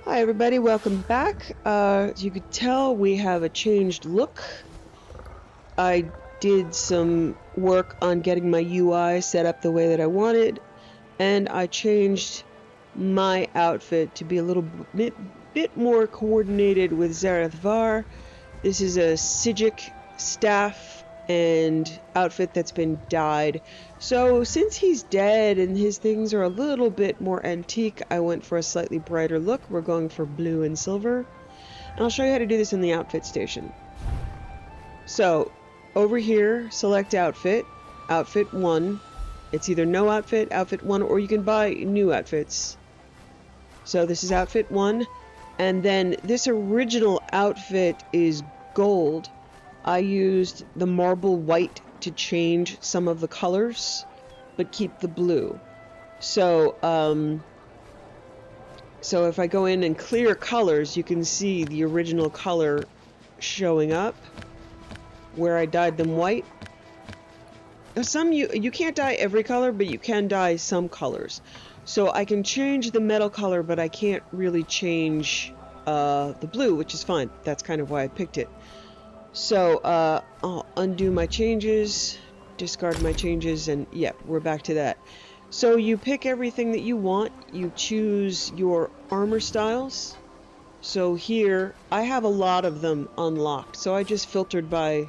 Hi everybody, welcome back. As you could tell, we have a changed look. I did some work on getting my UI set up the way that I wanted, and I changed my outfit to be a little bit more coordinated with Zareth Var. This is a Sijic staff and outfit that's been dyed. So since he's dead and his things are a little bit more antique, I went for a slightly brighter look. We're going for blue and silver. And I'll show you how to do this in the outfit station. So over here, select outfit, outfit 1. It's either no outfit, outfit 1, or you can buy new outfits. So this is outfit 1. And then this original outfit is gold. I used the marble white to change some of the colors, but keep the blue. So if I go in and clear colors, you can see the original color showing up where I dyed them white. Some you can't dye every color, but you can dye some colors. So I can change the metal color, but I can't really change the blue, which is fine. That's kind of why I picked it. So I'll undo my changes, discard my changes, and yep, we're back to that. So you pick everything that you want. You choose your armor styles. So here, I have a lot of them unlocked. So I just filtered by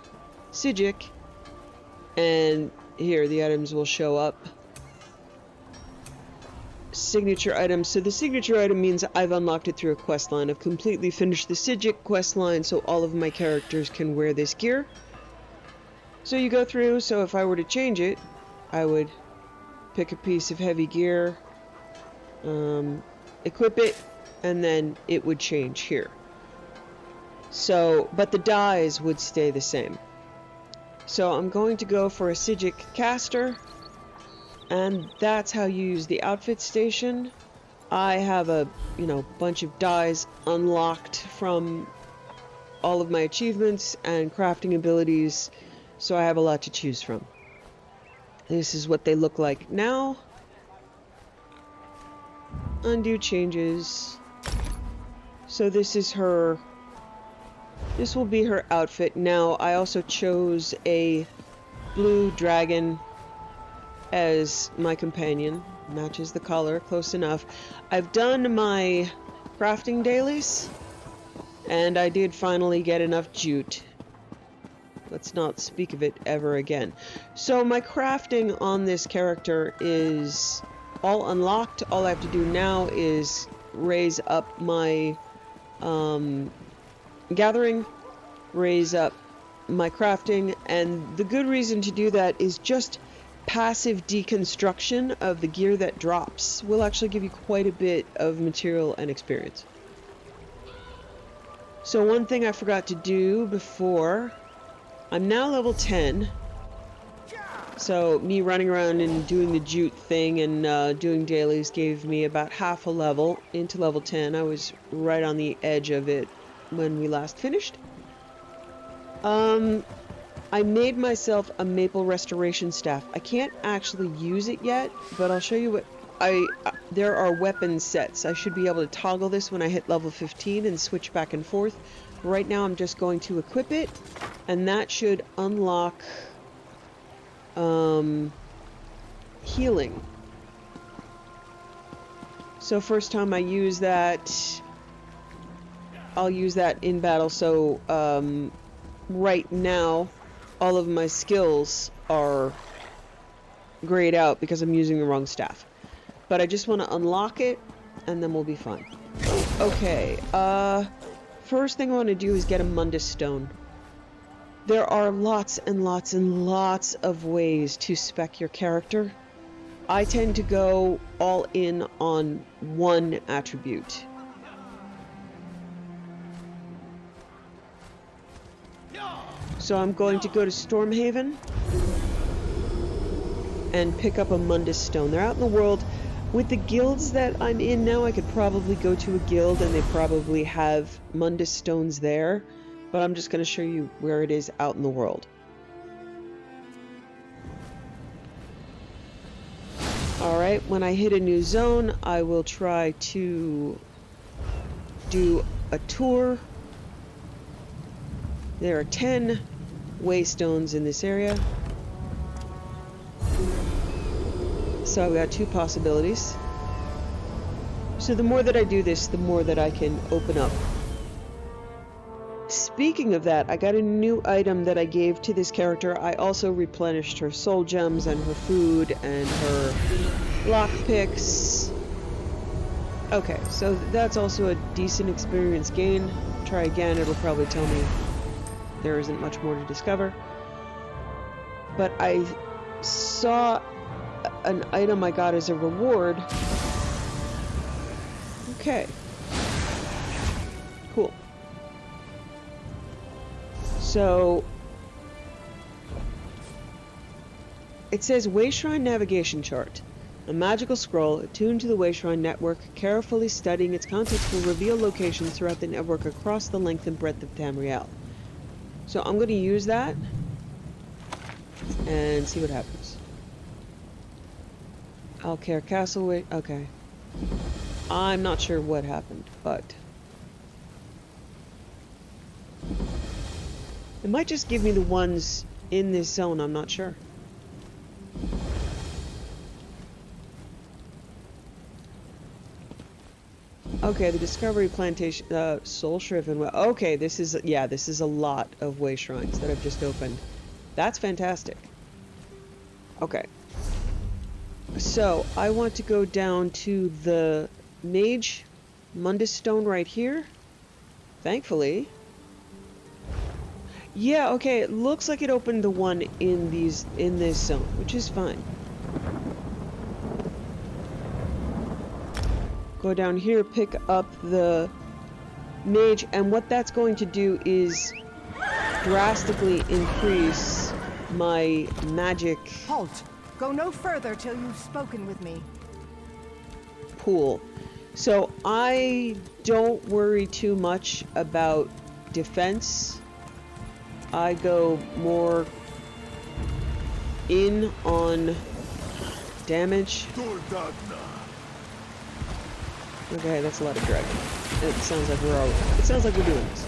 Sijic, and here the items will show up. Signature items. So the signature item means I've unlocked it through a quest line. I've completely finished the Sijic quest line, so all of my characters can wear this gear. So you go through, so if I were to change it, I would pick a piece of heavy gear, equip it, and then it would change here. So, but the dyes would stay the same. So I'm going to go for a Sijic caster. And that's how you use the outfit station. I have a, bunch of dyes unlocked from all of my achievements and crafting abilities, so I have a lot to choose from. This is what they look like now. Undo changes. So this is her. This will be her outfit. Now, I also chose a blue dragon as my companion. Matches the color, close enough. I've done my crafting dailies, and I did finally get enough jute. Let's not speak of it ever again. So my crafting on this character is all unlocked. All I have to do now is raise up my gathering, raise up my crafting, and the good reason to do that is just passive deconstruction of the gear that drops will actually give you quite a bit of material and experience. So one thing I forgot to do before, I'm now level 10. So me running around and doing the jute thing and doing dailies gave me about half a level into level 10. I was right on the edge of it when we last finished. I made myself a maple restoration staff. I can't actually use it yet, but I'll show you what there are weapon sets. I should be able to toggle this when I hit level 15 and switch back and forth. Right now I'm just going to equip it, and that should unlock healing. So first time I use that, I'll use that in battle. So right now all of my skills are grayed out because I'm using the wrong staff. But I just want to unlock it, and then we'll be fine. Okay, first thing I want to do is get a Mundus Stone. There are lots and lots and lots of ways to spec your character. I tend to go all in on one attribute. So I'm going to go to Stormhaven and pick up a Mundus Stone. They're out in the world. With the guilds that I'm in now, I could probably go to a guild and they probably have Mundus Stones there, but I'm just going to show you where it is out in the world. Alright, when I hit a new zone, I will try to do a tour. There are 10 waystones in this area. So I've got 2 possibilities. So the more that I do this, the more that I can open up. Speaking of that, I got a new item that I gave to this character. I also replenished her soul gems and her food and her lockpicks. Okay, so that's also a decent experience gain. Try again, it'll probably tell me there isn't much more to discover. But I saw an item I got as a reward. Okay. Cool. So it says Wayshrine Navigation Chart. A magical scroll attuned to the Wayshrine network, carefully studying its contents will reveal locations throughout the network across the length and breadth of Tamriel. So I'm going to use that and see what happens. Alcair Castle, wait, okay. I'm not sure what happened, but it might just give me the ones in this zone, I'm not sure. Okay, the Discovery Plantation, Soul Shriven. Okay, this is, yeah, this is a lot of way shrines that I've just opened. That's fantastic. Okay. So, I want to go down to the Mage Mundus Stone right here. Thankfully. Yeah, okay, it looks like it opened the one in this zone, which is fine. Go down here, pick up the mage, and what that's going to do is drastically increase my magic Halt! Go no further till you've spoken with me. Pool. So I don't worry too much about defense. I go more in on damage. Okay, that's a lot of dragon. It sounds like we're doing this.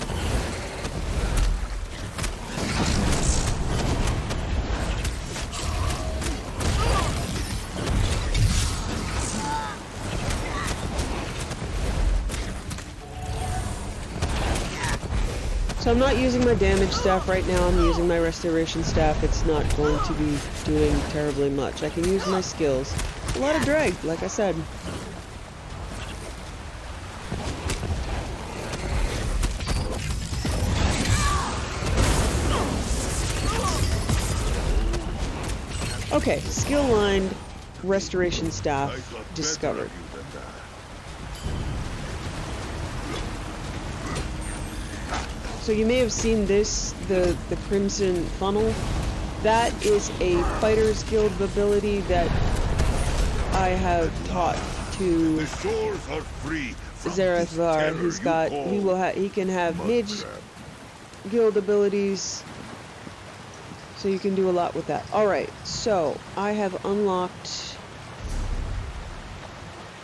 So I'm not using my damage staff right now, I'm using my restoration staff. It's not going to be doing terribly much. I can use my skills. A lot of drag, like I said. Okay, skill line restoration staff discovered. So you may have seen this, the Crimson Funnel. That is a Fighter's Guild ability that I have taught to Zerathvar. He can have Mage Guild abilities. So you can do a lot with that. Alright, so I have unlocked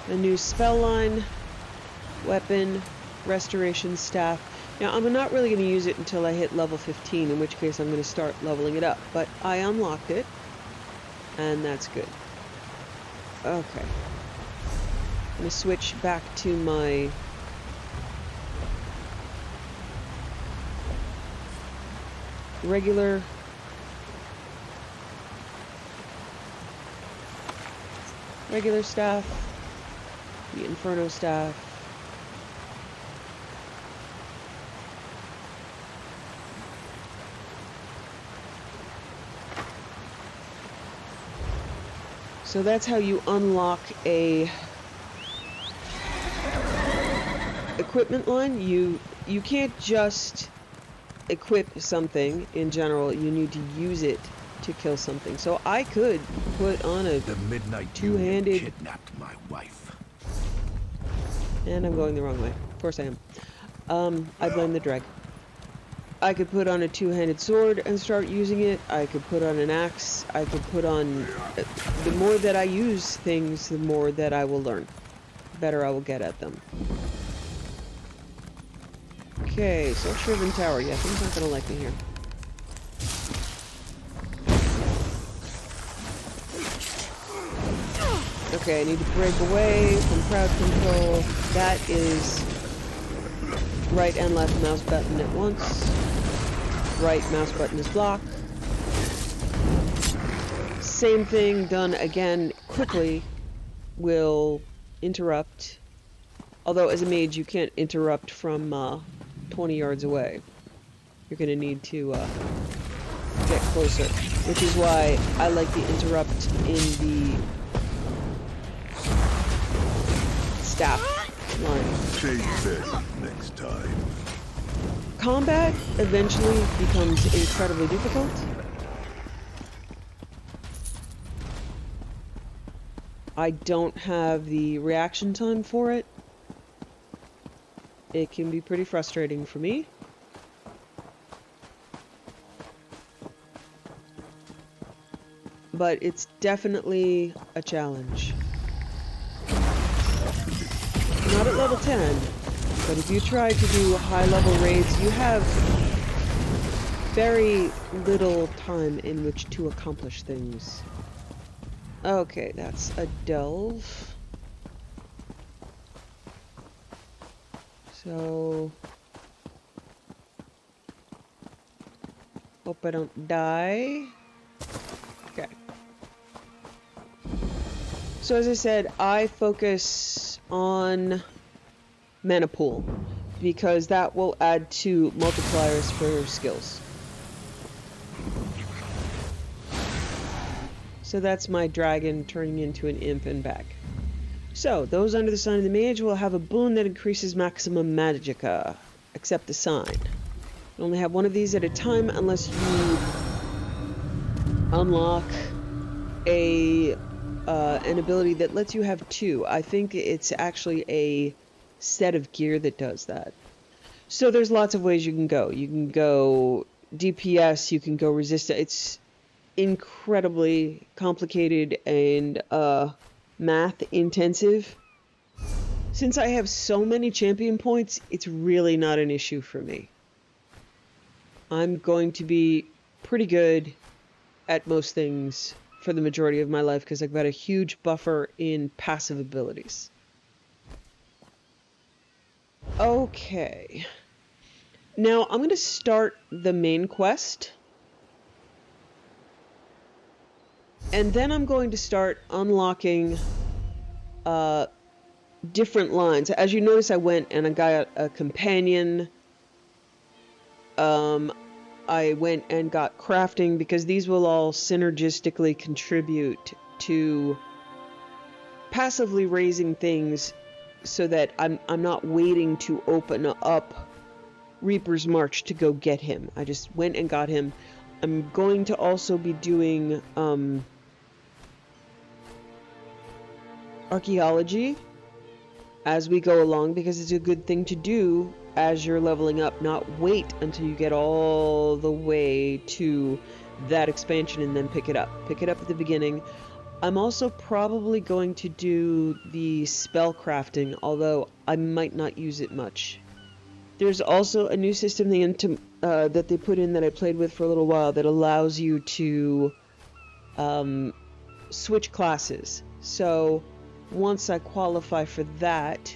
a new spell line, weapon, restoration staff. Now I'm not really going to use it until I hit level 15, in which case I'm going to start leveling it up. But I unlocked it, and that's good. Okay. I'm going to switch back to my regular staff, the Inferno staff. So that's how you unlock a equipment line. You can't just equip something in general, you need to use it to kill something. So I could put on a two-handed... kidnapped my wife. And I'm going the wrong way. Of course I am. I blame the drag. I could put on a two-handed sword and start using it. I could put on an axe. I could put on... The more that I use things, the more that I will learn. The better I will get at them. Okay, self-driven tower. Yeah, things aren't gonna like me here. Okay, I need to break away from crowd control. That is right and left mouse button at once. Right mouse button is block. Same thing done again quickly will interrupt. Although as a mage you can't interrupt from 20 yards away. You're gonna need to get closer. Which is why I like the interrupt in the staff line. Shave bed next time. Combat eventually becomes incredibly difficult. I don't have the reaction time for it. It can be pretty frustrating for me. But it's definitely a challenge. Not at level 10, but if you try to do high-level raids, you have very little time in which to accomplish things. Okay, that's a delve. So... hope I don't die. Okay. So as I said, I focus on mana pool because that will add to multipliers for skills. So that's my dragon turning into an imp and back. So those under the sign of the mage will have a boon that increases maximum magicka. Accept the sign. You only have one of these at a time unless you unlock an ability that lets you have two. I think it's actually a set of gear that does that. So there's lots of ways you can go. You can go DPS, you can go resist. It's incredibly complicated and math intensive. Since I have so many champion points, it's really not an issue for me. I'm going to be pretty good at most things for the majority of my life because I've got a huge buffer in passive abilities. Okay. Now I'm going to start the main quest. And then I'm going to start unlocking different lines. As you notice, I went and I got a companion. I went and got crafting because these will all synergistically contribute to passively raising things so that I'm not waiting to open up Reaper's March to go get him. I just went and got him. I'm going to also be doing archaeology as we go along because it's a good thing to do as you're leveling up, not wait until you get all the way to that expansion and then pick it up. Pick it up at the beginning. I'm also probably going to do the spellcrafting, although I might not use it much. There's also a new system that they put in that I played with for a little while that allows you to switch classes. So once I qualify for that,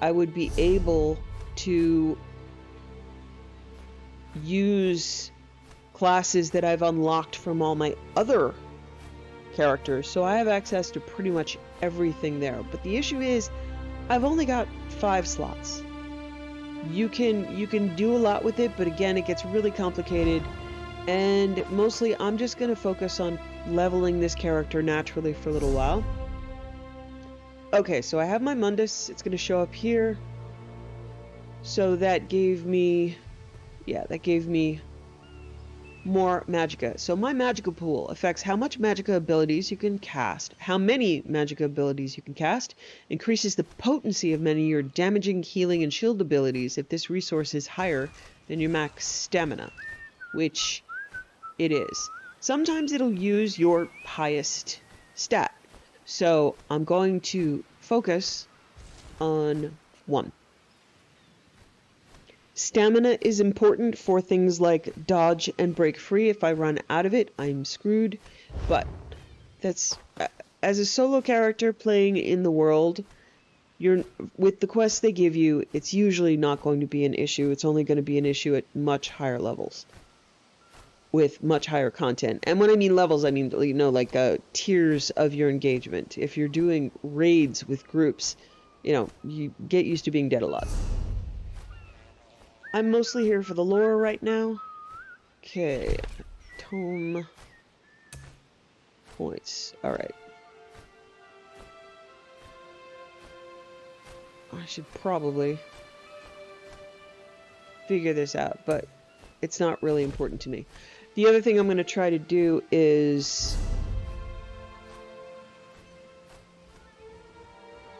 I would be able to use classes that I've unlocked from all my other characters. So I have access to pretty much everything there. But the issue is, I've only got 5 slots. You can do a lot with it, but again, it gets really complicated. And mostly, I'm just going to focus on leveling this character naturally for a little while. Okay, so I have my Mundus. It's going to show up here. So that gave me... yeah, that gave me more magicka. So my magicka pool affects how much magicka abilities you can cast, how many magicka abilities you can cast, increases the potency of many of your damaging, healing, and shield abilities if this resource is higher than your max stamina, which it is. Sometimes it'll use your highest stat. So I'm going to focus on 1. Stamina is important for things like dodge and break free. If I run out of it, I'm screwed. But that's as a solo character playing in the world, you're with the quests they give you, it's usually not going to be an issue. It's only going to be an issue at much higher levels with much higher content. And when I mean levels, I mean, you know, like tiers of your engagement. If you're doing raids with groups, you know, you get used to being dead a lot. I'm mostly here for the lore right now. Okay, tome points. All right. I should probably figure this out, but it's not really important to me. The other thing I'm going to try to do is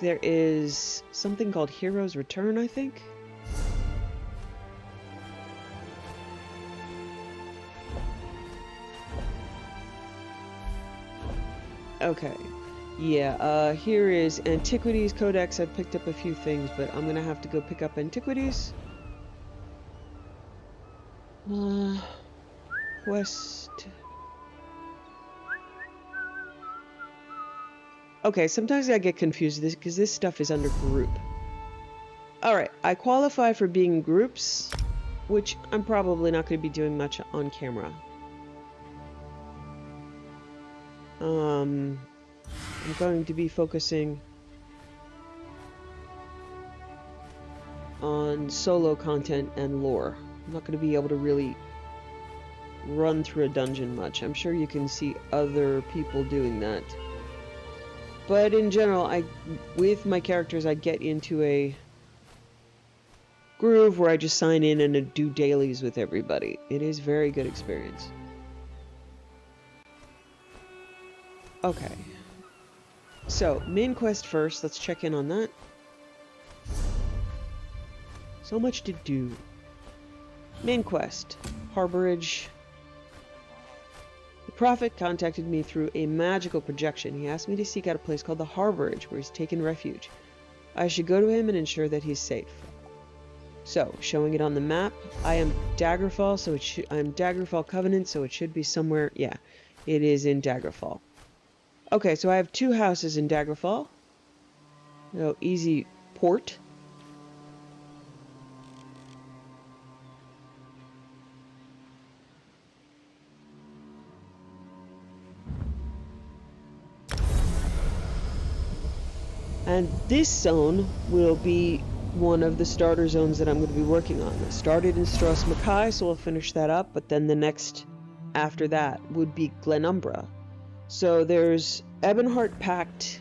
there is something called Hero's Return, I think. Okay. Yeah, here is Antiquities Codex. I've picked up a few things, but I'm gonna have to go pick up Antiquities. Quest. Okay, sometimes I get confused with this because this stuff is under group. Alright, I qualify for being in groups, which I'm probably not going to be doing much on camera. I'm going to be focusing on solo content and lore. I'm not going to be able to really run through a dungeon much. I'm sure you can see other people doing that. But in general, with my characters, I get into a groove where I just sign in and do dailies with everybody. It is a very good experience. Okay. So, main quest first. Let's check in on that. So much to do. Main quest. Harborage. The prophet contacted me through a magical projection. He asked me to seek out a place called the Harborage, where he's taken refuge. I should go to him and ensure that he's safe. So, showing it on the map, I am Daggerfall, so I'm Daggerfall Covenant, so it should be somewhere. Yeah, it is in Daggerfall. Okay, so I have 2 houses in Daggerfall. No, easy port. And this zone will be one of the starter zones that I'm going to be working on. I started in Stros M'kai, so I'll finish that up, but then the next after that would be Glenumbra. So there's Ebonheart Pact,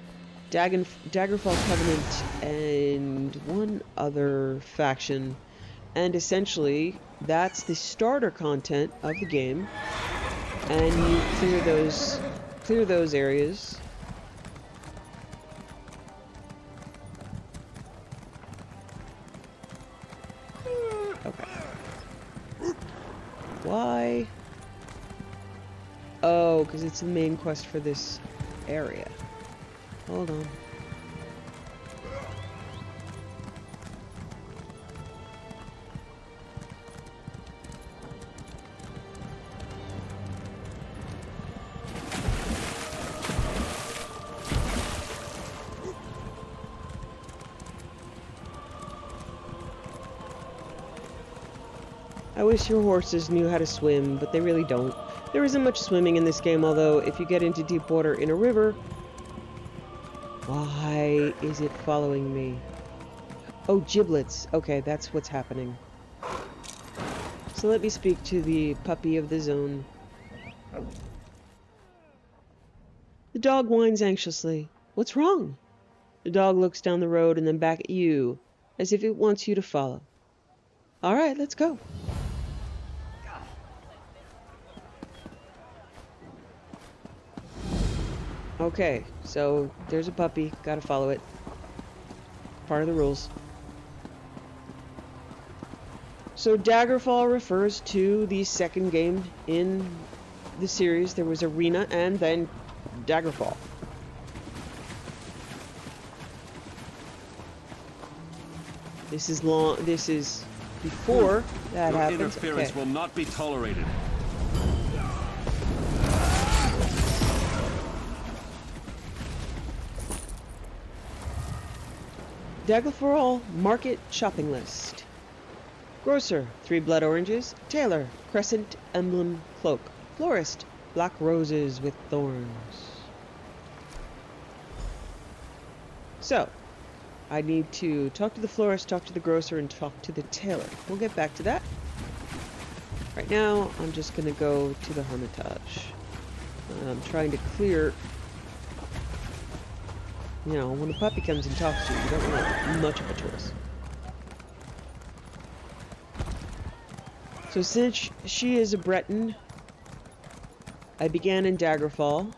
Daggerfall Covenant, and one other faction. And essentially, that's the starter content of the game. And you clear those areas. Okay. Why? Oh, because it's the main quest for this area. Hold on. I wish your horses knew how to swim, but they really don't. There isn't much swimming in this game, although if you get into deep water in a river... Why is it following me? Oh, giblets. Okay, that's what's happening. So let me speak to the puppy of the zone. The dog whines anxiously. What's wrong? The dog looks down the road and then back at you, as if it wants you to follow. Alright, let's go. Okay, so there's a puppy. Gotta follow it. Part of the rules. So Daggerfall refers to the second game in the series. There was Arena and then Daggerfall. This is long. This is before that Your happens. interference Okay. will not be tolerated. Daggerfall Market Shopping List. Grocer, 3 blood oranges. Tailor, crescent emblem cloak. Florist, black roses with thorns. So, I need to talk to the florist, talk to the grocer, and talk to the tailor. We'll get back to that. Right now, I'm just gonna go to the Hermitage. I'm trying to clear... You know, when a puppy comes and talks to you, you don't really have much of a choice. So since she is a Breton, I began in Daggerfall.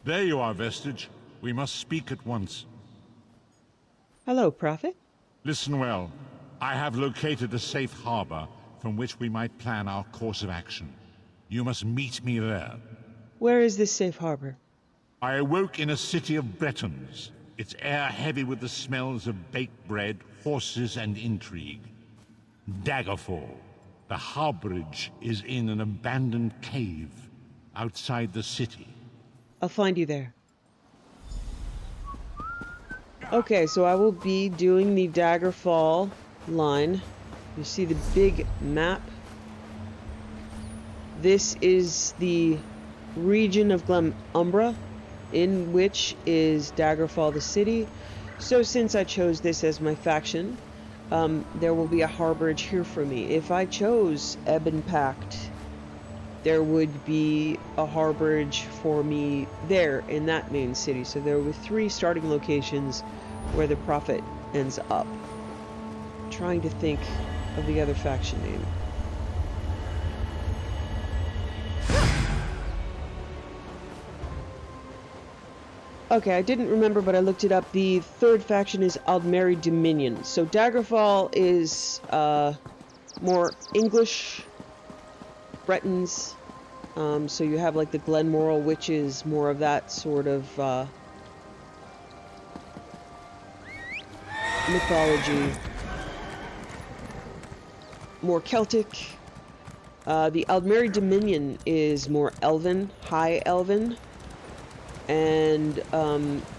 There you are, Vestige. We must speak at once. Hello, Prophet. Listen well. I have located a safe harbor from which we might plan our course of action. You must meet me there. Where is this safe harbor? I awoke in a city of Bretons, its air heavy with the smells of baked bread, horses, and intrigue. Daggerfall. The harborage is in an abandoned cave outside the city. I'll find you there. Okay, so I will be doing the Daggerfall line. You see the big map. This is the region of Glenumbra, in which is Daggerfall the city. So since I chose this as my faction, there will be a harborage here for me. If I chose Ebon Pact, there would be a harborage for me there in that main city. So there were 3 starting locations where the Prophet ends up. I'm trying to think of the other faction name. Okay, I didn't remember, but I looked it up. The 3rd faction is Aldmeri Dominion. So Daggerfall is more English, Bretons. So you have like the Glenmoral, which is more of that sort of mythology. More Celtic. The Aldmeri Dominion is more Elven, High Elven. And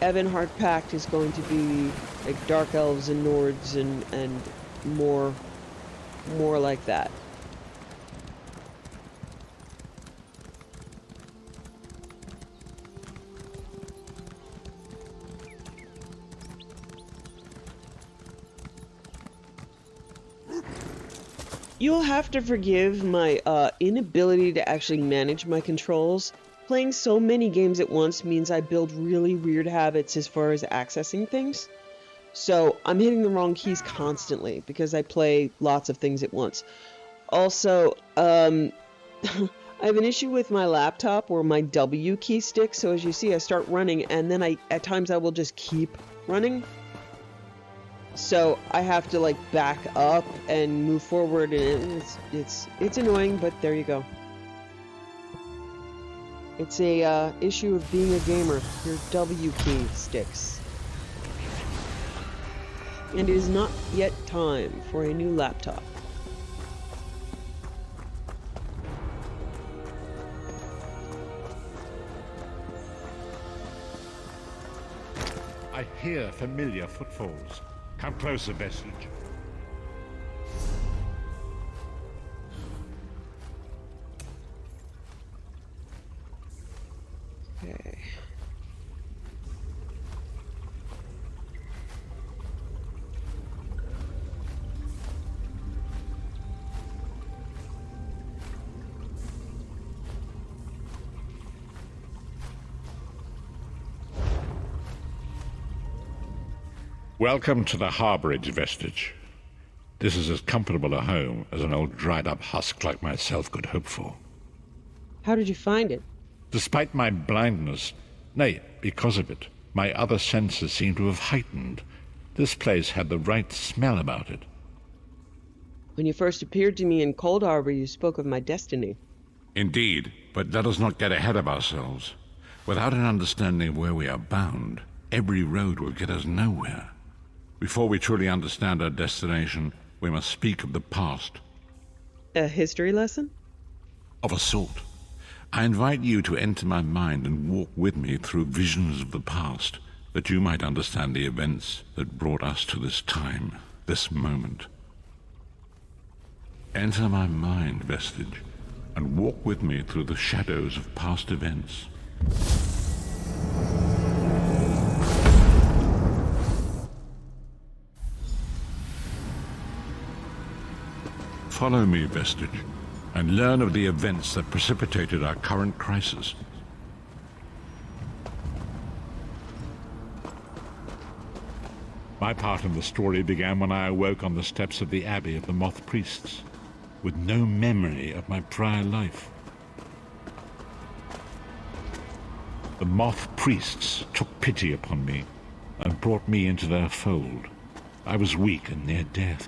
Ebonheart Pact is going to be like Dark Elves and Nords and more like that. You'll have to forgive my inability to actually manage my controls. Playing so many games at once means I build really weird habits as far as accessing things. So I'm hitting the wrong keys constantly because I play lots of things at once. Also, I have an issue with my laptop where my W key sticks. So as you see, I start running and then at times I will just keep running. So I have to like back up and move forward, and it's annoying, but there you go. It's a issue of being a gamer. Your W key sticks. And it is not yet time for a new laptop. I hear familiar footfalls. Come closer, Vestige. Okay. Welcome to the harborage, Vestige. This is as comfortable a home as an old dried-up husk like myself could hope for. How did you find it? Despite my blindness, nay, because of it, my other senses seem to have heightened. This place had the right smell about it. When you first appeared to me in Cold Harbor, you spoke of my destiny. Indeed, but let us not get ahead of ourselves. Without an understanding of where we are bound, Every road will get us nowhere. Before we truly understand our destination, we must speak of the past. A history lesson? Of a sort. I invite you to enter my mind and walk with me through visions of the past, that you might understand the events that brought us to this time, this moment. Enter my mind, Vestige, and walk with me through the shadows of past events. Follow me, Vestige, and learn of the events that precipitated our current crisis. My part in the story began when I awoke on the steps of the Abbey of the Moth Priests, with no memory of my prior life. The Moth Priests took pity upon me and brought me into their fold. I was weak and near death.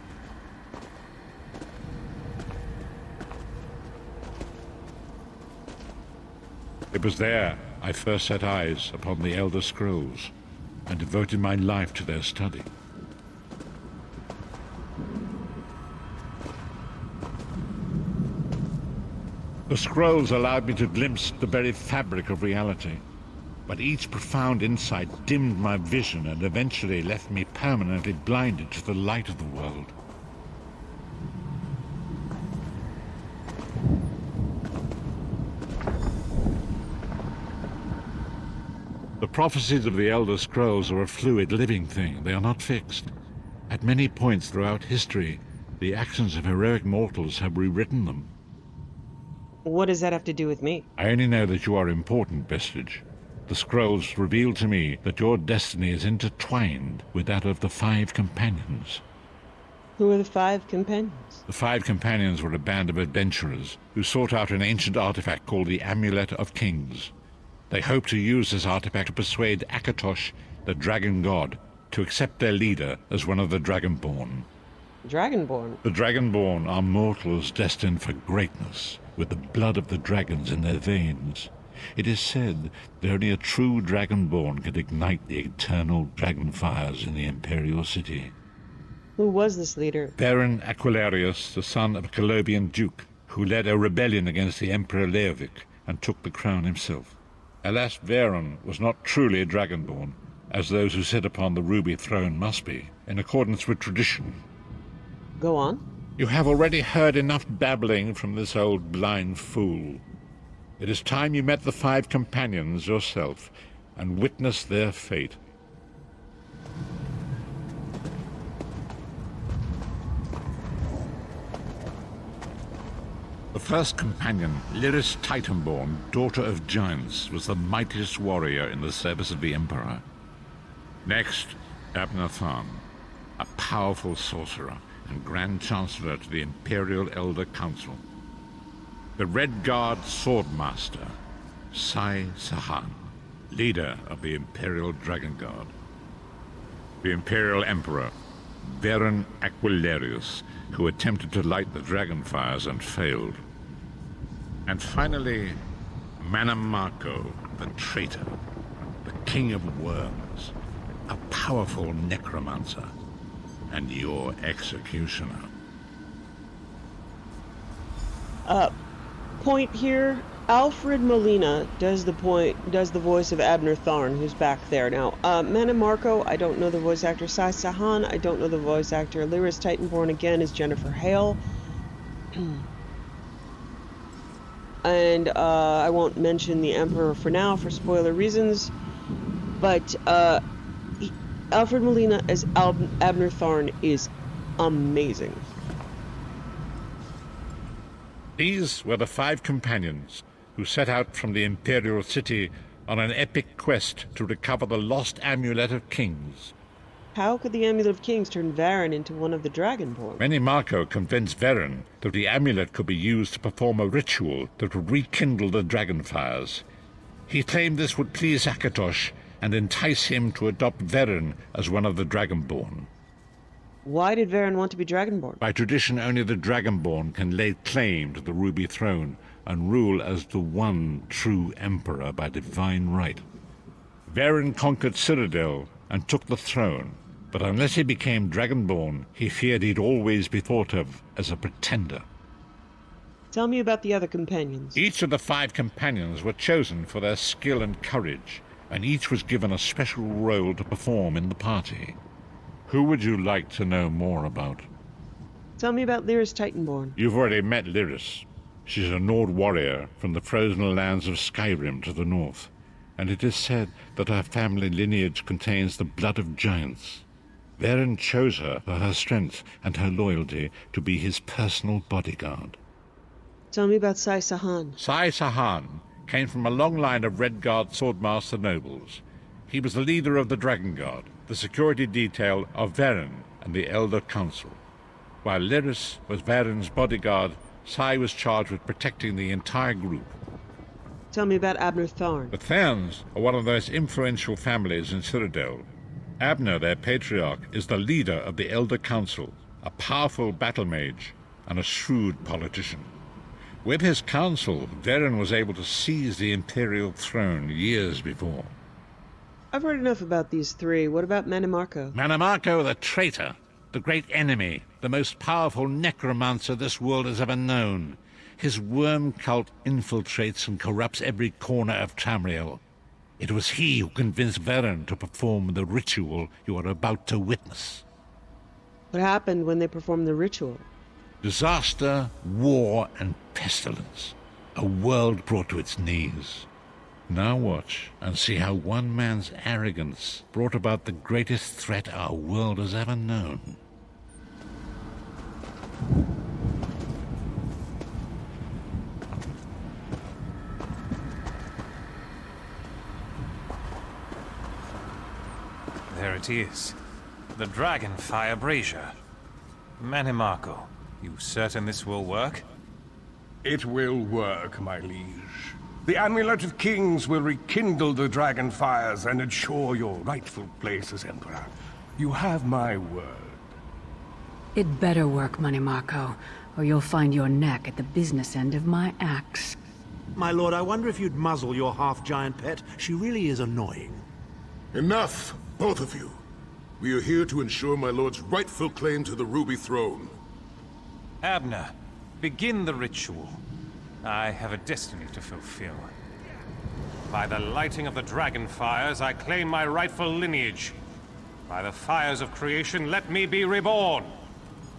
It was there I first set eyes upon the Elder Scrolls and devoted my life to their study. The scrolls allowed me to glimpse the very fabric of reality, but each profound insight dimmed my vision and eventually left me permanently blinded to the light of the world. The prophecies of the Elder Scrolls are a fluid, living thing. They are not fixed. At many points throughout history, the actions of heroic mortals have rewritten them. What does that have to do with me? I only know that you are important, Vestige. The scrolls reveal to me that your destiny is intertwined with that of the Five Companions. Who are the Five Companions? The Five Companions were a band of adventurers who sought out an ancient artifact called the Amulet of Kings. They hoped to use this artifact to persuade Akatosh, the dragon god, to accept their leader as one of the Dragonborn. Dragonborn? The Dragonborn are mortals destined for greatness, with the blood of the dragons in their veins. It is said that only a true Dragonborn could ignite the eternal dragon fires in the Imperial City. Who was this leader? Baron Aquilarius, the son of a Colobian duke, who led a rebellion against the Emperor Leovic and took the crown himself. Alas, Varen was not truly a Dragonborn, as those who sit upon the ruby throne must be, in accordance with tradition. Go on. You have already heard enough babbling from this old blind fool. It is time you met the Five Companions yourself and witnessed their fate. The first companion, Lyris Titanborn, daughter of giants, was the mightiest warrior in the service of the Emperor. Next, Abner Tharn, a powerful sorcerer and Grand Chancellor to the Imperial Elder Council. The Red Guard Swordmaster, Sai Sahan, leader of the Imperial Dragon Guard. The Imperial Emperor, Varen Aquilarius, who attempted to light the dragon fires and failed. And finally, Manamarco, the traitor, the king of worms, a powerful necromancer, and your executioner. Point here. Alfred Molina does the voice of Abner Tharn, who's back there. Now, Manamarco, I don't know the voice actor. Sai Sahan, I don't know the voice actor. Lyris Titanborn, again, is Jennifer Hale. And I won't mention the Emperor for now for spoiler reasons. But Alfred Molina as Abner Tharn is amazing. These were the Five Companions who set out from the Imperial City on an epic quest to recover the lost Amulet of Kings. How could the Amulet of Kings turn Varen into one of the Dragonborn? Manamarco convinced Varen that the amulet could be used to perform a ritual that would rekindle the dragon fires. He claimed this would please Akatosh and entice him to adopt Varen as one of the Dragonborn. Why did Varen want to be Dragonborn? By tradition, only the Dragonborn can lay claim to the Ruby Throne and rule as the one true Emperor by divine right. Varen conquered Cyrodiil and took the throne, but unless he became Dragonborn, he feared he'd always be thought of as a pretender. Tell me about the other companions. Each of the 5 companions were chosen for their skill and courage, and each was given a special role to perform in the party. Who would you like to know more about? Tell me about Lyris Titanborn. You've already met Lyris. She's a Nord warrior from the frozen lands of Skyrim to the north, and it is said that her family lineage contains the blood of giants. Varen chose her for her strength and her loyalty to be his personal bodyguard. Tell me about Sai Sahan. Sai Sahan came from a long line of Redguard swordmaster nobles. He was the leader of the Dragon Guard, the security detail of Varen and the Elder Council. While Lyris was Varen's bodyguard, Sai was charged with protecting the entire group. Tell me about Abner Tharn. The Tharns are one of the most influential families in Cyrodiil. Abner, their patriarch, is the leader of the Elder Council, a powerful battle mage and a shrewd politician. With his council, Varen was able to seize the Imperial throne years before. I've heard enough about these 3. What about Manimarco? Manimarco, the traitor, the great enemy, the most powerful necromancer this world has ever known. His worm cult infiltrates and corrupts every corner of Tamriel. It was he who convinced Varen to perform the ritual you are about to witness. What happened when they performed the ritual? Disaster, war, and pestilence. A world brought to its knees. Now watch and see how one man's arrogance brought about the greatest threat our world has ever known. There it is. The Dragonfire Brazier. Manimarco, you certain this will work? It will work, my liege. The Amulet of Kings will rekindle the dragon fires and ensure your rightful place as Emperor. You have my word. It better work, Manimarco, or you'll find your neck at the business end of my axe. My lord, I wonder if you'd muzzle your half-giant pet. She really is annoying. Enough, both of you. We are here to ensure my lord's rightful claim to the Ruby Throne. Abner, begin the ritual. I have a destiny to fulfill. By the lighting of the dragon fires, I claim my rightful lineage. By the fires of creation, let me be reborn.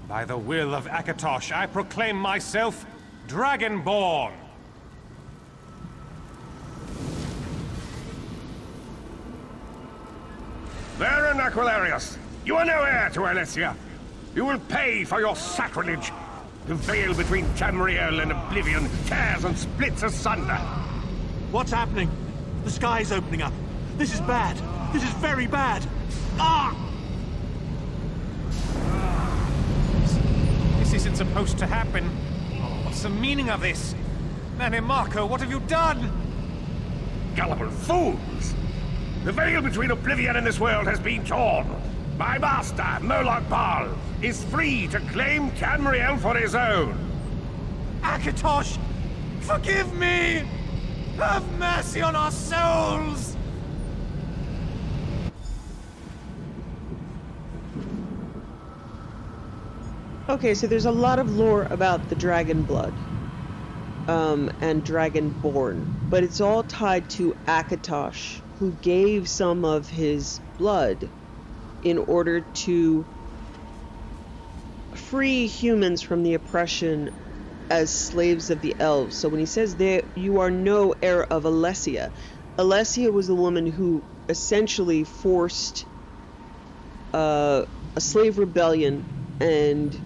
By the will of Akatosh, I proclaim myself Dragonborn. Varen Aquilarius, you are no heir to Alessia. You will pay for your sacrilege. The veil between Tamriel and Oblivion tears and splits asunder. What's happening? The sky's opening up. This is bad. This is very bad. Ah! This isn't supposed to happen. What's the meaning of this? Manimarco, what have you done? Gullible fools! The veil between Oblivion and this world has been torn. My master, Moloch Baal, is free to claim Tamriel for his own. Akatosh, forgive me! Have mercy on our souls! Okay, so there's a lot of lore about the dragon blood and Dragonborn, but it's all tied to Akatosh, who gave some of his blood in order to free humans from the oppression as slaves of the elves. So when he says there, you are no heir of Alessia. Alessia was the woman who essentially forced a slave rebellion and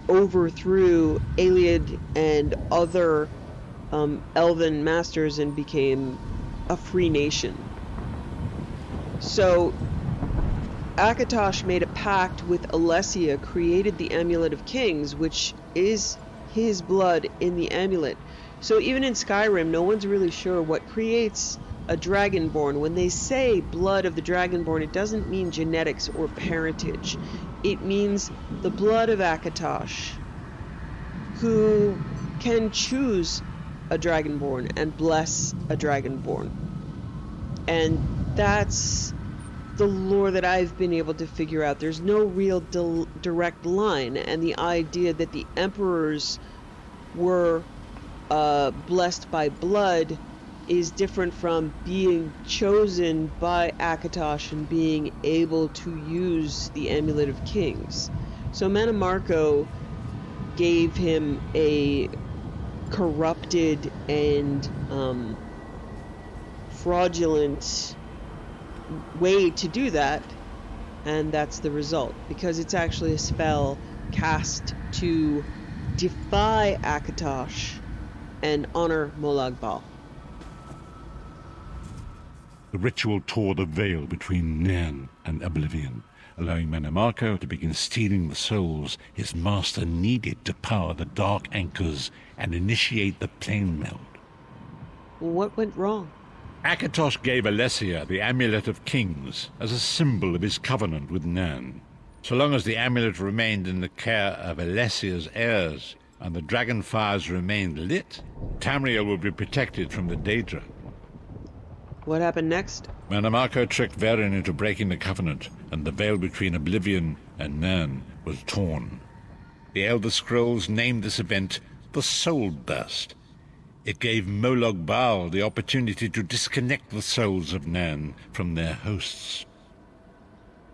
overthrew Ayleid and other elven masters and became a free nation. So Akatosh made a pact with Alessia, created the Amulet of Kings, which is his blood in the amulet. So even in Skyrim, no one's really sure what creates a Dragonborn. When they say blood of the Dragonborn, it doesn't mean genetics or parentage. It means the blood of Akatosh, who can choose a Dragonborn and bless a Dragonborn. And That's the lore that I've been able to figure out. There's no real direct line, and the idea that the emperors were blessed by blood is different from being chosen by Akatosh and being able to use the Amulet of Kings. So Manimarco gave him a corrupted and fraudulent way to do that, and that's the result, because it's actually a spell cast to defy Akatosh and honor Molag Bal. The ritual tore the veil between Nairn and oblivion, allowing Manimarco to begin stealing the souls his master needed to power the dark anchors and initiate the plane meld. What went wrong? Akatosh gave Alessia the Amulet of Kings as a symbol of his covenant with Nairn. So long as the amulet remained in the care of Alessia's heirs and the dragon fires remained lit, Tamriel would be protected from the Daedra. What happened next? Manimarco tricked Varen into breaking the covenant, and the veil between Oblivion and Nairn was torn. The Elder Scrolls named this event the Soul Burst. It gave Molag Bal the opportunity to disconnect the souls of Nairn from their hosts.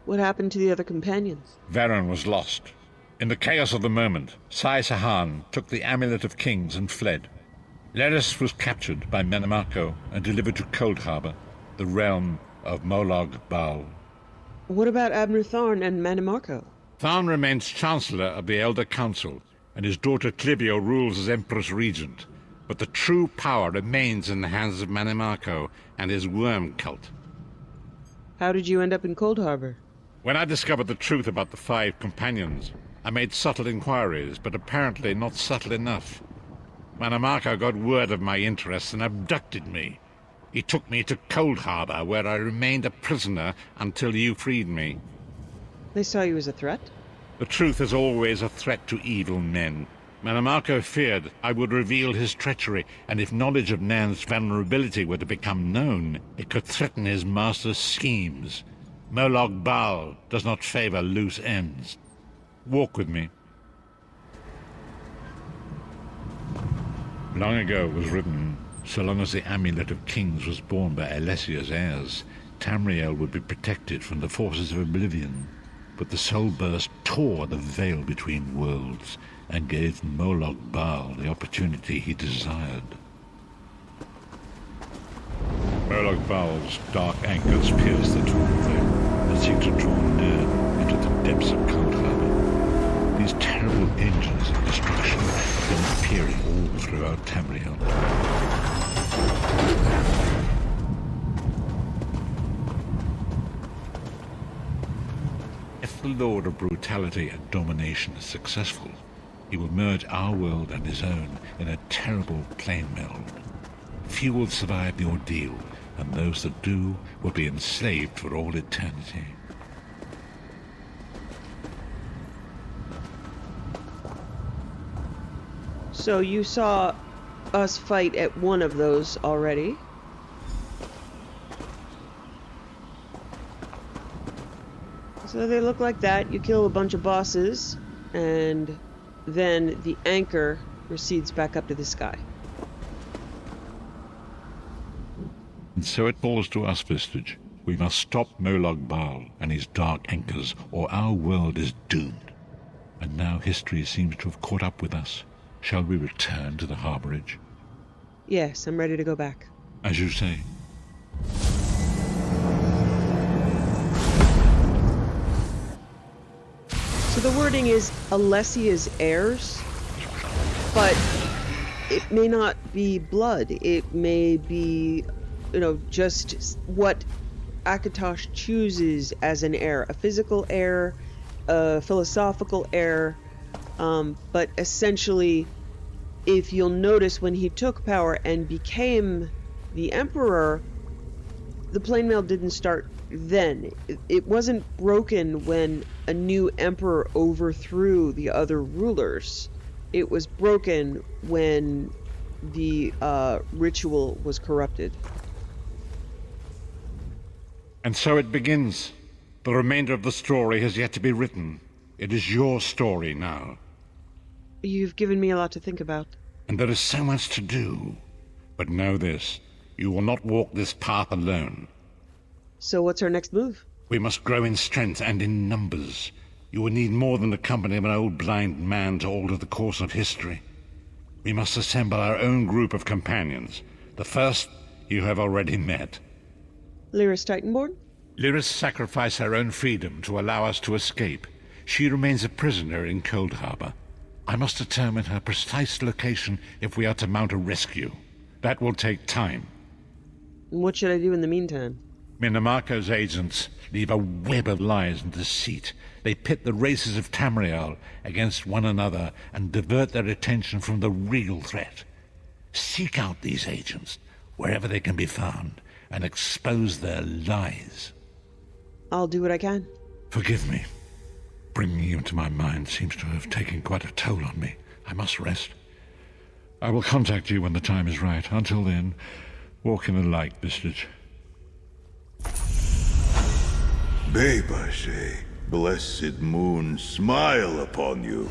What happened to the other companions? Varen was lost. In the chaos of the moment, Sai Sahan took the Amulet of Kings and fled. Leris was captured by Manimarco and delivered to Cold Harbor, the realm of Molag Bal. What about Abner Tharn and Manimarco? Tharn remains Chancellor of the Elder Council, and his daughter Clibio rules as Empress Regent. But the true power remains in the hands of Manimarco and his worm cult. How did you end up in Cold Harbor? When I discovered the truth about the 5 companions, I made subtle inquiries, but apparently not subtle enough. Manimarco got word of my interests and abducted me. He took me to Cold Harbor, where I remained a prisoner until you freed me. They saw you as a threat? The truth is always a threat to evil men. Manimarco feared I would reveal his treachery, and if knowledge of Nairn's vulnerability were to become known, it could threaten his master's schemes. Molag Bal does not favor loose ends. Walk with me. Long ago it was written, so long as the Amulet of Kings was borne by Alessia's heirs, Tamriel would be protected from the forces of oblivion. But the Soul Burst tore the veil between worlds and gave Molag Bal the opportunity he desired. Molag Bal's dark anchors pierce the torn veil and seek to draw Nairn into the depths of Cold Harbor. These terrible engines of destruction have been appearing all throughout Tamriel. If the Lord of Brutality and Domination is successful, he will merge our world and his own in a terrible plane meld. Few will survive the ordeal, and those that do will be enslaved for all eternity. So you saw us fight at one of those already. So they look like that. You kill a bunch of bosses, and then the anchor recedes back up to the sky. And so it falls to us, Vestige. We must stop Molag Bal and his dark anchors, or our world is doomed. And now history seems to have caught up with us. Shall we return to the harborage? Yes, I'm ready to go back. As you say. So the wording is Alessia's heirs, but it may not be blood. It may be, just what Akatosh chooses as an heir. A physical heir, a philosophical heir, but essentially, if you'll notice, when he took power and became the emperor, the plane mail didn't start then. It wasn't broken when a new emperor overthrew the other rulers. It was broken when the ritual was corrupted. And so it begins. The remainder of the story has yet to be written. It is your story now. You've given me a lot to think about. And there is so much to do. But know this, you will not walk this path alone. So what's our next move? We must grow in strength and in numbers. You will need more than the company of an old blind man to alter the course of history. We must assemble our own group of companions. The first you have already met. Lyris Titanborn? Lyris sacrificed her own freedom to allow us to escape. She remains a prisoner in Cold Harbor. I must determine her precise location if we are to mount a rescue. That will take time. What should I do in the meantime? Minimarco's agents leave a web of lies and deceit. They pit the races of Tamriel against one another and divert their attention from the real threat. Seek out these agents, wherever they can be found, and expose their lies. I'll do what I can. Forgive me. Bringing you into my mind seems to have taken quite a toll on me. I must rest. I will contact you when the time is right. Until then, walk in the light, Bistich. Bebashe, blessed moon, smile upon you.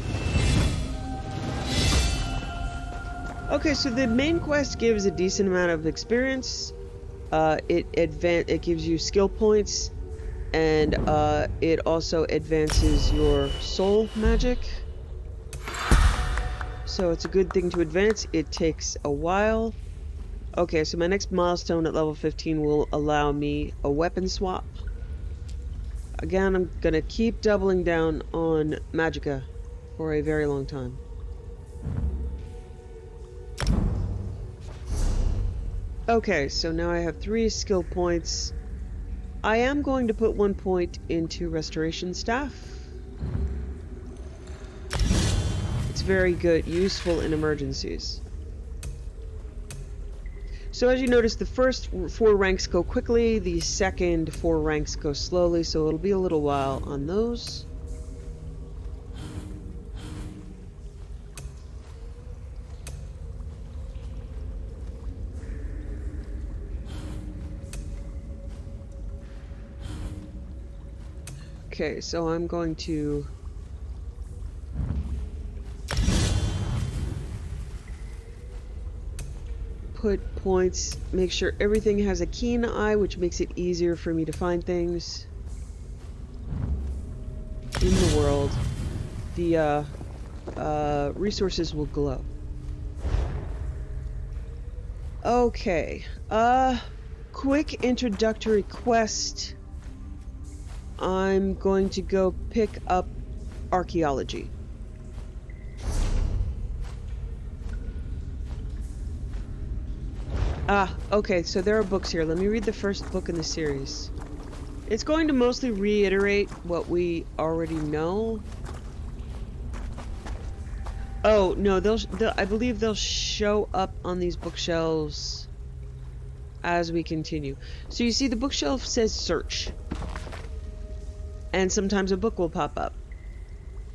Okay, so the main quest gives a decent amount of experience. It gives you skill points, and it also advances your soul magic. So it's a good thing to advance. It takes a while. Okay, so my next milestone at level 15 will allow me a weapon swap. Again, I'm gonna keep doubling down on Magicka for a very long time. Okay, so now I have 3 skill points. I am going to put 1 point into Restoration Staff. It's very good, useful in emergencies. So as you notice, the first 4 ranks go quickly, the second 4 ranks go slowly, so it'll be a little while on those. Okay, so I'm going to put points, make sure everything has a keen eye, which makes it easier for me to find things in the world. The resources will glow. Okay, quick introductory quest. I'm going to go pick up archaeology. Okay, so there are books here. Let me read the first book in the series. It's going to mostly reiterate what we already know. Oh, no, I believe they'll show up on these bookshelves as we continue. So you see the bookshelf says search. And sometimes a book will pop up.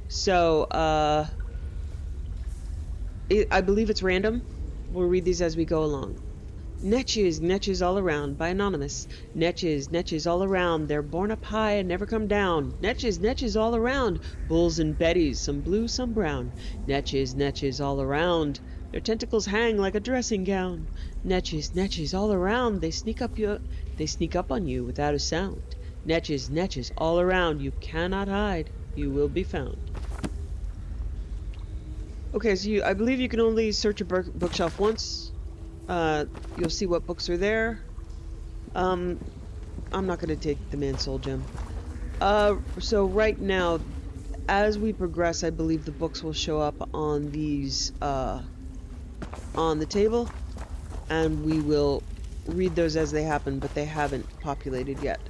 So, I believe it's random. We'll read these as we go along. Netches, netches all around, by Anonymous. Netches, netches all around, they're born up high and never come down. Netches, netches all around, bulls and betties, some blue, some brown. Netches, netches all around, their tentacles hang like a dressing gown. Netches, netches all around, they sneak up on you without a sound. Netches, netches all around, you cannot hide, you will be found. Okay, so I believe you can only search a bookshelf once. You'll see what books are there. I'm not going to take the Man Soul Gem. So right now, as we progress, I believe the books will show up on these, on the table, and we will read those as they happen, but they haven't populated yet.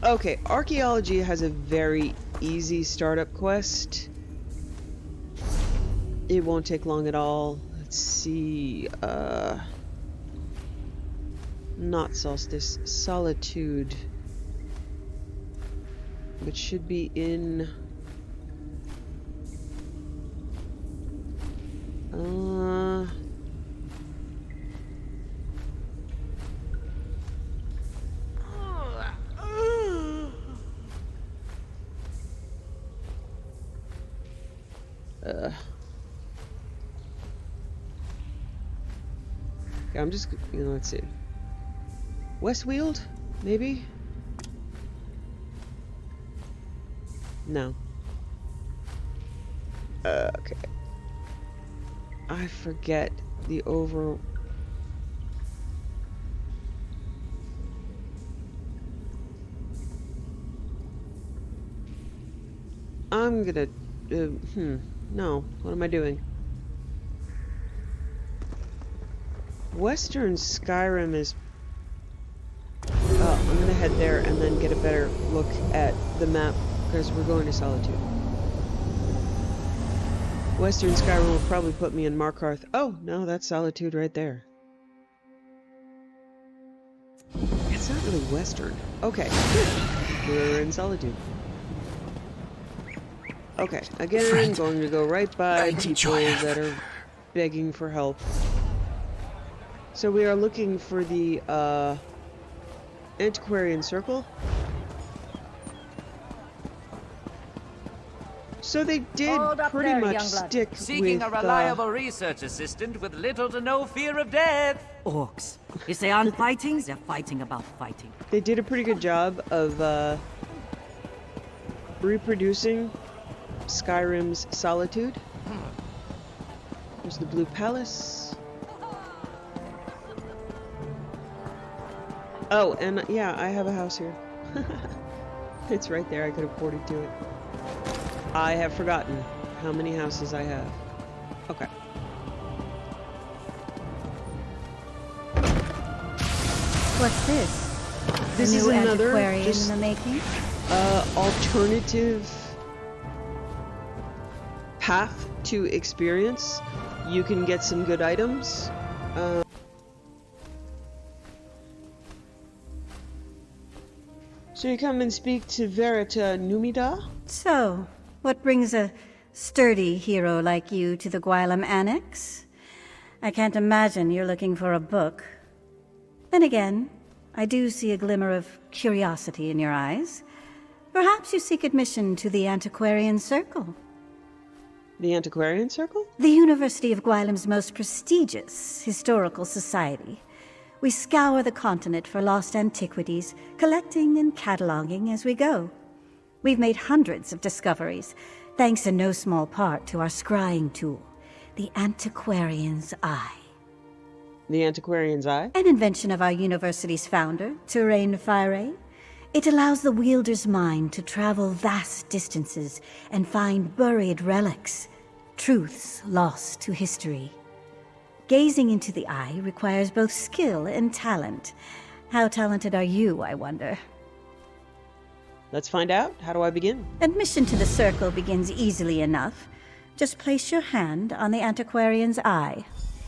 Okay, archaeology has a very easy startup quest. It won't take long at all. Let's see, not Solstice, Solitude, which should be in, Okay, I'm just, let's see. Westfield, maybe? No. Okay. I forget the over... I'm gonna... no. What am I doing? Western Skyrim is... Oh, I'm gonna head there and then get a better look at the map, because we're going to Solitude. Western Skyrim will probably put me in Markarth. Oh, no, that's Solitude right there. It's not really Western. Okay, good. We're in Solitude. Okay, again, I'm going to go right by people that are begging for help. So we are looking for the, Antiquarian Circle. So they did pretty much stick Seeking with, a reliable research assistant with little to no fear of death. Orcs. If they aren't fighting, they're fighting about fighting. They did a pretty good job of, reproducing Skyrim's Solitude. There's the Blue Palace. Oh, and yeah, I have a house here. It's right there. I could have ported to it. I have forgotten how many houses I have. Okay. What's this? This a is new another antiquarian just, in the making? Alternative path to experience. You can get some good items. So you come and speak to Verita Numida? So, what brings a sturdy hero like you to the Gwylem Annex? I can't imagine you're looking for a book. Then again, I do see a glimmer of curiosity in your eyes. Perhaps you seek admission to the Antiquarian Circle. The Antiquarian Circle? The University of Gwylem's most prestigious historical society. We scour the continent for lost antiquities, collecting and cataloging as we go. We've made hundreds of discoveries, thanks in no small part to our scrying tool, the Antiquarian's Eye. The Antiquarian's Eye? An invention of our university's founder, Terrain Fire. It allows the wielder's mind to travel vast distances and find buried relics, truths lost to history. Gazing into the eye requires both skill and talent. How talented are you, I wonder? Let's find out. How do I begin? Admission to the circle begins easily enough. Just place your hand on the Antiquarian's Eye.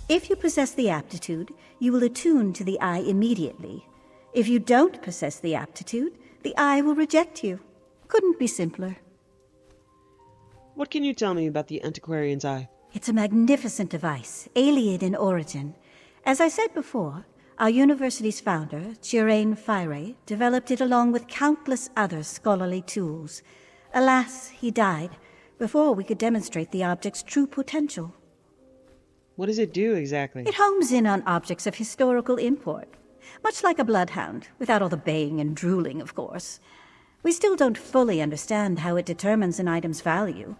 If you possess the aptitude, you will attune to the eye immediately. If you don't possess the aptitude, the eye will reject you. Couldn't be simpler. What can you tell me about the Antiquarian's Eye? It's a magnificent device, alien in origin. As I said before, our university's founder, Terrain Fire, developed it along with countless other scholarly tools. Alas, he died before we could demonstrate the object's true potential. What does it do exactly? It homes in on objects of historical import. Much like a bloodhound, without all the baying and drooling, of course. We still don't fully understand how it determines an item's value.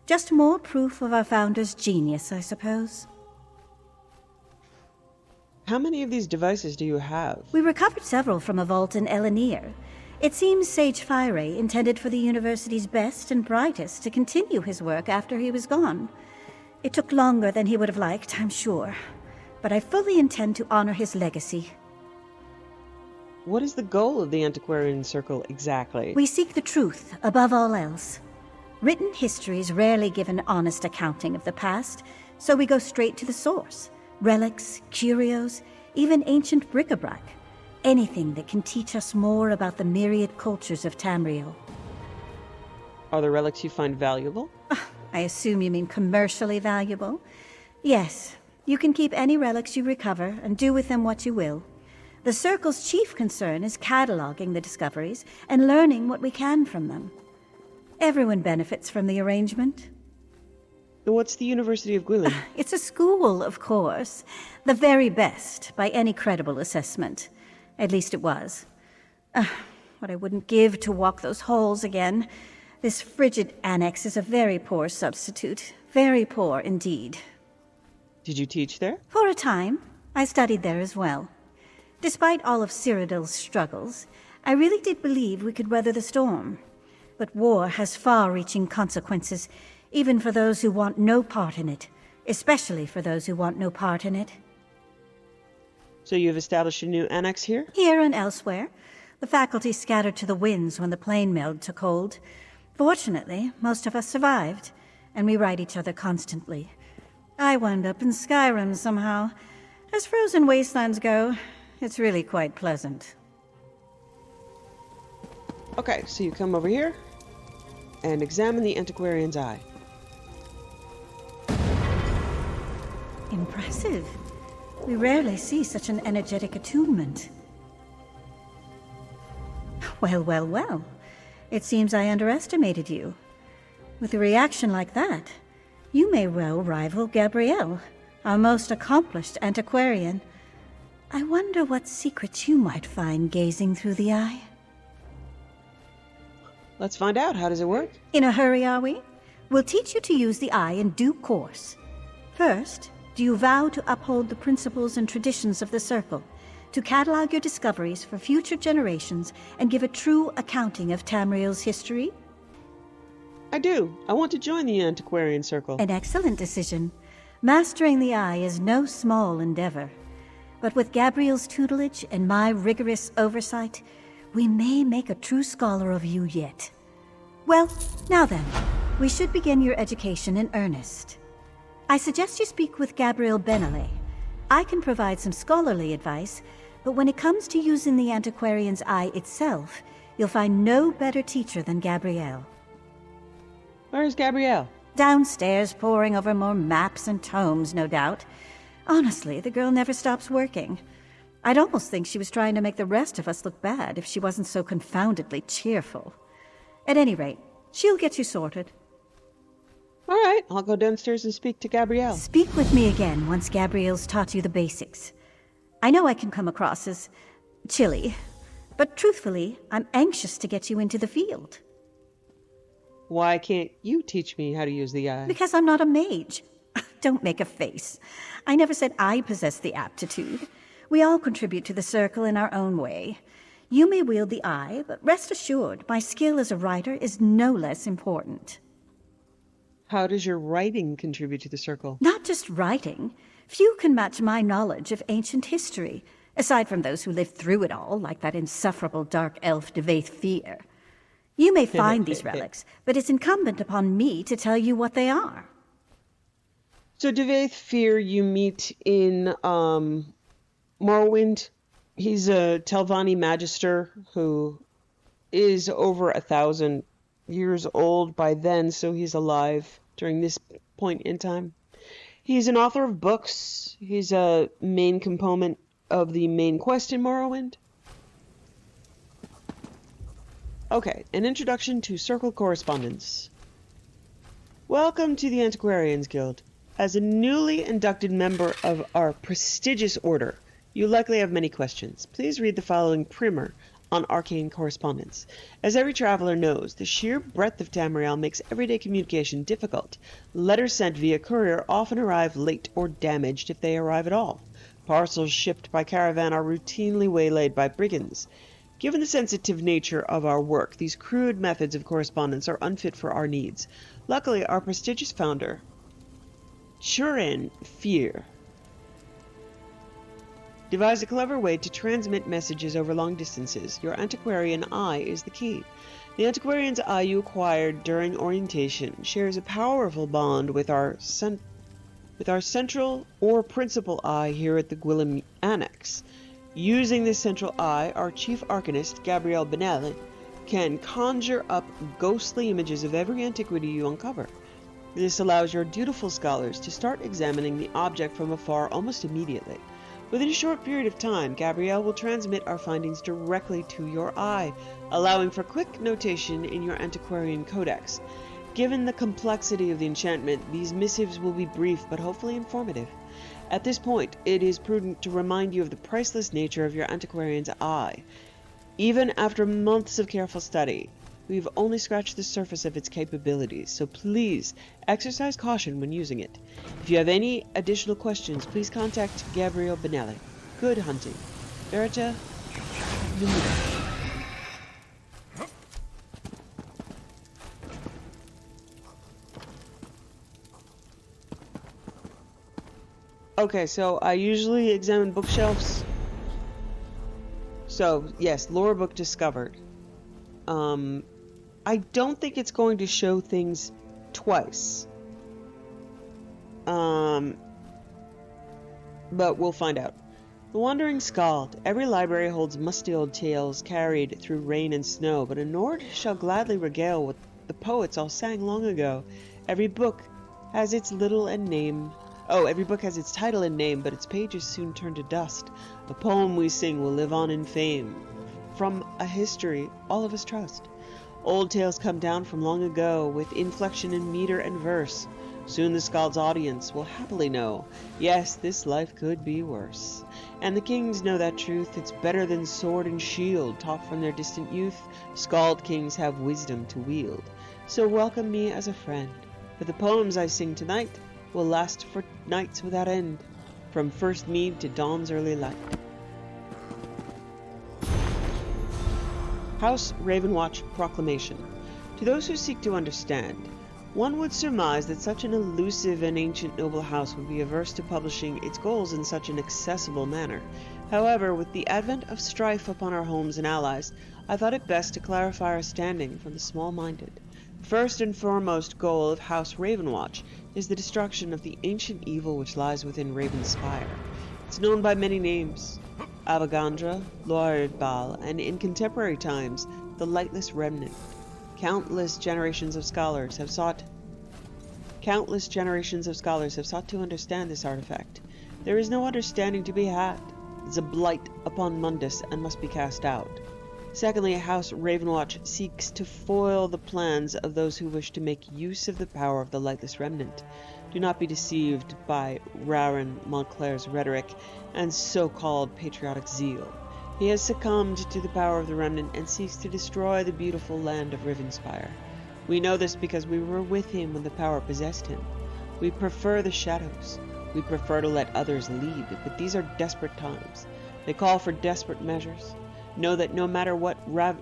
Just more proof of our founder's genius, I suppose. How many of these devices do you have? We recovered several from a vault in Elenir. It seems Sage Fire intended for the university's best and brightest to continue his work after he was gone. It took longer than he would have liked, I'm sure. But I fully intend to honor his legacy. What is the goal of the Antiquarian Circle exactly? We seek the truth above all else. Written histories rarely give an honest accounting of the past, so we go straight to the source. Relics, curios, even ancient bric-a-brac. Anything that can teach us more about the myriad cultures of Tamriel. Are the relics you find valuable? I assume you mean commercially valuable? Yes, you can keep any relics you recover and do with them what you will. The Circle's chief concern is cataloging the discoveries and learning what we can from them. Everyone benefits from the arrangement. What's the University of Gwilym? It's a school, of course. The very best, by any credible assessment. At least it was. What I wouldn't give to walk those halls again. This frigid annex is a very poor substitute. Very poor indeed. Did you teach there? For a time. I studied there as well. Despite all of Cyrodiil's struggles, I really did believe we could weather the storm. But war has far-reaching consequences, even for those who want no part in it. Especially for those who want no part in it. So you've established a new annex here? Here and elsewhere. The faculty scattered to the winds when the plane meld took hold. Fortunately, most of us survived, and we write each other constantly. I wound up in Skyrim somehow. As frozen wastelands go, it's really quite pleasant. Okay, so you come over here and examine the antiquarian's eye. Impressive. We rarely see such an energetic attunement. Well, well, well. It seems I underestimated you. With a reaction like that, you may well rival Gabrielle, our most accomplished antiquarian. I wonder what secrets you might find gazing through the eye. Let's find out. How does it work? In a hurry, are we? We'll teach you to use the eye in due course. First, do you vow to uphold the principles and traditions of the Circle, to catalog your discoveries for future generations and give a true accounting of Tamriel's history? I do. I want to join the Antiquarian Circle. An excellent decision. Mastering the eye is no small endeavor. But with Gabriel's tutelage and my rigorous oversight, we may make a true scholar of you yet. Well, now then, we should begin your education in earnest. I suggest you speak with Gabriel Benale. I can provide some scholarly advice, but when it comes to using the antiquarian's eye itself, you'll find no better teacher than Gabrielle. Where's Gabrielle? Downstairs, poring over more maps and tomes, no doubt. Honestly, the girl never stops working. I'd almost think she was trying to make the rest of us look bad if she wasn't so confoundedly cheerful. At any rate, she'll get you sorted. All right, I'll go downstairs and speak to Gabrielle. Speak with me again once Gabrielle's taught you the basics. I know I can come across as chilly, but truthfully, I'm anxious to get you into the field. Why can't you teach me how to use the eye? Because I'm not a mage. Don't make a face. I never said I possess the aptitude. We all contribute to the Circle in our own way. You may wield the eye, but rest assured, my skill as a writer is no less important. How does your writing contribute to the Circle? Not just writing. Few can match my knowledge of ancient history, aside from those who lived through it all, like that insufferable dark elf Devaith Fear. You may find these relics, but it's incumbent upon me to tell you what they are. So Devaith Fear you meet in Morrowind. He's a Telvanni magister who is over 1,000 years old by then, so he's alive during this point in time. He's an author of books. He's a main component of the main quest in Morrowind. Okay, an introduction to Circle correspondence. Welcome to the Antiquarians Guild. As a newly inducted member of our prestigious order, you likely have many questions. Please read the following primer on arcane correspondence. As every traveler knows, the sheer breadth of Tamriel makes everyday communication difficult. Letters sent via courier often arrive late or damaged if they arrive at all. Parcels shipped by caravan are routinely waylaid by brigands. Given the sensitive nature of our work, these crude methods of correspondence are unfit for our needs. Luckily, our prestigious founder, Churin Fear, devised a clever way to transmit messages over long distances. Your antiquarian eye is the key. The antiquarian's eye you acquired during orientation shares a powerful bond with our central or principal eye here at the Gwilym Annex. Using this central eye, our chief arcanist, Gabrielle Benale, can conjure up ghostly images of every antiquity you uncover. This allows your dutiful scholars to start examining the object from afar almost immediately. Within a short period of time, Gabrielle will transmit our findings directly to your eye, allowing for quick notation in your antiquarian codex. Given the complexity of the enchantment, these missives will be brief but hopefully informative. At this point, it is prudent to remind you of the priceless nature of your antiquarian's eye. Even after months of careful study, we've only scratched the surface of its capabilities, so please exercise caution when using it. If you have any additional questions, please contact Gabriel Benelli. Good hunting. Verita Numida. Okay, so I usually examine bookshelves. So, yes, lore book discovered. I don't think it's going to show things twice. But we'll find out. The Wandering Skald. Every library holds musty old tales carried through rain and snow, but a Nord shall gladly regale what the poets all sang long ago. Every book has its title and name, but its pages soon turn to dust. A poem we sing will live on in fame, from a history all of us trust. Old tales come down from long ago, with inflection in meter and verse. Soon the Skald's audience will happily know, yes, this life could be worse. And the kings know that truth, it's better than sword and shield, taught from their distant youth. Skald kings have wisdom to wield. So welcome me as a friend, for the poems I sing tonight will last for nights without end, from first mead to dawn's early light. House Ravenwatch Proclamation. To those who seek to understand, one would surmise that such an elusive and ancient noble house would be averse to publishing its goals in such an accessible manner. However, with the advent of strife upon our homes and allies, I thought it best to clarify our standing from the small-minded. The first and foremost goal of House Ravenwatch is the destruction of the ancient evil which lies within Raven's Spire. It's known by many names: Avagandra, Loirdbal, and in contemporary times, the Lightless Remnant. Countless generations of scholars have sought to understand this artifact. There is no understanding to be had. It's a blight upon Mundus and must be cast out. Secondly, House Ravenwatch seeks to foil the plans of those who wish to make use of the power of the Lightless Remnant. Do not be deceived by Rauren Montclair's rhetoric and so-called patriotic zeal. He has succumbed to the power of the Remnant and seeks to destroy the beautiful land of Rivenspire. We know this because we were with him when the power possessed him. We prefer the shadows. We prefer to let others lead, but these are desperate times. They call for desperate measures. Know that no matter what Ravenspire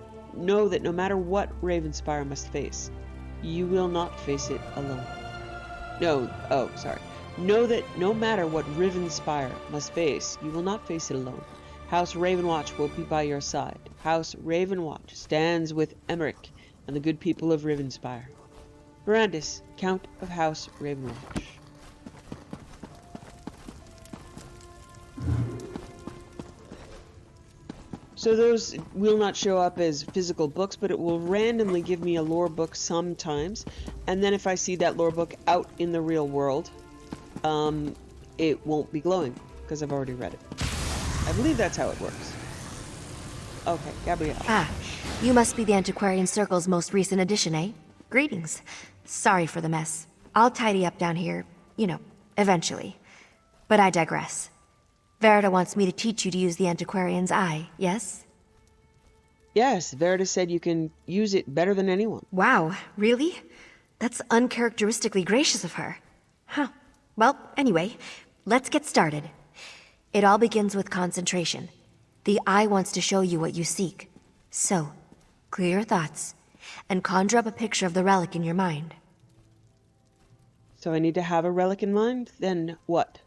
must face, you will not face it alone. Know that no matter what Rivenspire must face, you will not face it alone. House Ravenwatch will be by your side. House Ravenwatch stands with Emmerich and the good people of Rivenspire. Verandis, Count of House Ravenwatch. So those will not show up as physical books, but it will randomly give me a lore book sometimes. And then if I see that lore book out in the real world, it won't be glowing because I've already read it. I believe that's how it works. Okay, Gabrielle. Ah, you must be the Antiquarian Circle's most recent addition, eh? Greetings. Sorry for the mess. I'll tidy up down here, eventually. But I digress. Verita wants me to teach you to use the Antiquarian's eye, yes? Yes, Verita said you can use it better than anyone. Wow, really? That's uncharacteristically gracious of her. Huh. Well, anyway, let's get started. It all begins with concentration. The eye wants to show you what you seek. So, clear your thoughts, and conjure up a picture of the relic in your mind. So I need to have a relic in mind? Then what?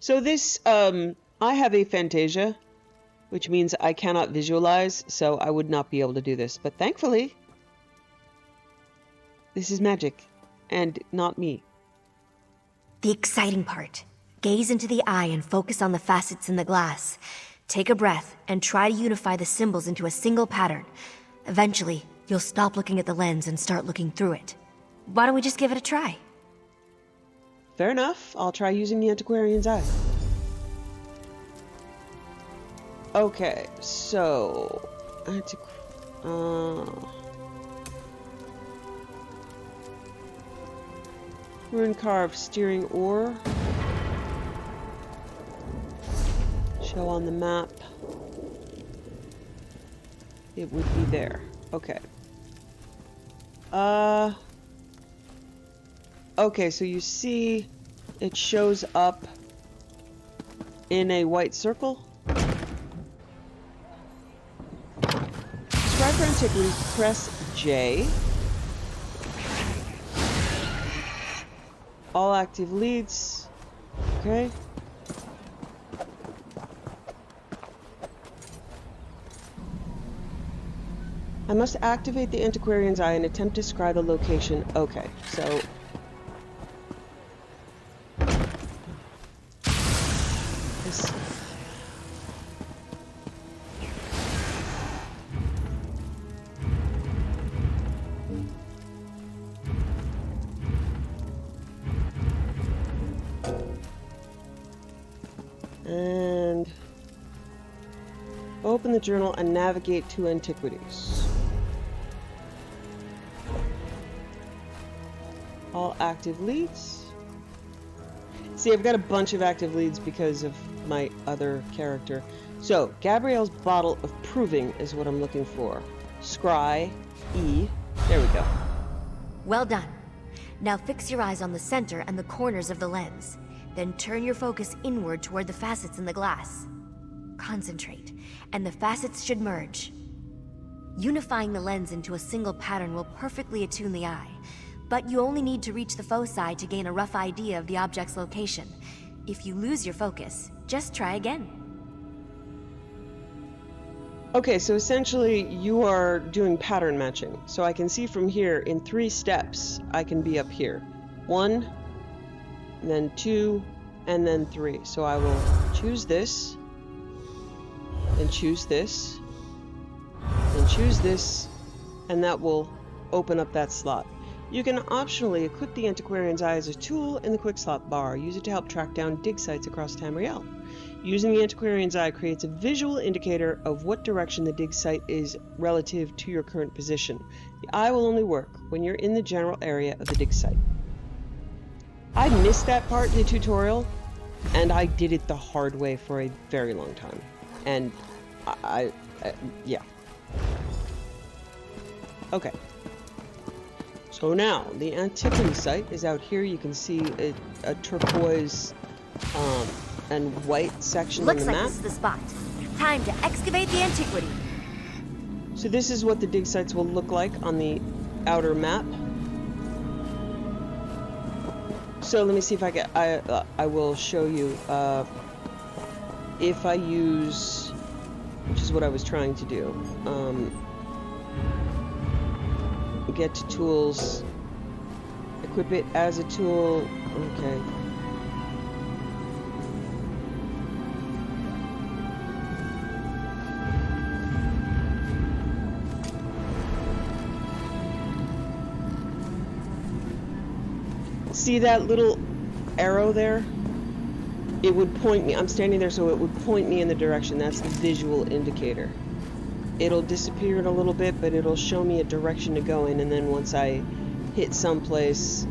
So this, I have aphantasia, which means I cannot visualize, so I would not be able to do this. But thankfully, this is magic, and not me. The exciting part. Gaze into the eye and focus on the facets in the glass. Take a breath and try to unify the symbols into a single pattern. Eventually, you'll stop looking at the lens and start looking through it. Why don't we just give it a try? Fair enough. I'll try using the Antiquarian's eye. Okay, so... Rune carved steering oar. Show on the map. It would be there. Okay. Okay, so you see it shows up in a white circle. Describe for antiquities, press J. All active leads. Okay. I must activate the Antiquarian's Eye and attempt to scry the location. Okay, so... this... and... open the journal and navigate to Antiquities. All active leads. See, I've got a bunch of active leads because of my other character. So, Gabrielle's Bottle of Proving is what I'm looking for. Scry, E. There we go. Well done. Now fix your eyes on the center and the corners of the lens. Then turn your focus inward toward the facets in the glass. Concentrate, and the facets should merge. Unifying the lens into a single pattern will perfectly attune the eye. But you only need to reach the foci to gain a rough idea of the object's location. If you lose your focus, just try again. Okay, so essentially you are doing pattern matching. So I can see from here in 3 steps, I can be up here. 1, and then 2, and then 3. So I will choose this, and choose this, and choose this, and that will open up that slot. You can optionally equip the Antiquarian's Eye as a tool in the quick slot bar. Use it to help track down dig sites across Tamriel. Using the Antiquarian's Eye creates a visual indicator of what direction the dig site is relative to your current position. The eye will only work when you're in the general area of the dig site. I missed that part in the tutorial, and I did it the hard way for a very long time. And yeah. Okay. So now, the antiquity site is out here. You can see a turquoise and white section on the map. Looks like this is the spot. Time to excavate the antiquity. So this is what the dig sites will look like on the outer map. So let me see if I get. I will show you if I use, which is what I was trying to do. Get to tools, equip it as a tool. Okay. See that little arrow there? It would point me. I'm standing there, so it would point me in the direction. That's the visual indicator. It'll disappear in a little bit, but it'll show me a direction to go in, and then once I hit someplace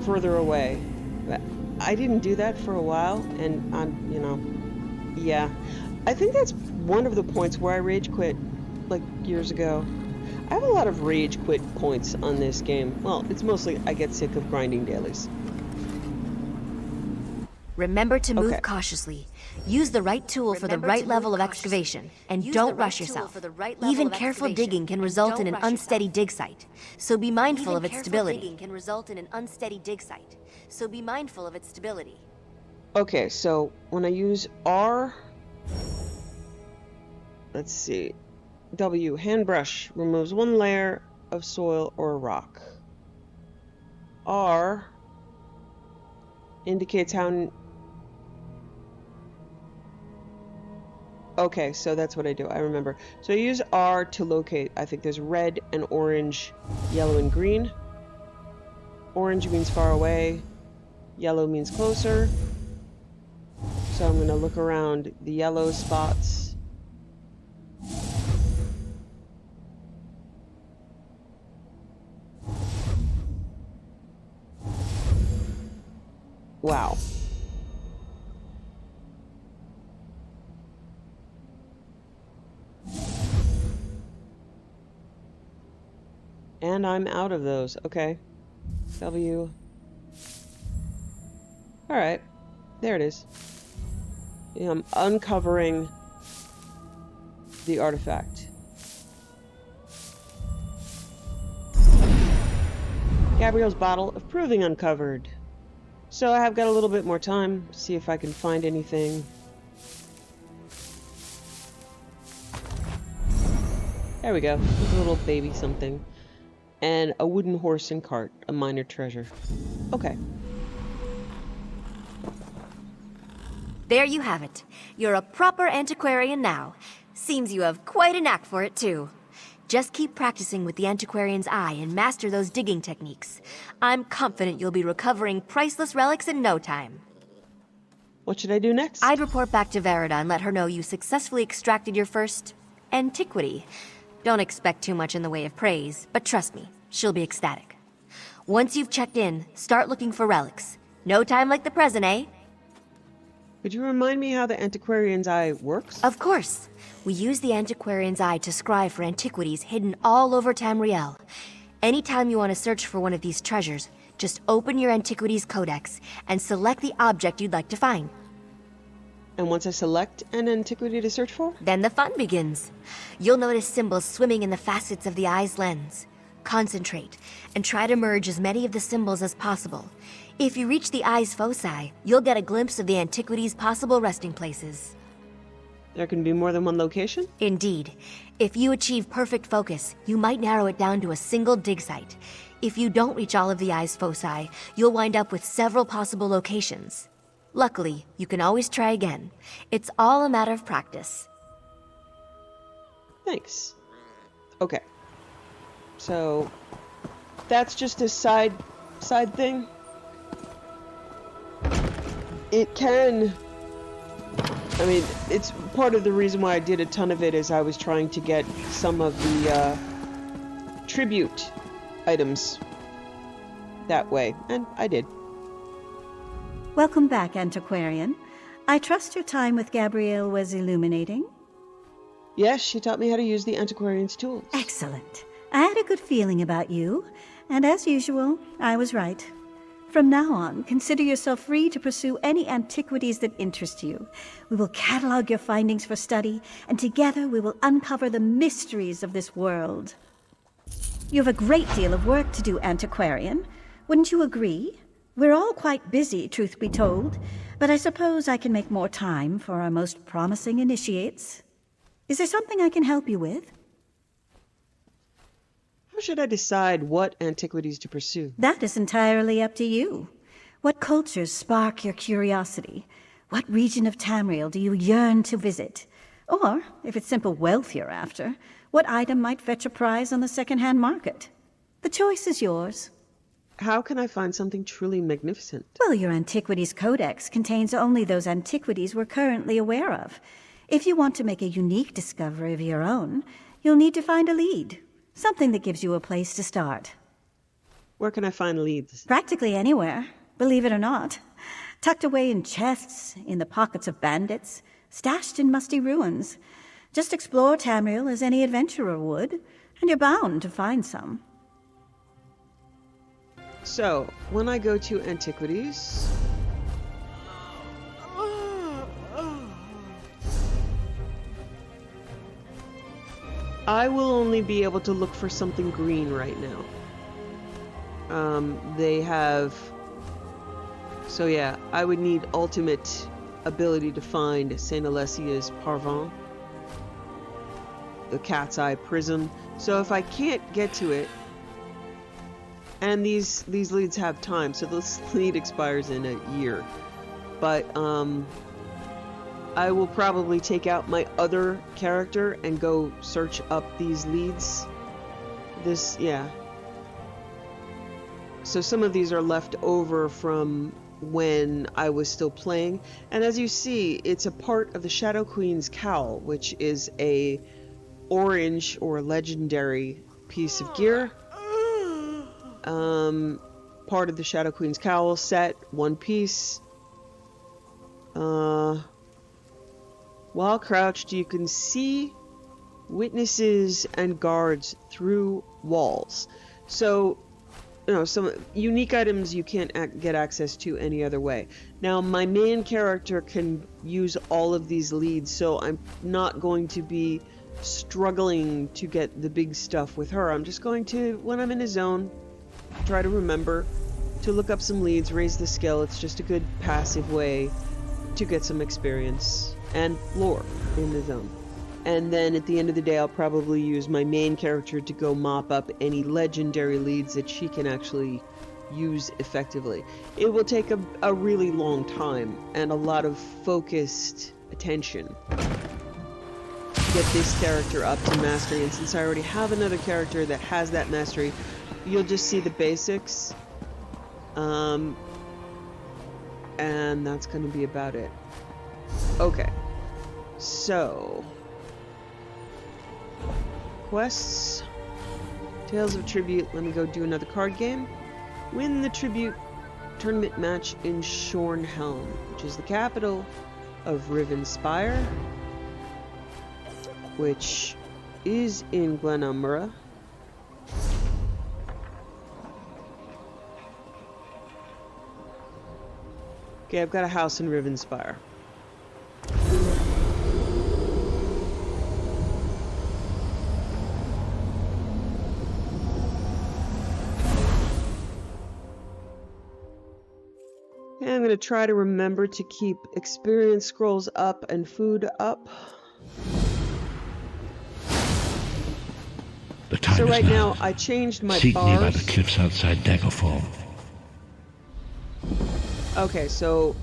further away. But I didn't do that for a while, and I'm, you know, yeah. I think that's one of the points where I rage quit, like, years ago. I have a lot of rage quit points on this game. Well, it's mostly I get sick of grinding dailies. Remember to move cautiously. Use the right tool for the right level of excavation, and don't rush yourself. Even careful digging can result in an unsteady dig site, so be mindful of its stability. Okay, so when I use R, let's see, W, hand brush, removes 1 layer of soil or rock. R indicates how... Okay, so that's what I do. I remember. So I use R to locate. I think there's red and orange, yellow and green. Orange means far away. Yellow means closer. So I'm going to look around the yellow spots. Wow. And I'm out of those. Okay. W. Alright. There it is. Yeah, I'm uncovering the artifact. Gabrielle's bottle of proving uncovered. So I have got a little bit more time to see if I can find anything. There we go. A little baby something. And a wooden horse and cart. A minor treasure. Okay. There you have it. You're a proper antiquarian now. Seems you have quite a knack for it, too. Just keep practicing with the antiquarian's eye and master those digging techniques. I'm confident you'll be recovering priceless relics in no time. What should I do next? I'd report back to Verida and let her know you successfully extracted your first antiquity. Don't expect too much in the way of praise, but trust me, she'll be ecstatic. Once you've checked in, start looking for relics. No time like the present, eh? Could you remind me how the antiquarian's eye works? Of course. We use the antiquarian's eye to scry for antiquities hidden all over Tamriel. Anytime you want to search for one of these treasures, just open your antiquities codex and select the object you'd like to find. And once I select an antiquity to search for? Then the fun begins. You'll notice symbols swimming in the facets of the eye's lens. Concentrate, and try to merge as many of the symbols as possible. If you reach the eye's foci, you'll get a glimpse of the antiquity's possible resting places. There can be more than one location? Indeed. If you achieve perfect focus, you might narrow it down to a single dig site. If you don't reach all of the eye's foci, you'll wind up with several possible locations. Luckily, you can always try again. It's all a matter of practice. Thanks. Okay. So, that's just a side thing. It can... I mean, it's part of the reason why I did a ton of it is I was trying to get some of the tribute items that way, and I did. Welcome back, Antiquarian. I trust your time with Gabrielle was illuminating. Yes, she taught me how to use the antiquarian's tools. Excellent. I had a good feeling about you, and as usual, I was right. From now on, consider yourself free to pursue any antiquities that interest you. We will catalog your findings for study, and together we will uncover the mysteries of this world. You have a great deal of work to do, Antiquarian. Wouldn't you agree? We're all quite busy, truth be told, but I suppose I can make more time for our most promising initiates. Is there something I can help you with? How should I decide what antiquities to pursue? That is entirely up to you. What cultures spark your curiosity? What region of Tamriel do you yearn to visit? Or, if it's simple wealth you're after, what item might fetch a prize on the second-hand market? The choice is yours. How can I find something truly magnificent? Well, your Antiquities Codex contains only those antiquities we're currently aware of. If you want to make a unique discovery of your own, you'll need to find a lead. Something that gives you a place to start. Where can I find leads? Practically anywhere, believe it or not. Tucked away in chests, in the pockets of bandits, stashed in musty ruins. Just explore Tamriel as any adventurer would, and you're bound to find some. So, when I go to antiquities... I will only be able to look for something green right now. They have... So yeah, I would need ultimate ability to find St. Alessia's Parvent, the Cat's Eye Prism. So if I can't get to it, and these leads have time, so this lead expires in a year. But I will probably take out my other character and go search up these leads. Yeah. So some of these are left over from when I was still playing. And as you see, it's a part of the Shadow Queen's cowl, which is a orange or legendary piece of gear. part of the Shadow Queen's Cowl set, one piece. While crouched, you can see witnesses and guards through walls. So, you know, some unique items you can't get access to any other way. Now, my main character can use all of these leads, so I'm not going to be struggling to get the big stuff with her. I'm just going to, when I'm in a zone, try to remember to look up some leads, raise the skill. It's just a good passive way to get some experience and lore in the zone. And then at the end of the day, I'll probably use my main character to go mop up any legendary leads that she can actually use effectively. It will take a really long time and a lot of focused attention to get this character up to mastery. And since I already have another character that has that mastery, you'll just see the basics. And that's going to be about it. Okay. So... quests. Tales of Tribute. Let me go do another card game. Win the Tribute tournament match in Shornhelm, which is the capital of Rivenspire, which is in Glenumbra. Okay, I've got a house in Rivenspire. And I'm going to try to remember to keep experience scrolls up and food up. The time so is right now, I changed my Seek bars. me by the cliffs outside Daggerfall. Okay, so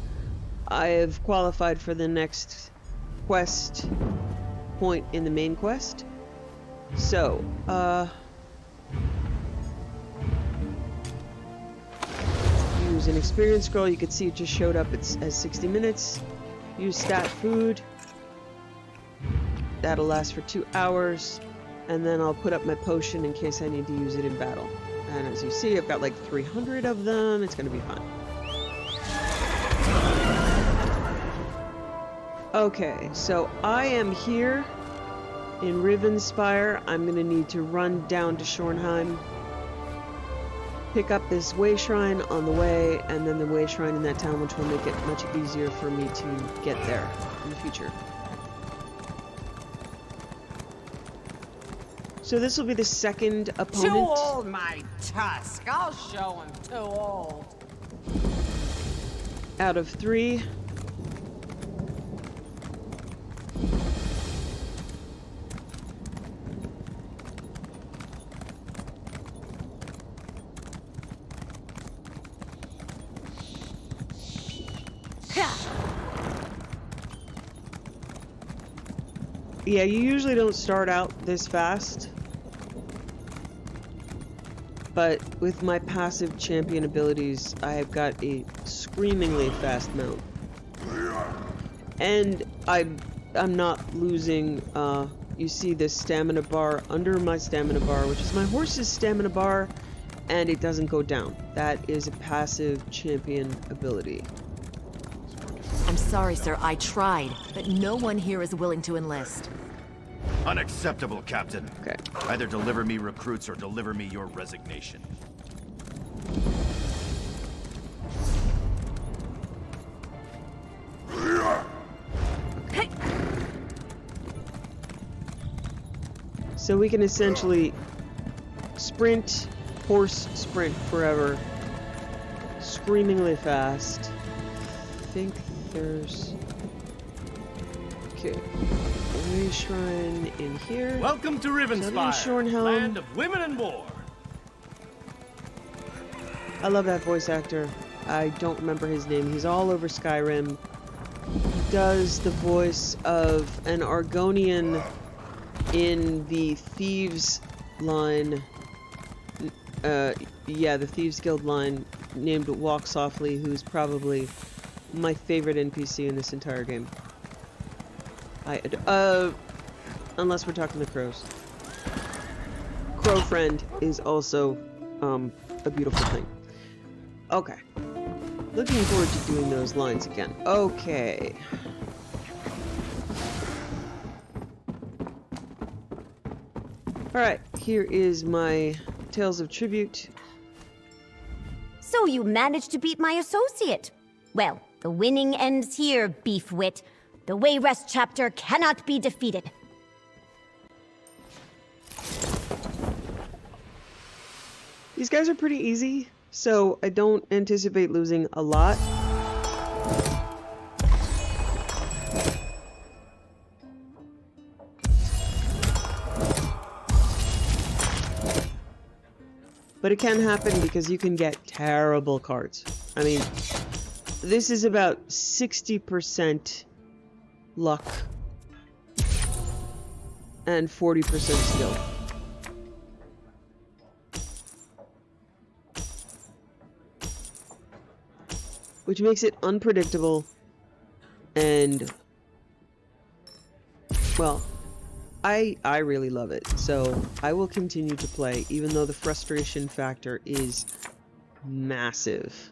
I have qualified for the next quest point in the main quest. So, use an experience scroll. You can see it just showed up as 60 minutes. Use stat food. That'll last for 2 hours. And then I'll put up my potion in case I need to use it in battle. And as you see, I've got like 300 of them. It's going to be fun. Okay, so I am here in Rivenspire. I'm going to need to run down to Shornheim, pick up this way shrine on the way, and then the way shrine in that town, which will make it much easier for me to get there in the future. So this will be the second opponent. Too old, my tusk. I'll show him too old. Out of 3. Yeah, you usually don't start out this fast. But with my passive champion abilities, I have got a screamingly fast mount. And I'm not losing, you see this stamina bar under my stamina bar, which is my horse's stamina bar, and it doesn't go down. That is a passive champion ability. I'm sorry, sir, I tried, but no one here is willing to enlist. Unacceptable, Captain. Okay. Either deliver me recruits or deliver me your resignation. Hey. So we can essentially sprint, horse sprint forever, screamingly fast. I think there's... okay. Way shrine in here. Welcome to Rivenspire, land of women and war. I love that voice actor. I don't remember his name. He's all over Skyrim. He does the voice of an Argonian in the Thieves line. Yeah, the Thieves Guild line, named Walk Softly, who's probably my favorite NPC in this entire game. Unless we're talking the crows. Crow Friend is also, a beautiful thing. Okay. Looking forward to doing those lines again. Okay. Alright, here is my Tales of Tribute. So you managed to beat my associate. Well, the winning ends here, Beefwit. The Wayrest chapter cannot be defeated. These guys are pretty easy, so I don't anticipate losing a lot. But it can happen because you can get terrible cards. I mean, this is about 60% luck and 40% skill. Which makes it unpredictable and, well, I really love it, so I will continue to play, even though the frustration factor is massive.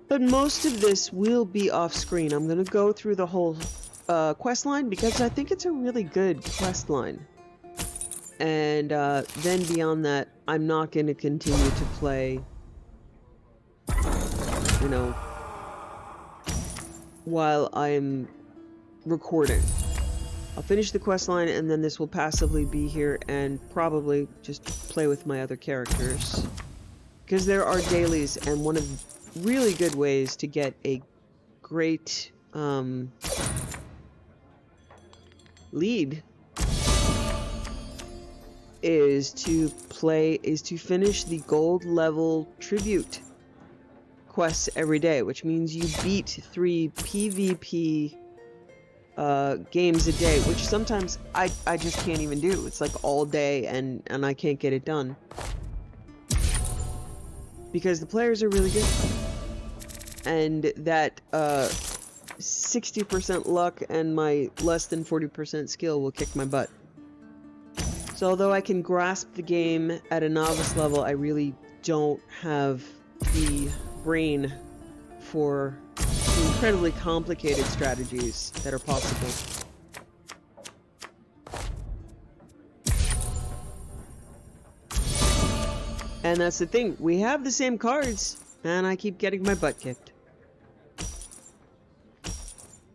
But most of this will be off screen. I'm going to go through the whole quest line because I think it's a really good quest line. And then beyond that, I'm not going to continue to play, you know, while I'm recording. I'll finish the quest line and then this will passively be here and probably just play with my other characters. Because there are dailies, and one of really good ways to get a great lead is to finish the gold level tribute quests every day, which means you beat 3 PvP games a day, which sometimes I just can't even do. It's like all day and I can't get it done. Because the players are really good. And that 60% luck and my less than 40% skill will kick my butt. So although I can grasp the game at a novice level, I really don't have the brain for the incredibly complicated strategies that are possible. And that's the thing, we have the same cards, and I keep getting my butt kicked.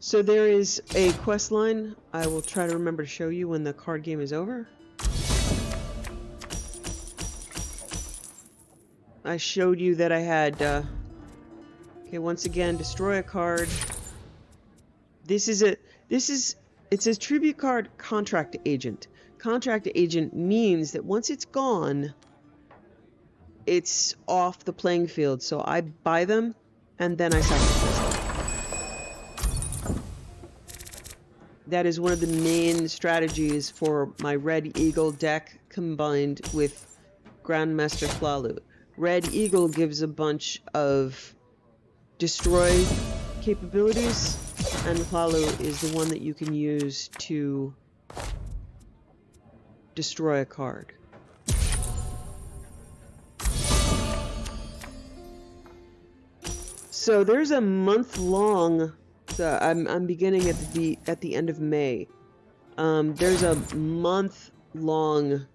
So there is a quest line. I will try to remember to show you when the card game is over. I showed you that I had, okay, once again, destroy a card. It's a tribute card, contract agent. Contract agent means that once it's gone, it's off the playing field. So I buy them, and then I sacrifice them. That is one of the main strategies for my Red Eagle deck combined with Grandmaster Flalu. Red Eagle gives a bunch of destroy capabilities, and Flalu is the one that you can use to destroy a card. So there's a month-long. So I'm beginning at the end of May. There's a month-long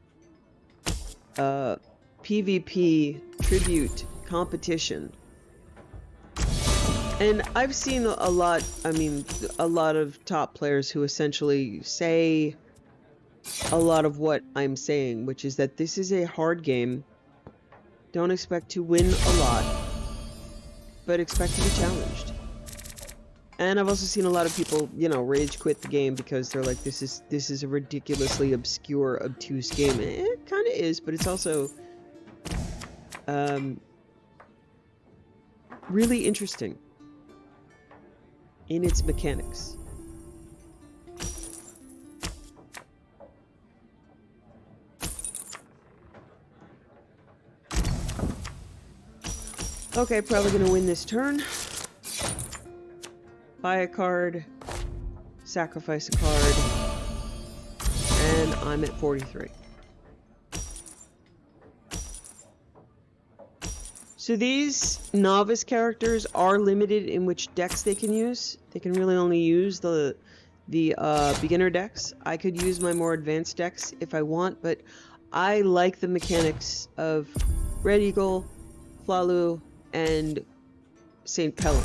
PvP tribute competition, and I've seen a lot. I mean, a lot of top players who essentially say a lot of what I'm saying, which is that this is a hard game. Don't expect to win a lot, but expect to be challenged. And I've also seen a lot of people, you know, rage quit the game because they're like, this is a ridiculously obscure, obtuse game. It kind of is, but it's also really interesting in its mechanics. Okay, probably gonna win this turn. Buy a card, sacrifice a card, and I'm at 43. So these novice characters are limited in which decks they can use. They can really only use the beginner decks. I could use my more advanced decks if I want, but I like the mechanics of Red Eagle, Flalu, and St. Pelham.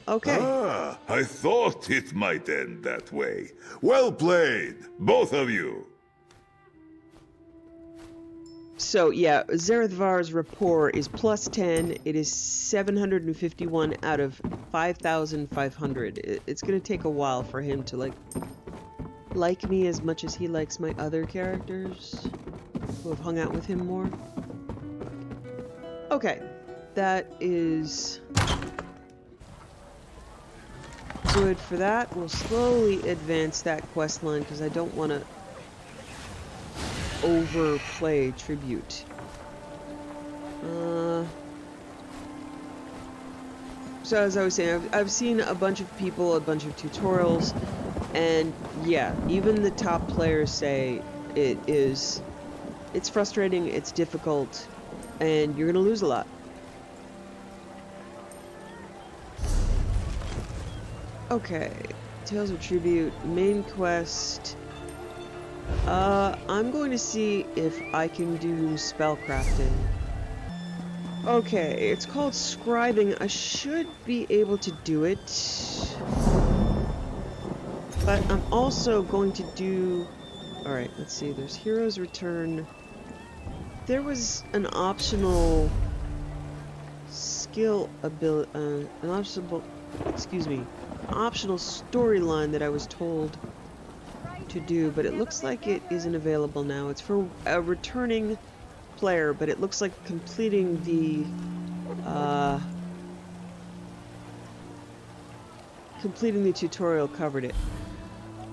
Okay. Ah, I thought it might end that way. Well played, both of you. So yeah, Zarethvar's rapport is +10. It is 751 out of 5,500. It's gonna take a while for him to like me as much as he likes my other characters who have hung out with him more. Okay, that is good for that. We'll slowly advance that quest line because I don't want to overplay tribute. So as I was saying, I've seen a bunch of people, a bunch of tutorials, and yeah, even the top players say it's frustrating, it's difficult, and you're gonna lose a lot. Okay, Tales of Tribute, main quest. I'm going to see if I can do spellcrafting. Okay, it's called scribing. I should be able to do it. But I'm also going to do... Alright, let's see. There's Hero's Return. There was an optional skill ability... an optional storyline that I was told to do, but it looks like it isn't available now. It's for a returning player, but it looks like completing the tutorial covered it.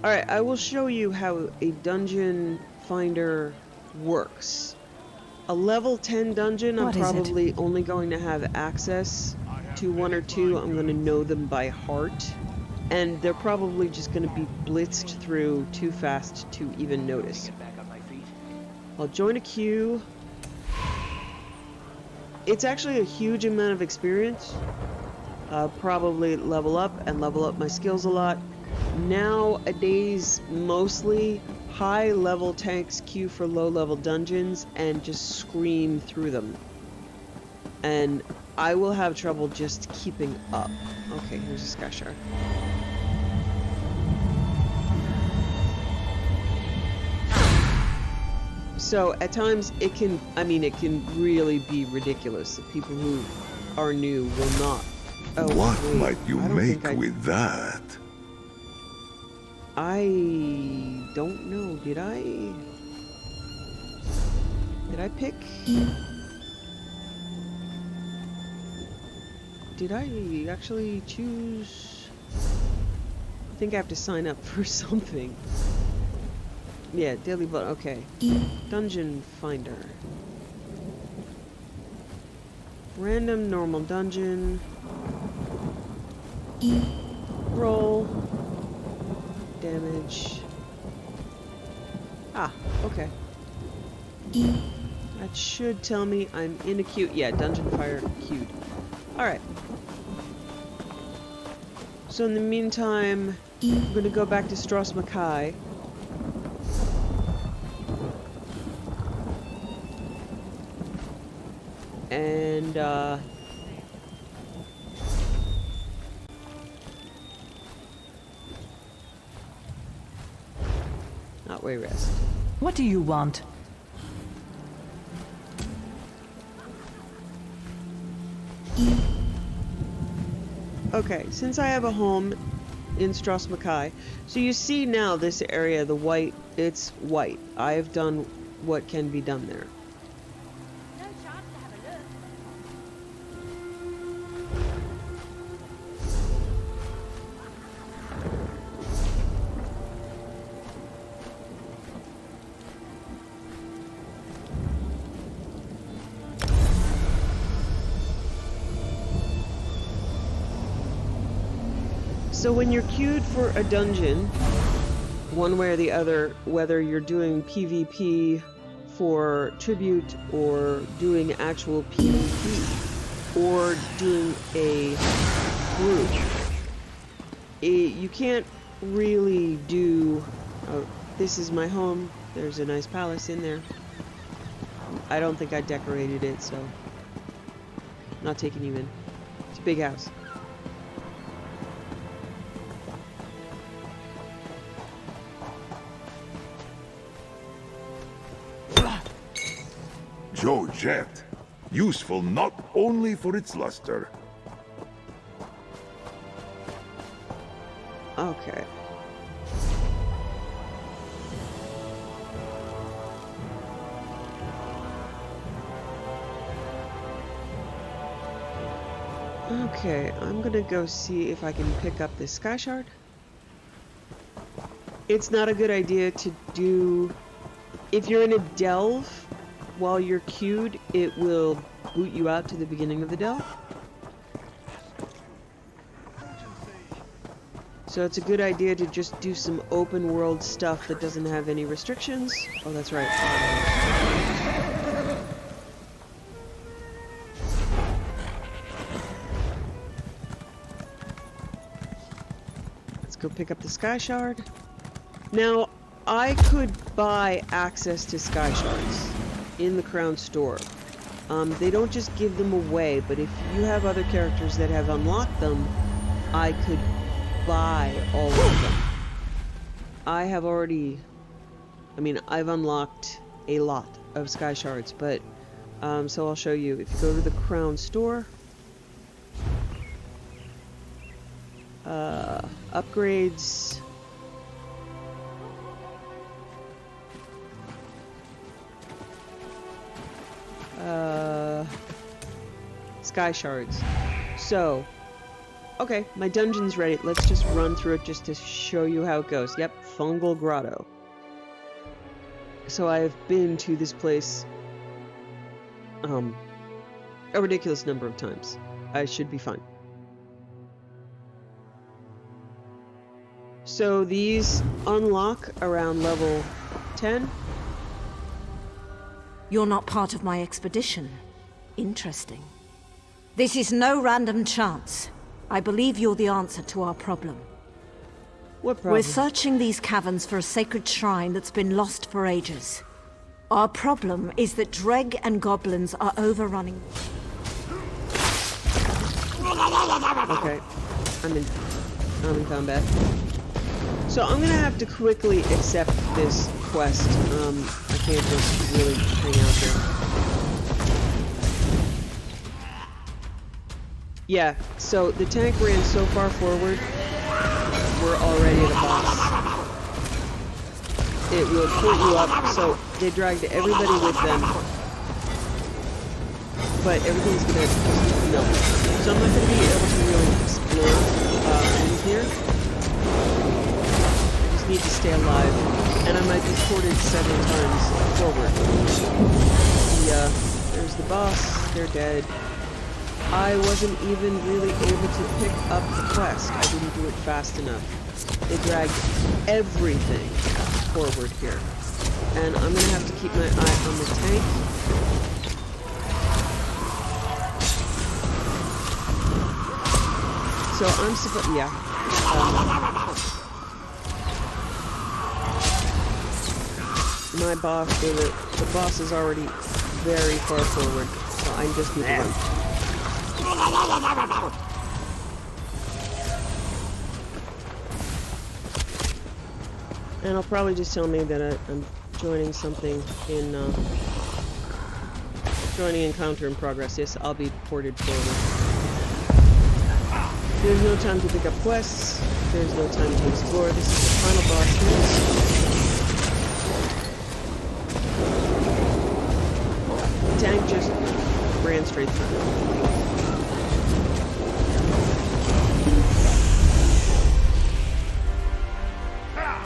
Alright, I will show you how a dungeon finder works. A level 10 dungeon, I'm probably only going to have access to 1 or 2. I'm going to know them by heart. And they're probably just going to be blitzed through too fast to even notice. I'll join a queue. It's actually a huge amount of experience. Probably level up and level up my skills a lot. Nowadays, mostly high-level tanks queue for low-level dungeons and just scream through them. And I will have trouble just keeping up. Okay, here's a Skyshark. So at times it can really be ridiculous. The people who are new will not. Oh, what wait, might you make with that? I don't know. Did I pick? Did I actually choose? I think I have to sign up for something. Yeah, daily blood. Okay. Dungeon finder. Random normal dungeon. Roll. Damage. Ah, okay. That should tell me I'm in a queue. Yeah, dungeon fire queued. Alright. So in the meantime, I'm gonna go back to Stros M'kai. And, not way rest. What do you want? Okay, since I have a home in Stros M'kai, so you see now this area, the white, it's white. I have done what can be done there. So when you're queued for a dungeon, one way or the other, whether you're doing PvP for tribute or doing actual PvP or doing a group, you can't really do... Oh, this is my home. There's a nice palace in there. I don't think I decorated it, so... not taking you in. It's a big house. Georgette, useful not only for its luster. Okay. Okay, I'm gonna go see if I can pick up this sky shard. It's not a good idea to do... if you're in a delve, while you're queued, it will boot you out to the beginning of the delve. So it's a good idea to just do some open world stuff that doesn't have any restrictions. Oh, that's right. Let's go pick up the sky shard. Now, I could buy access to sky shards in the Crown store. They don't just give them away, but if you have other characters that have unlocked them, I could buy all of them. I have already... I mean, I've unlocked a lot of sky shards, but... so I'll show you. If you go to the Crown store... upgrades... sky shards. So, okay, my dungeon's ready. Let's just run through it just to show you how it goes. Yep, Fungal Grotto. So I've been to this place a ridiculous number of times. I should be fine. So these unlock around level 10. You're not part of my expedition. Interesting. This is no random chance. I believe you're the answer to our problem. What problem? We're searching these caverns for a sacred shrine that's been lost for ages. Our problem is that Dreg and goblins are overrunning. Okay, I'm in combat. So I'm gonna have to quickly accept this quest. I can't just really hang out here. Yeah, so the tank ran so far forward, we're already at a boss. It will point you up, so they dragged everybody with them. But everything's gonna... no. So I'm not gonna be able to really explore in here. I just need to stay alive. And I might be ported several times forward. There's the boss, they're dead. I wasn't even really able to pick up the quest. I didn't do it fast enough. They dragged everything forward here. And I'm gonna have to keep my eye on the tank. So I'm supposed... yeah. My boss, the boss is already very far forward. So I just need to run. And it'll probably just tell me that I'm joining something in, joining encounter in progress. Yes, I'll be ported forward. There's no time to pick up quests. There's no time to explore. This is the final boss phase. The tank just ran straight through.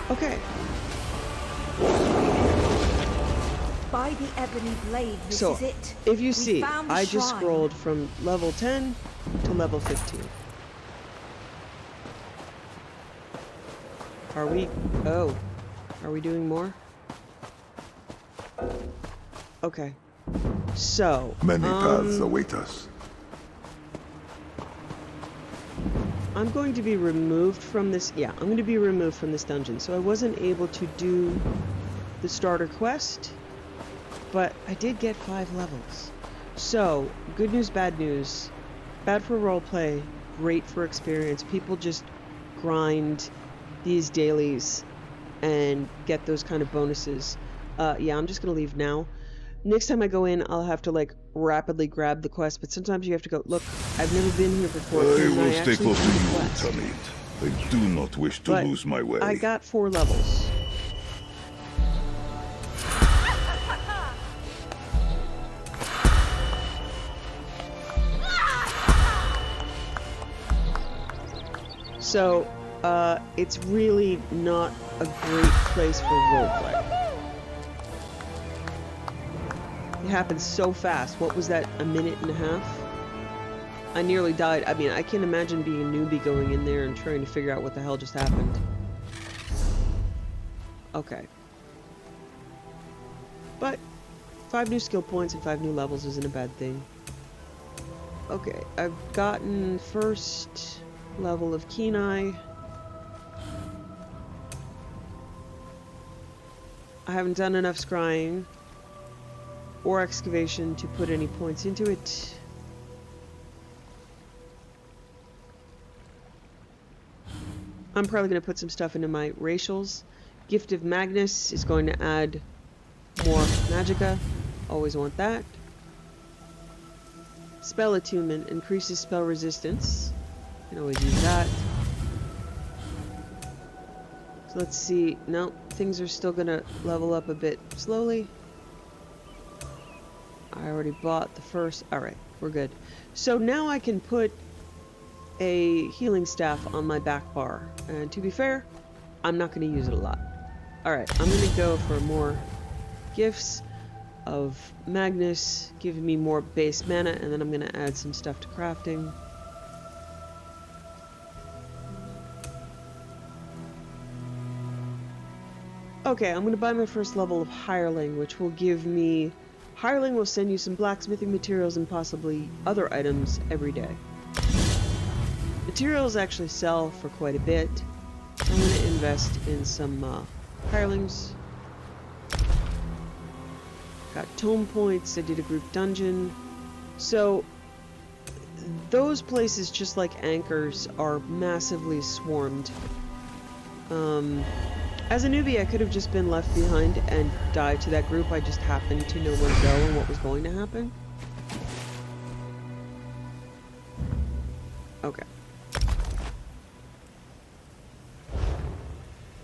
Okay. By the ebony blade, this so, is it. If you see, I just scrolled from level 10 to level 15. Are we... Oh. Are we doing more? Okay. So... Many paths await us. I'm going to be removed from this... Yeah, I'm going to be removed from this dungeon. So I wasn't able to do the starter quest, but I did get 5 levels. So, good news, bad news. Bad for roleplay, great for experience. People just grind these dailies and get those kind of bonuses. Yeah, I'm just going to leave now. Next time I go in, I'll have to, like, rapidly grab the quest, but sometimes you have to go, look, I've never been here before. I will stay close to you, Tamid. I do not wish to lose my way. I got 4 levels. So, it's really not a great place for roleplay. It happens so fast. What was that, a minute and a half? I nearly died. I mean, I can't imagine being a newbie going in there and trying to figure out what the hell just happened. Okay. But 5 new skill points and 5 new levels isn't a bad thing. Okay, I've gotten first level of Keen Eye. I haven't done enough scrying or excavation to put any points into it. I'm probably going to put some stuff into my racials. Gift of Magnus is going to add more magicka. Always want that. Spell Attunement increases spell resistance. Can always use that. So let's see. No, things are still going to level up a bit slowly. I already bought the first. Alright, we're good. So now I can put a healing staff on my back bar. And to be fair, I'm not going to use it a lot. Alright, I'm going to go for more gifts of Magnus, giving me more base mana, and then I'm going to add some stuff to crafting. Okay, I'm going to buy my first level of Hireling, which will give me... Hireling will send you some blacksmithing materials and possibly other items every day. Materials actually sell for quite a bit. So I'm going to invest in some hirelings. Got tome points, I did a group dungeon. So those places, just like anchors, are massively swarmed. As a newbie, I could have just been left behind and died to that group. I just happened to know where to go and what was going to happen. Okay.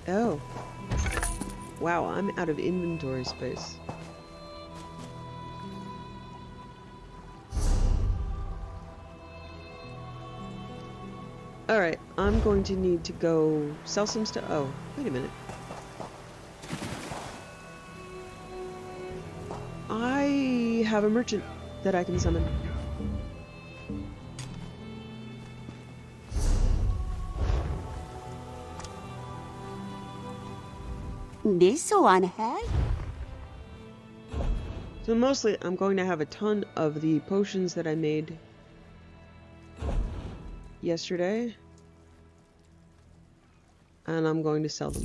Oh. Wow, I'm out of inventory space. Alright, I'm going to need to go sell some stuff. Oh, wait a minute. I have a merchant that I can summon. This one has? So mostly I'm going to have a ton of the potions that I made yesterday, and I'm going to sell them.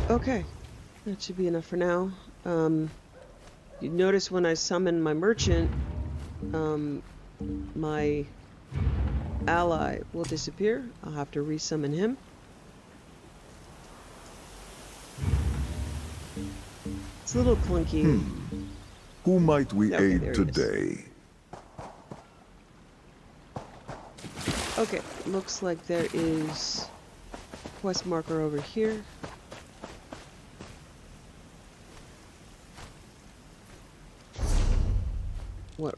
Okay, that should be enough for now. You notice when I summon my merchant, my ally will disappear. I'll have to resummon him. It's a little clunky. Who might we Okay, aid there he today? Okay, looks like there is a quest marker over here. What?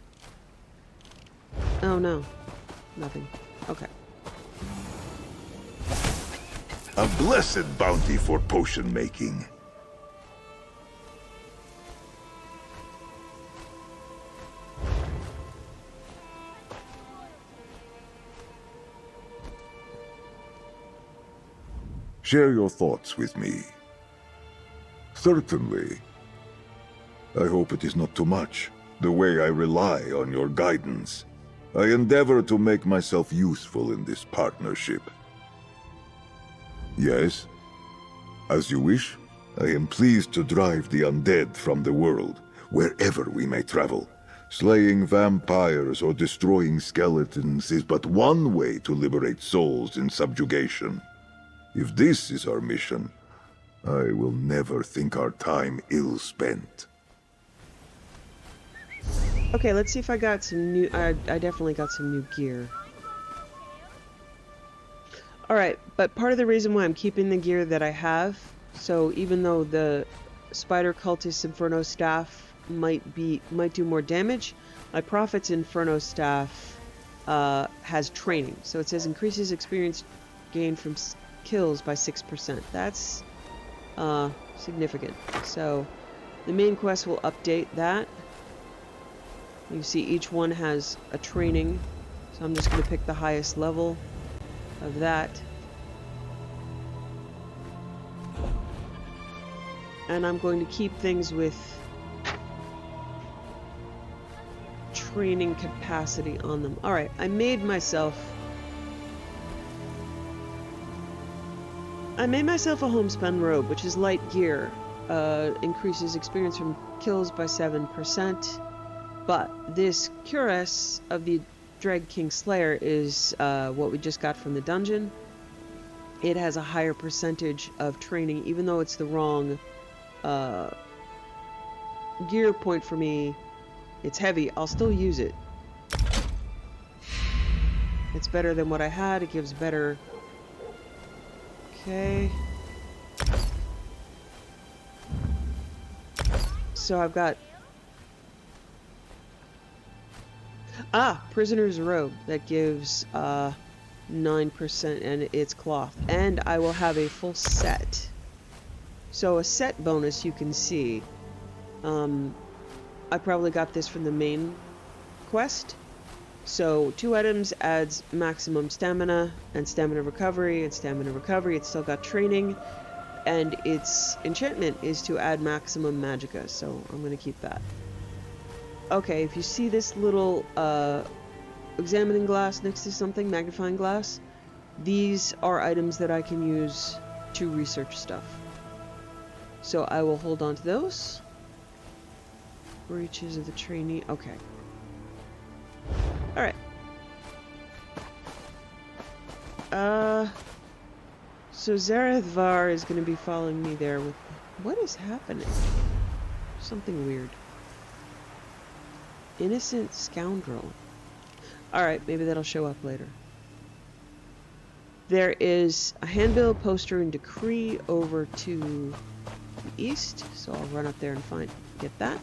Oh no. Nothing. Okay. A blessed bounty for potion making. Share your thoughts with me. Certainly. I hope it is not too much, the way I rely on your guidance. I endeavor to make myself useful in this partnership. Yes? As you wish, I am pleased to drive the undead from the world, wherever we may travel. Slaying vampires or destroying skeletons is but one way to liberate souls in subjugation. If this is our mission, I will never think our time ill spent. Okay, let's see if I got some new... I definitely got some new gear. Alright, but part of the reason why I'm keeping the gear that I have, so even though the Spider Cultist Inferno Staff might do more damage, my Prophet's Inferno Staff has training. So it says increases experience gained from kills by 6%. That's significant. So the main quest will update that. You see each one has a training, so I'm just going to pick the highest level of that. And I'm going to keep things with training capacity on them. Alright, I made myself a homespun robe, which is light gear. Increases experience from kills by 7%. But this cuirass of the Drag King Slayer is what we just got from the dungeon. It has a higher percentage of training, even though it's the wrong gear point for me. It's heavy. I'll still use it. It's better than what I had. It gives better... Okay. So I've got... Prisoner's Robe. That gives 9% and it's cloth. And I will have a full set. So a set bonus you can see. I probably got this from the main quest. So 2 items adds maximum stamina and stamina recovery and stamina recovery. It's still got training. And its enchantment is to add maximum magicka. So I'm going to keep that. Okay, if you see this little examining glass next to something, magnifying glass, these are items that I can use to research stuff. So I will hold on to those. Breaches of the trainee. Okay. Alright. So Zarethvar is going to be following me there with... What is happening? Something weird. Innocent scoundrel. Alright, maybe that'll show up later. There is a handbill, poster, and decree over to the east, so I'll run up there and get that.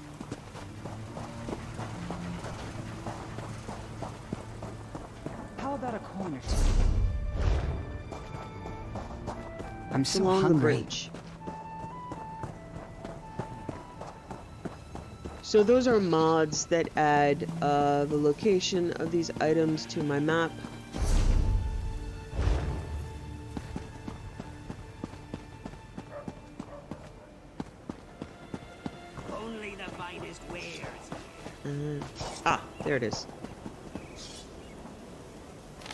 How about a coin or two? I'm so Along hungry. the bridge. So those are mods that add the location of these items to my map. Only the finest wares. There it is.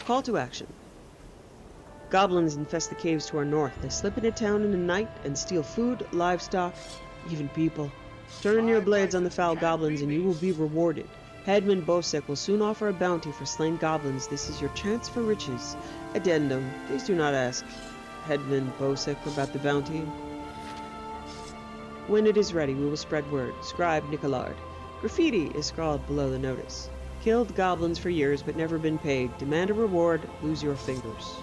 Call to action. Goblins infest the caves to our north. They slip into town in the night and steal food, livestock, even people. Turn your blades on the foul goblins and you will be rewarded. Headman Bosek will soon offer a bounty for slain goblins. This is your chance for riches. Addendum. Please do not ask Headman Bosek about the bounty. When it is ready, we will spread word. Scribe Nicolard. Graffiti is scrawled below the notice. Killed goblins for years but never been paid. Demand a reward. Lose your fingers.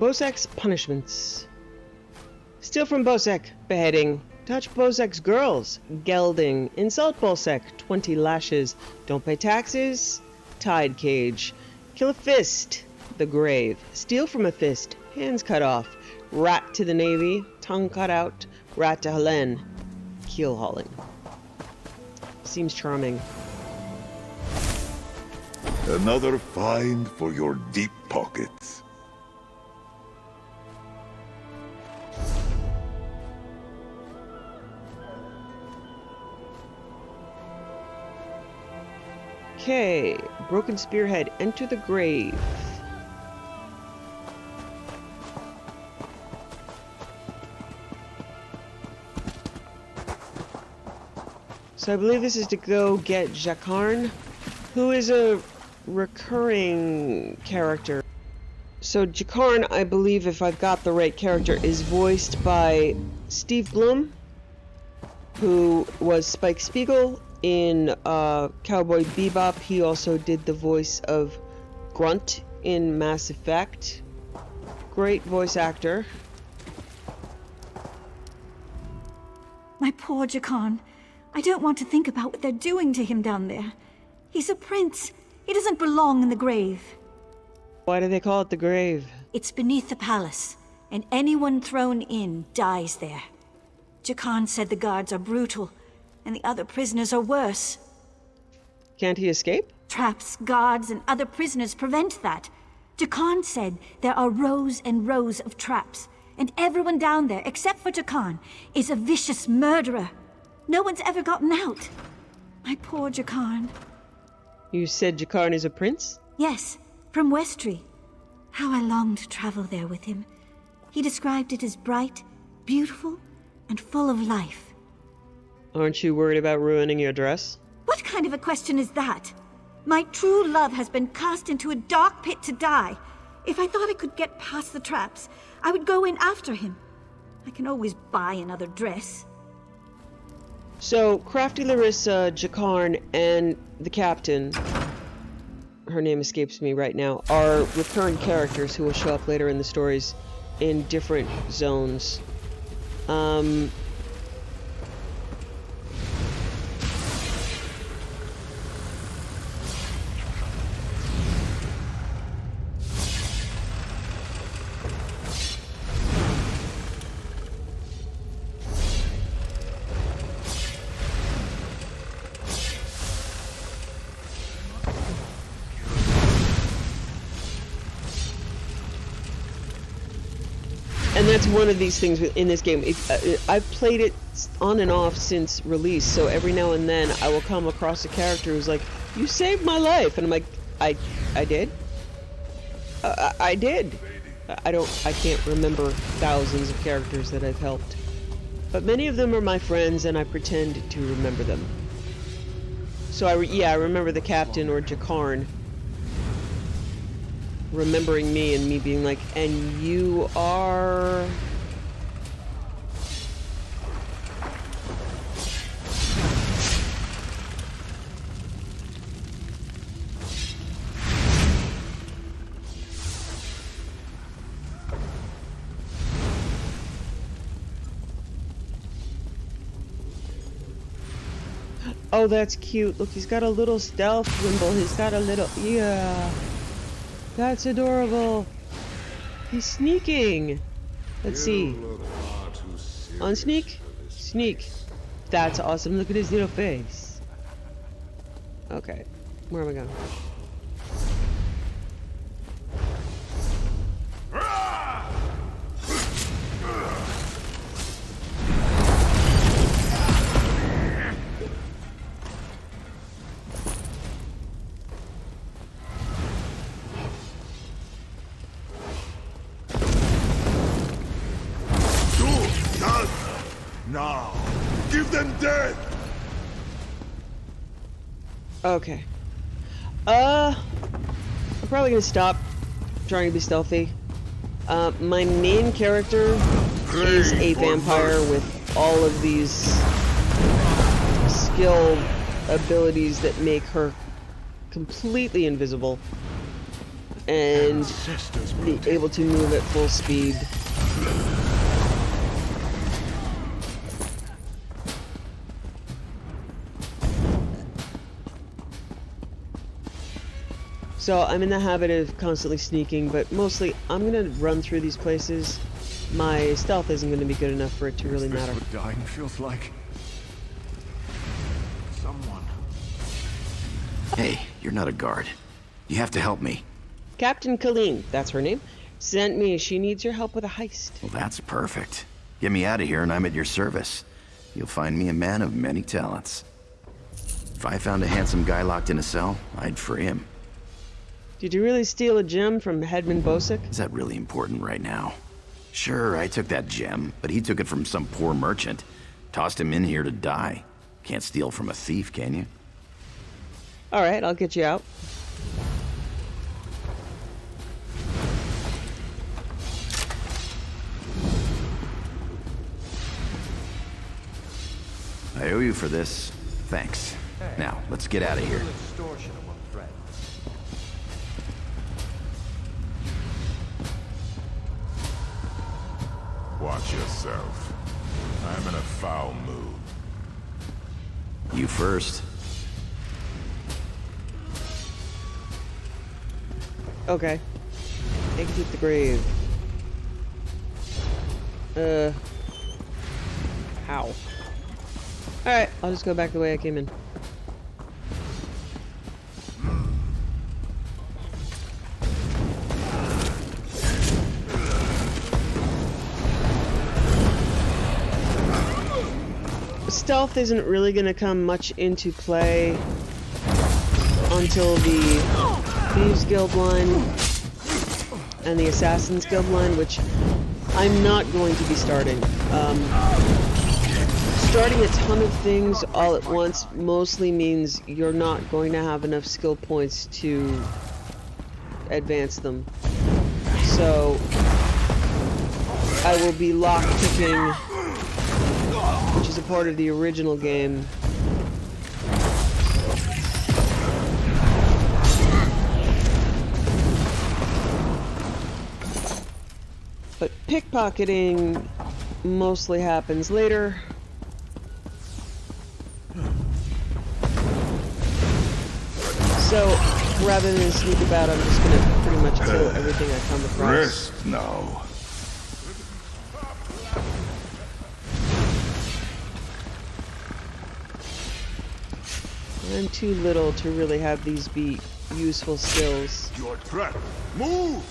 Bosek's punishments. Steal from Bosek, beheading. Touch Bosek's girls, gelding. Insult Bosek, 20 lashes. Don't pay taxes, tied cage. Kill a fist, the grave. Steal from a fist, hands cut off. Rat to the navy, tongue cut out. Rat to Helene, keel hauling. Seems charming. Another find for your deep pockets. Okay, broken spearhead, enter the grave. So I believe this is to go get Jakarn, who is a recurring character. So Jakarn, I believe, if I've got the right character, is voiced by Steve Blum, who was Spike Spiegel in Cowboy Bebop. He also did the voice of Grunt in Mass Effect. Great voice actor. My poor Jakarn. I don't want to think about what they're doing to him down there. He's a prince. He doesn't belong in the grave. Why do they call it the grave? It's beneath the palace, and anyone thrown in dies there. Jakarn said the guards are brutal, and the other prisoners are worse. Can't he escape? Traps, guards, and other prisoners prevent that. Jakarn said there are rows and rows of traps, and everyone down there, except for Jakarn, is a vicious murderer. No one's ever gotten out. My poor Jakarn. You said Jakarn is a prince? Yes, from Westry. How I long to travel there with him. He described it as bright, beautiful, and full of life. Aren't you worried about ruining your dress? What kind of a question is that? My true love has been cast into a dark pit to die. If I thought I could get past the traps, I would go in after him. I can always buy another dress. So, Crafty Larissa, Jakarn, and the captain, her name escapes me right now, are recurrent characters who will show up later in the stories in different zones. And that's one of these things in this game. I've played it on and off since release, so every now and then I will come across a character who's like, "You saved my life," and I'm like, "I did? I did." I can't remember thousands of characters that I've helped, but many of them are my friends, and I pretend to remember them. So I remember the captain or Jakarn remembering me and me being like, "And you are..." Oh, that's cute. Look, he's got a little stealth wimble. He's got a little... Yeah. That's adorable. He's sneaking. Let's see. On sneak? Sneak. That's awesome. Look at his little face. Okay. Where am I going? Now, give them death! Okay. I'm probably gonna stop trying to be stealthy. My main character is a vampire with all of these skill abilities that make her completely invisible. and be able to move at full speed. So I'm in the habit of constantly sneaking, but mostly I'm gonna run through these places. My stealth isn't gonna be good enough for it to really matter. What dying feels like. Someone. Hey, you're not a guard. You have to help me. Captain Colleen, that's her name, sent me. She needs your help with a heist. Well, that's perfect. Get me out of here and I'm at your service. You'll find me a man of many talents. If I found a handsome guy locked in a cell, I'd free him. Did you really steal a gem from Headman Bosick? Is that really important right now? Sure, I took that gem, but he took it from some poor merchant. Tossed him in here to die. Can't steal from a thief, can you? Alright, I'll get you out. I owe you for this. Thanks. Now, let's get out of here. Watch yourself. I'm in a foul mood. You first. Okay. Exit the grave. How? Alright, I'll just go back the way I came in. Stealth isn't really going to come much into play until the Thieves Guild line and the Assassins Guild line, which I'm not going to be starting. Starting a ton of things all at once mostly means you're not going to have enough skill points to advance them. So I will be lockpicking, which is a part of the original game. But pickpocketing mostly happens later. So, rather than sneak about, I'm just gonna pretty much kill everything I come across. Rest now. I'm too little to really have these be useful skills. Your trap. Move!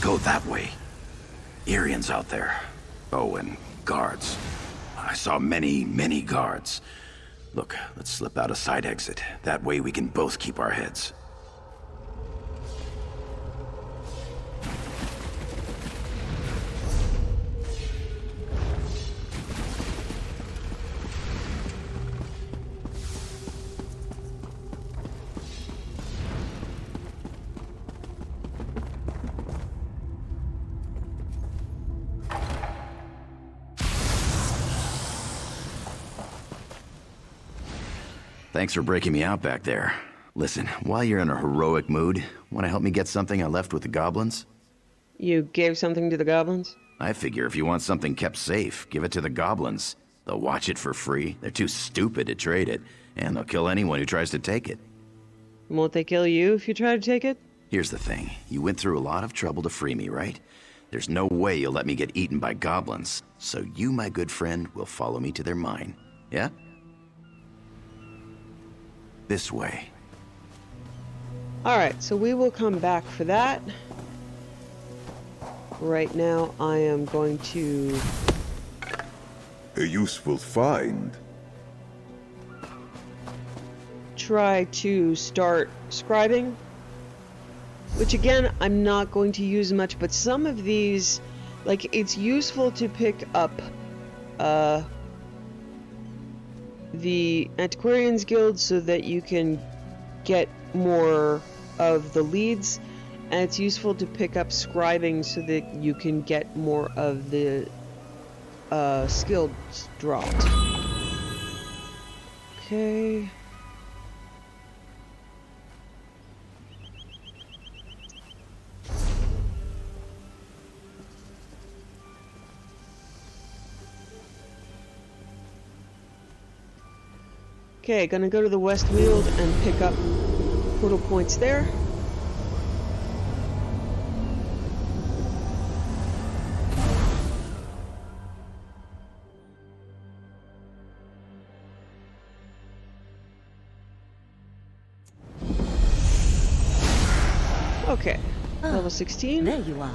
Go that way. Arians out there. Oh, and guards. I saw many, many guards. Look, let's slip out a side exit. That way we can both keep our heads. Thanks for breaking me out back there. Listen, while you're in a heroic mood, want to help me get something I left with the goblins? You gave something to the goblins? I figure if you want something kept safe, give it to the goblins. They'll watch it for free. They're too stupid to trade it, and they'll kill anyone who tries to take it. Won't they kill you if you try to take it? Here's the thing. You went through a lot of trouble to free me, right? There's no way you'll let me get eaten by goblins. So you, my good friend, will follow me to their mine. Yeah? This way. Alright, so we will come back for that. Right now, I am going to... A useful find. Try to start scribing. Which again, I'm not going to use much, but some of these, like, it's useful to pick up, the Antiquarians Guild so that you can get more of the leads, And it's useful to pick up scribing so that you can get more of the skills dropped. Okay. Okay, gonna go to the West Weald and pick up portal points there. Okay, level 16. There you are.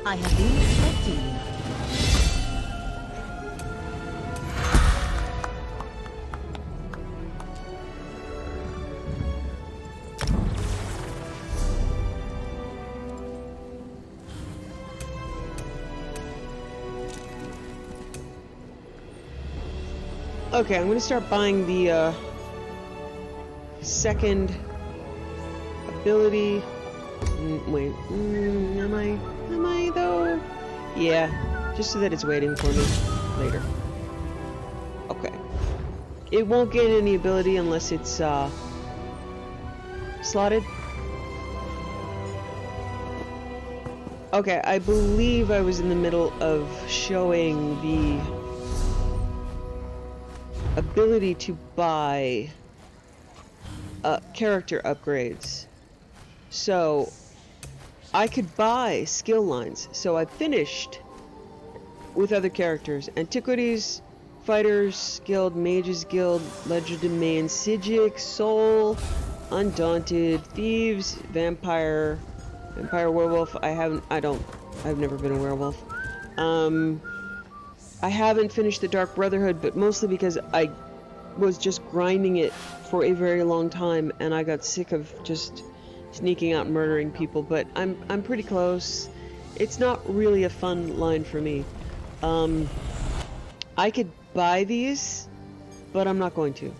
I have been expecting you. Okay, I'm gonna start buying the second ability. Wait, am I though? Yeah, just so that it's waiting for me later. Okay. It won't gain any ability unless it's slotted. Okay, I believe I was in the middle of showing the ability to buy character upgrades. So I could buy skill lines. So I finished with other characters: Antiquities, Fighters Guild, Mages Guild, Ledger Domain, Sigic, Soul, Undaunted, Thieves, Vampire, Werewolf. I've never been a werewolf. I haven't finished the Dark Brotherhood, but mostly because I was just grinding it for a very long time and I got sick of just sneaking out and murdering people, but I'm pretty close. It's not really a fun line for me. I could buy these, but I'm not going to.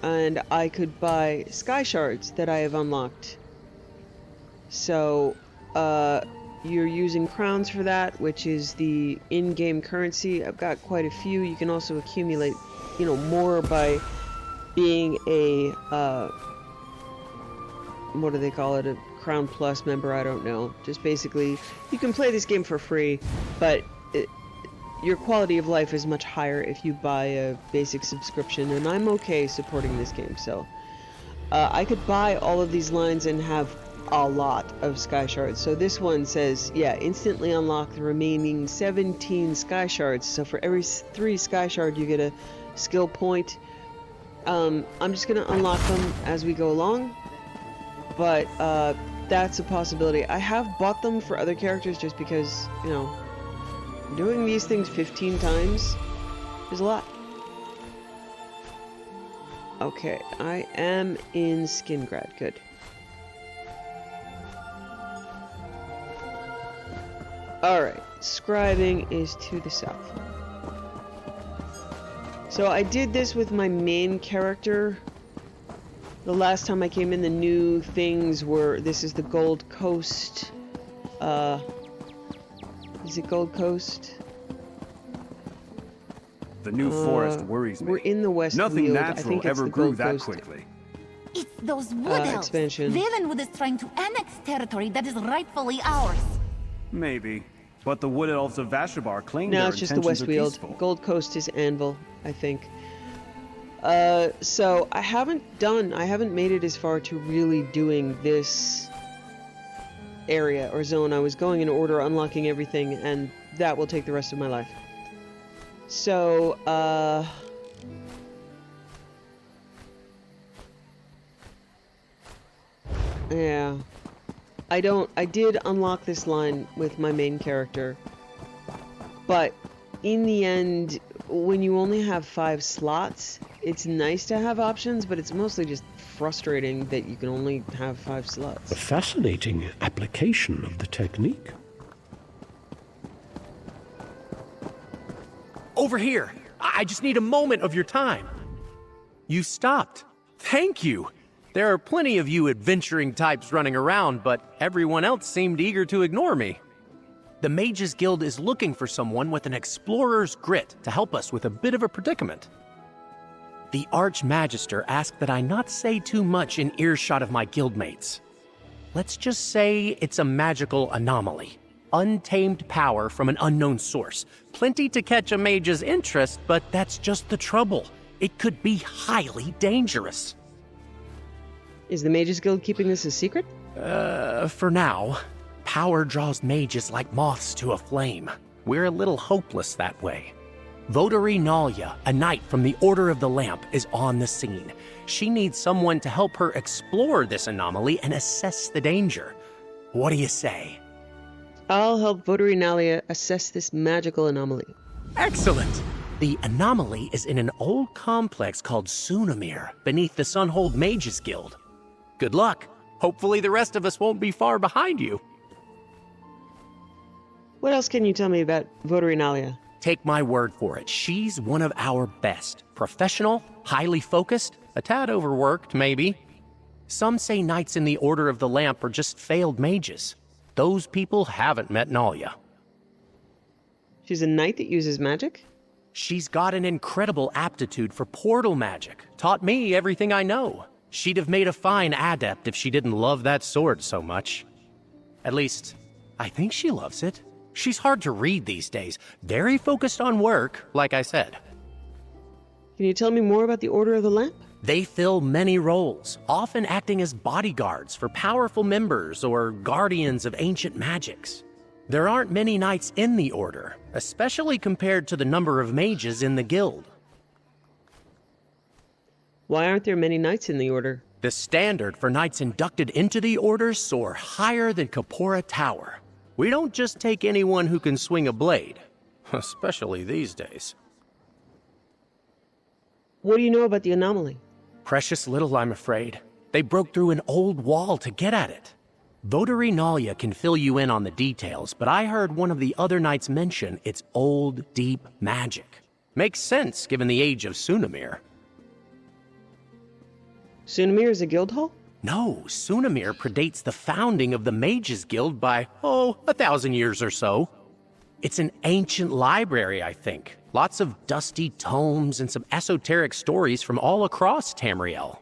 And I could buy sky shards that I have unlocked. So, you're using crowns for that, which is the in-game currency. I've got quite a few. You can also accumulate, more by being a, what do they call it? A Crown Plus member? I don't know. Just basically, you can play this game for free, but your quality of life is much higher if you buy a basic subscription, and I'm okay supporting this game, so. I could buy all of these lines and have a lot of sky shards. So this one says, yeah, instantly unlock the remaining 17 sky shards. So for every 3 sky shard, you get a skill point. I'm just gonna unlock them as we go along, but that's a possibility. I have bought them for other characters just because, doing these things 15 times is a lot. Okay, I am in Skingrad. Good. Alright, scribing is to the south. So I did this with my main character. The last time I came in, the new things were, this is the Gold Coast, is it Gold Coast? The new forest worries me. We're in the West Nothing Weald. natural I think ever the grew Gold that Coast quickly. It's those wood elves. Expansion. Valenwood is trying to annex territory that is rightfully ours. Maybe. But the wood elves of Vashabar claim No, their it's just the intentions West are Weald. peaceful. Gold Coast is Anvil, I think. So I haven't made it as far to really doing this area or zone. I was going in order, unlocking everything, and that will take the rest of my life. So, yeah. I did unlock this line with my main character, but in the end, when you only have 5 slots, it's nice to have options, but it's mostly just frustrating that you can only have 5 slots. A fascinating application of the technique. Over here! I just need a moment of your time. You stopped. Thank you! There are plenty of you adventuring types running around, but everyone else seemed eager to ignore me. The Mages Guild is looking for someone with an explorer's grit to help us with a bit of a predicament. The Archmagister asked that I not say too much in earshot of my guildmates. Let's just say it's a magical anomaly. Untamed power from an unknown source. Plenty to catch a mage's interest, but that's just the trouble. It could be highly dangerous. Is the Mages Guild keeping this a secret? For now. Power draws mages like moths to a flame. We're a little hopeless that way. Votary Nalia, a knight from the Order of the Lamp, is on the scene. She needs someone to help her explore this anomaly and assess the danger. What do you say? I'll help Votary Nalia assess this magical anomaly. Excellent! The anomaly is in an old complex called Sunamir, beneath the Sunhold Mages Guild. Good luck. Hopefully the rest of us won't be far behind you. What else can you tell me about Votary Nalia? Take my word for it, she's one of our best. Professional, highly focused, a tad overworked, maybe. Some say knights in the Order of the Lamp are just failed mages. Those people haven't met Nalia. She's a knight that uses magic? She's got an incredible aptitude for portal magic. Taught me everything I know. She'd have made a fine adept if she didn't love that sword so much. At least, I think she loves it. She's hard to read these days. Very focused on work, like I said. Can you tell me more about the Order of the Lamp? They fill many roles, often acting as bodyguards for powerful members or guardians of ancient magics. There aren't many knights in the Order, especially compared to the number of mages in the guild. Why aren't there many knights in the Order? The standard for knights inducted into the Order soar higher than Kapora Tower. We don't just take anyone who can swing a blade, especially these days. What do you know about the anomaly? Precious little, I'm afraid. They broke through an old wall to get at it. Votary Nalia can fill you in on the details, but I heard one of the other knights mention its old, deep magic. Makes sense, given the age of Sunamir. Sunamir is a guild hall? No, Sunamir predates the founding of the Mages Guild by, 1,000 years or so. It's an ancient library, I think. Lots of dusty tomes and some esoteric stories from all across Tamriel.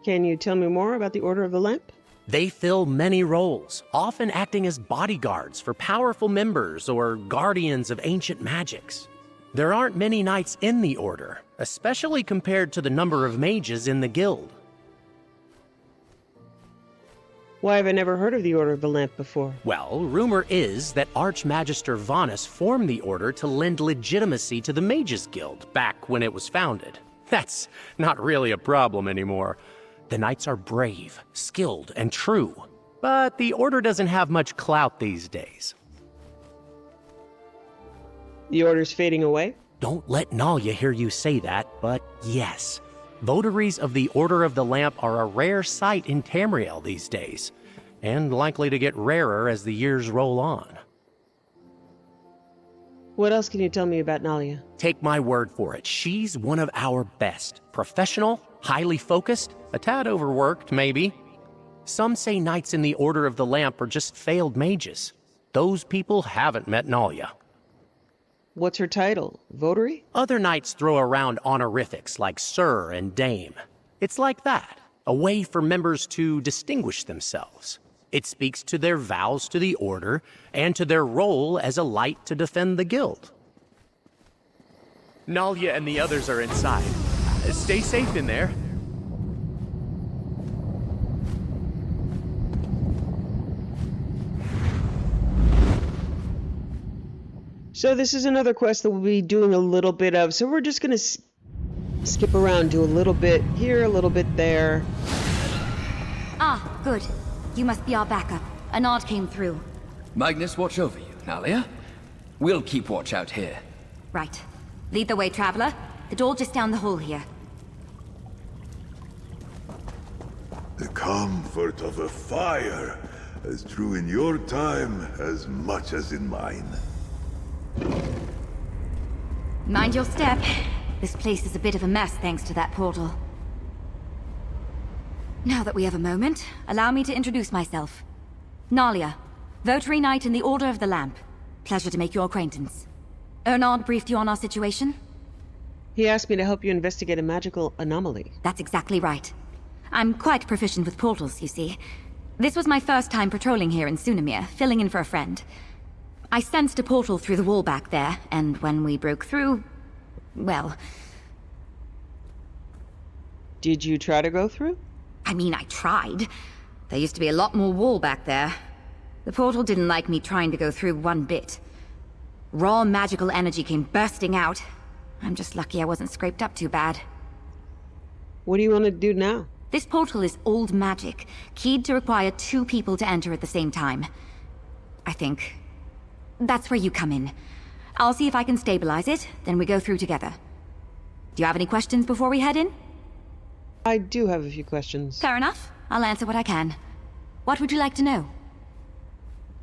Can you tell me more about the Order of the Lamp? They fill many roles, often acting as bodyguards for powerful members or guardians of ancient magics. There aren't many knights in the Order, especially compared to the number of mages in the guild. Why have I never heard of the Order of the Lamp before? Well, rumor is that Archmagister Vanus formed the Order to lend legitimacy to the Mages Guild back when it was founded. That's not really a problem anymore. The knights are brave, skilled, and true. But the Order doesn't have much clout these days. The Order's fading away? Don't let Nalia hear you say that, but yes. Votaries of the Order of the Lamp are a rare sight in Tamriel these days, and likely to get rarer as the years roll on. What else can you tell me about Nalia? Take my word for it, she's one of our best. Professional, highly focused, a tad overworked, maybe. Some say knights in the Order of the Lamp are just failed mages. Those people haven't met Nalia. What's her title? Votary? Other knights throw around honorifics like Sir and Dame. It's like that, a way for members to distinguish themselves. It speaks to their vows to the Order and to their role as a light to defend the guild. Nalia and the others are inside. Stay safe in there. So this is another quest that we'll be doing a little bit of. So we're just going to skip around, do a little bit here, a little bit there. Ah, good. You must be our backup. A nod came through. Magnus, watch over you, Nalia. We'll keep watch out here. Right. Lead the way, traveler. The door just down the hall here. The comfort of a fire, as true in your time as much as in mine. Mind your step. This place is a bit of a mess thanks to that portal. Now that we have a moment, allow me to introduce myself. Nalia, Votary Knight in the Order of the Lamp. Pleasure to make your acquaintance. Ernard briefed you on our situation? He asked me to help you investigate a magical anomaly. That's exactly right. I'm quite proficient with portals, you see. This was my first time patrolling here in Sunamir, filling in for a friend. I sensed a portal through the wall back there, and when we broke through... well... Did you try to go through? I mean, I tried. There used to be a lot more wall back there. The portal didn't like me trying to go through one bit. Raw magical energy came bursting out. I'm just lucky I wasn't scraped up too bad. What do you want to do now? This portal is old magic, keyed to require 2 people to enter at the same time. I think. That's where you come in. I'll see if I can stabilize it, then we go through together. Do you have any questions before we head in? I do have a few questions. Fair enough. I'll answer what I can. What would you like to know?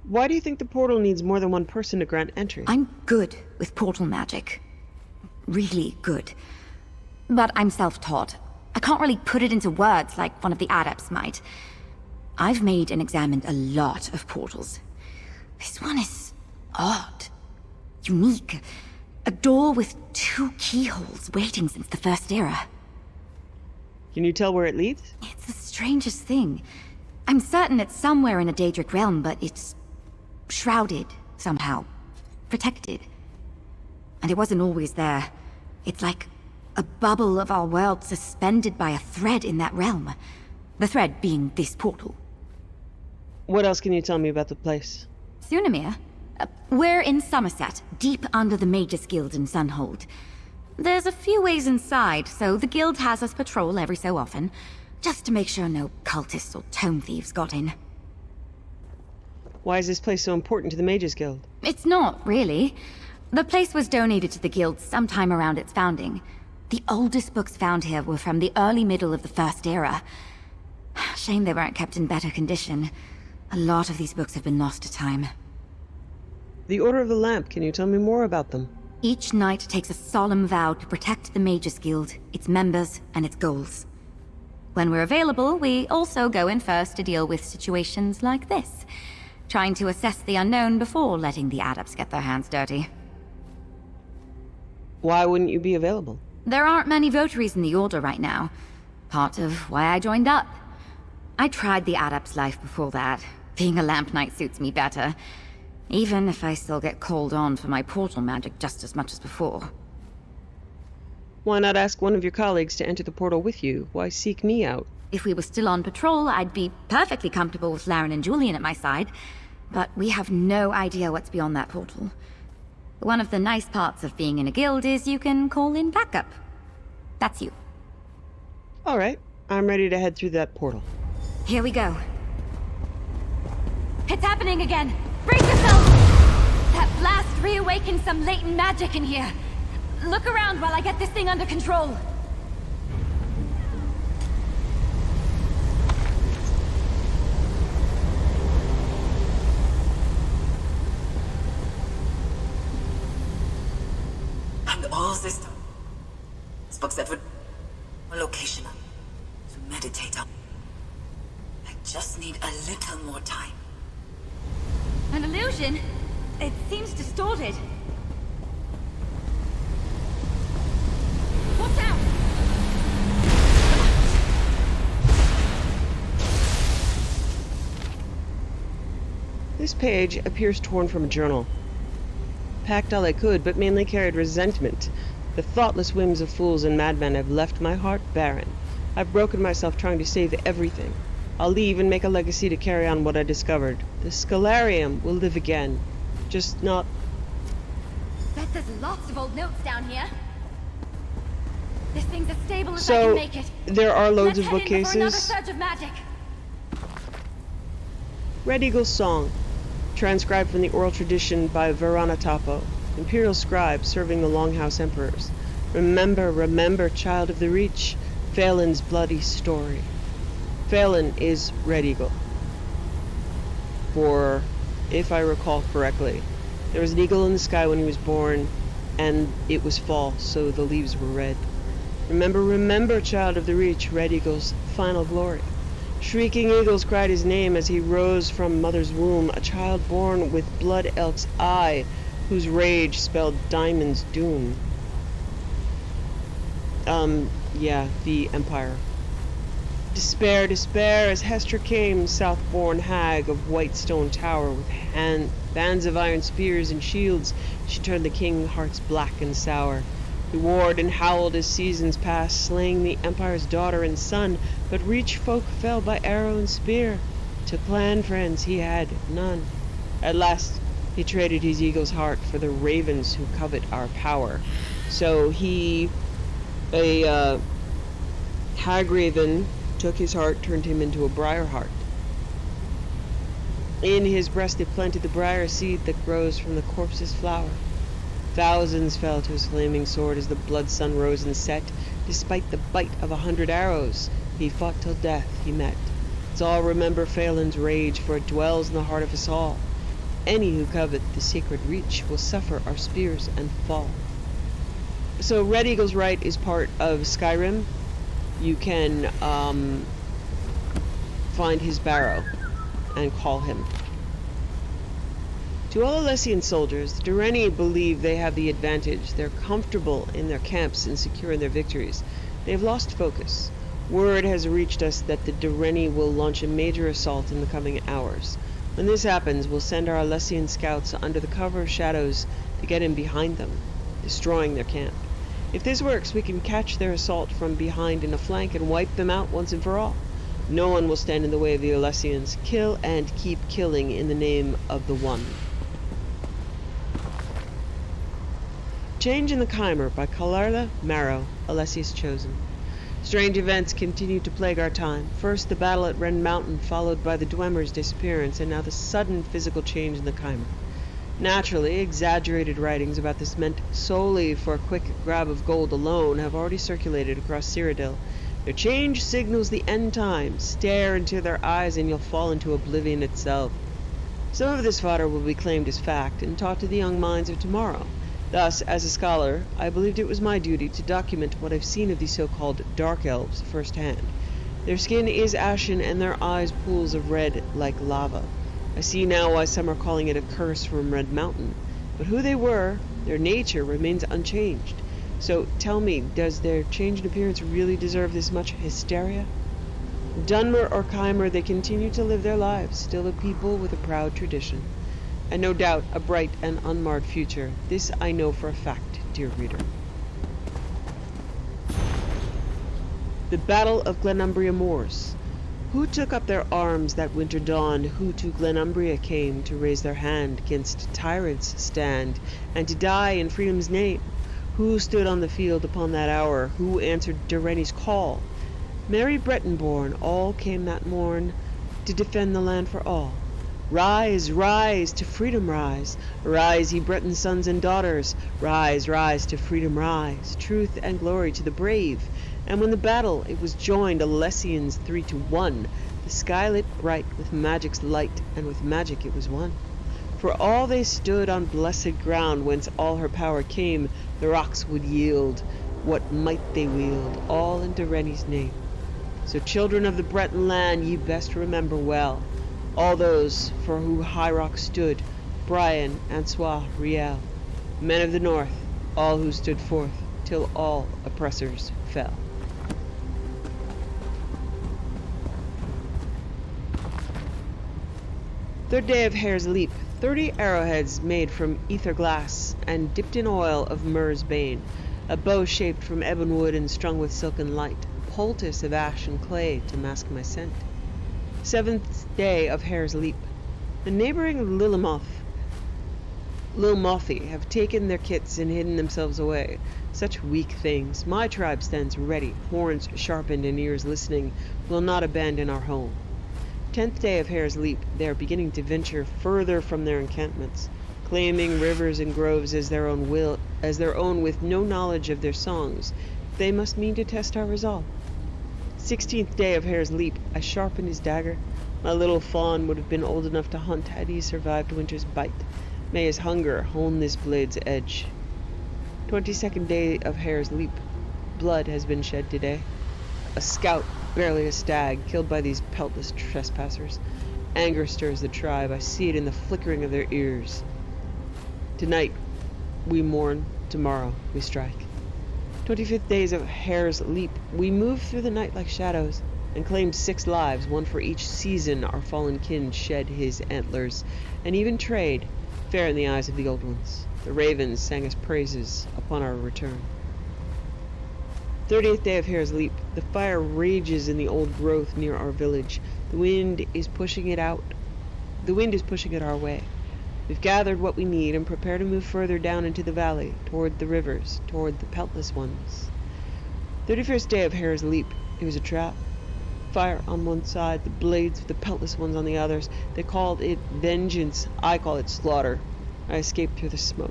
Why do you think the portal needs more than one person to grant entry? I'm good with portal magic. Really good. But I'm self-taught. I can't really put it into words like one of the adepts might. I've made and examined a lot of portals. This one is odd. Unique. A door with 2 keyholes waiting since the First Era. Can you tell where it leads? It's the strangest thing. I'm certain it's somewhere in a Daedric realm, but it's... shrouded, somehow. Protected. And it wasn't always there. It's like a bubble of our world suspended by a thread in that realm. The thread being this portal. What else can you tell me about the place? Sunamir? We're in Somerset, deep under the Mages Guild in Sunhold. There's a few ways inside, so the guild has us patrol every so often, just to make sure no cultists or tome thieves got in. Why is this place so important to the Mages Guild? It's not, really. The place was donated to the guild sometime around its founding. The oldest books found here were from the early middle of the First Era. Shame they weren't kept in better condition. A lot of these books have been lost to time. The Order of the Lamp, can you tell me more about them? Each knight takes a solemn vow to protect the Mages Guild, its members, and its goals. When we're available, we also go in first to deal with situations like this, trying to assess the unknown before letting the adepts get their hands dirty. Why wouldn't you be available? There aren't many votaries in the Order right now. Part of why I joined up. I tried the adept's life before that. Being a lamp knight suits me better. Even if I still get called on for my portal magic just as much as before. Why not ask one of your colleagues to enter the portal with you? Why seek me out? If we were still on patrol, I'd be perfectly comfortable with Laren and Julian at my side. But we have no idea what's beyond that portal. One of the nice parts of being in a guild is you can call in backup. That's you. All right, I'm ready to head through that portal. Here we go. It's happening again! Brace yourself! That blast reawakened some latent magic in here. Look around while I get this thing under control. And all this time, spoke that would a location to meditate on. I just need a little more time. An illusion? It seems distorted. Watch out! This page appears torn from a journal. Packed all I could, but mainly carried resentment. The thoughtless whims of fools and madmen have left my heart barren. I've broken myself trying to save everything. I'll leave and make a legacy to carry on what I discovered. The Scholarium will live again. Just not... Bet there's lots of old notes down here. This thing's as stable as I can make it. There are loads of Let's head in before another bookcases. surge of magic. Red Eagle's Song, transcribed from the oral tradition by Varana Tapo, imperial scribe serving the Longhouse emperors. Remember, remember, child of the Reach, Phelan's bloody story. Phelan is Red Eagle. For, if I recall correctly, there was an eagle in the sky when he was born, and it was fall, so the leaves were red. Remember, remember, child of the Reach, Red Eagle's final glory. Shrieking eagles cried his name as he rose from mother's womb, a child born with blood elk's eye, whose rage spelled Diamond's doom. Yeah, the Empire. Despair, despair, as Hester came, southborn hag of white stone tower, with bands of iron spears and shields, she turned the king hearts black and sour. He warred and howled as seasons passed, slaying the Empire's daughter and son, but Reach folk fell by arrow and spear. To clan friends he had none. At last he traded his eagle's heart for the ravens who covet our power. So a hag raven took his heart, turned him into a briar heart. In his breast it planted the briar seed that grows from the corpse's flower. Thousands fell to his flaming sword as the blood sun rose and set. Despite the bite of 100 arrows, he fought till death he met. Let's all remember Phelan's rage, for it dwells in the heart of us all. Any who covet the sacred Reach will suffer our spears and fall. So Red Eagle's Right is part of Skyrim. You can find his barrow and call him. To all Alessian soldiers, the Dureni believe they have the advantage. They're comfortable in their camps and secure in their victories. They've lost focus. Word has reached us that the Dureni will launch a major assault in the coming hours. When this happens, we'll send our Alessian scouts under the cover of shadows to get in behind them, destroying their camp. If this works, we can catch their assault from behind in a flank and wipe them out once and for all. No one will stand in the way of the Alessians. Kill and keep killing in the name of the One. Change in the Chimer by Kalarla Marrow, Alessia's Chosen. Strange events continue to plague our time. First, the battle at Ren Mountain, followed by the Dwemer's disappearance, and now the sudden physical change in the Chimer. Naturally, exaggerated writings about this meant solely for a quick grab of gold alone have already circulated across Cyrodiil. Their change signals the end times. Stare into their eyes and you'll fall into oblivion itself. Some of this fodder will be claimed as fact and taught to the young minds of tomorrow. Thus, as a scholar, I believed it was my duty to document what I've seen of these so-called Dark Elves firsthand. Their skin is ashen and their eyes pools of red like lava. I see now why some are calling it a curse from Red Mountain. But who they were, their nature remains unchanged. So tell me, does their changed appearance really deserve this much hysteria? Dunmer or Chimer, they continue to live their lives, still a people with a proud tradition. And no doubt a bright and unmarred future. This I know for a fact, dear reader. The Battle of Glenumbria Moors. Who took up their arms that winter dawn? Who to Glenumbria came to raise their hand 'gainst tyrants stand, and to die in freedom's name? Who stood on the field upon that hour? Who answered Dureni's call? Merry Breton-born, all came that morn to defend the land for all. Rise, rise, to freedom rise. Rise, ye Breton sons and daughters. Rise, rise, to freedom rise. Truth and glory to the brave. And when the battle it was joined, Alessians 3-1, the sky lit bright with magic's light, and with magic it was won. For all they stood on blessed ground, whence all her power came, the rocks would yield what might they wield, all in Dureni's name. So children of the Breton land, ye best remember well, all those for who High Rock stood, Brian, Ansois, Riel, men of the north, all who stood forth, till all oppressors fell. Third day of Hare's Leap. 30 arrowheads made from ether glass and dipped in oil of myrrh's bane, a bow shaped from ebon wood and strung with silken light, a poultice of ash and clay to mask my scent. 7th day of Hare's Leap. The neighboring Lilmothi have taken their kits and hidden themselves away. Such weak things. My tribe stands ready, horns sharpened and ears listening, will not abandon our home. 10th day of Hare's Leap. They are beginning to venture further from their encampments, claiming rivers and groves as their own with no knowledge of their songs. They must mean to test our resolve. 16th day of Hare's Leap. I sharpened his dagger. My little fawn would have been old enough to hunt had he survived winter's bite. May his hunger hone this blade's edge. 22nd day of Hare's Leap. Blood has been shed today. A scout, barely a stag, killed by these peltless trespassers. Anger stirs the tribe. I see it in the flickering of their ears. Tonight, we mourn. Tomorrow, we strike. 25th days of Hare's Leap. We move through the night like shadows and claimed 6 lives, one for each season our fallen kin shed his antlers, and even trade, fair in the eyes of the old ones. The ravens sang us praises upon our return. 30th day of Hare's Leap. The fire rages in the old growth near our village. The wind is pushing it out. The wind is pushing it our way. We've gathered what we need and prepare to move further down into the valley, toward the rivers, toward the peltless ones. 31st day of Hare's Leap. It was a trap. Fire on one side, the blades of the peltless ones on the others. They called it vengeance. I call it slaughter. I escaped through the smoke.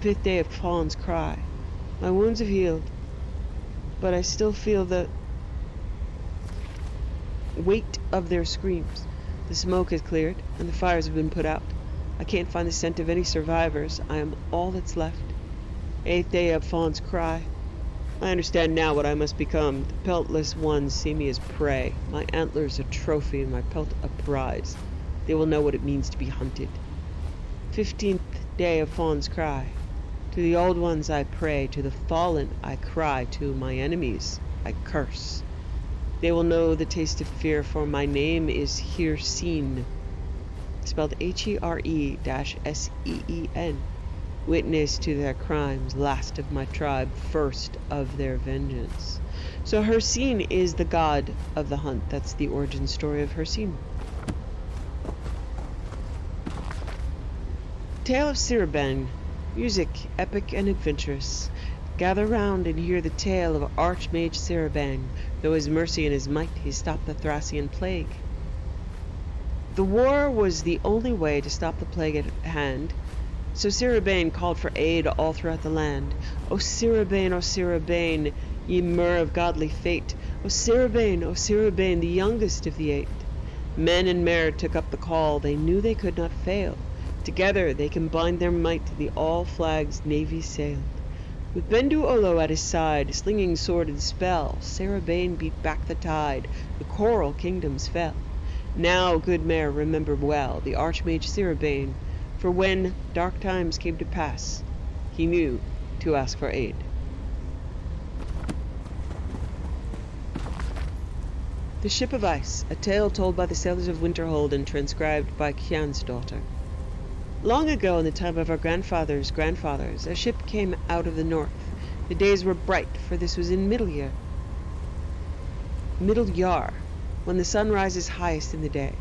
5th day of Fawn's Cry. My wounds have healed, but I still feel the weight of their screams. The smoke has cleared, and the fires have been put out. I can't find the scent of any survivors. I am all that's left. 8th day of Fawn's Cry. I understand now what I must become. The peltless ones see me as prey, my antlers a trophy, and my pelt a prize. They will know what it means to be hunted. 15th day of Fawn's Cry. To the old ones I pray, to the fallen I cry, to my enemies I curse. They will know the taste of fear, for my name is here seen, spelled Here-Seen, witness to their crimes, last of my tribe, first of their vengeance. So Hircine is the god of the hunt. That's the origin story of Hircine. Tale of Sirabang. Music, epic and adventurous. Gather round and hear the tale of Archmage Sirabang. Though his mercy and his might, he stopped the Thracian plague. The war was the only way to stop the plague at hand, so Sirabang called for aid all throughout the land. O Sirabang, ye myrrh of godly fate! O Sirabang, the youngest of the 8. Men and mare took up the call. They knew they could not fail. Together they combined their might. The all-flags navy sailed. With Bendu Olo at his side, slinging sword and spell, Sirabang beat back the tide. The coral kingdoms fell. Now, good mare, remember well the Archmage Sirabang, for when dark times came to pass, he knew to ask for aid. The Ship of Ice, a tale told by the sailors of Winterhold and transcribed by Kian's daughter. Long ago, in the time of our grandfathers' grandfathers, a ship came out of the north. The days were bright, for this was in Middle Yar, when the sun rises highest in the day.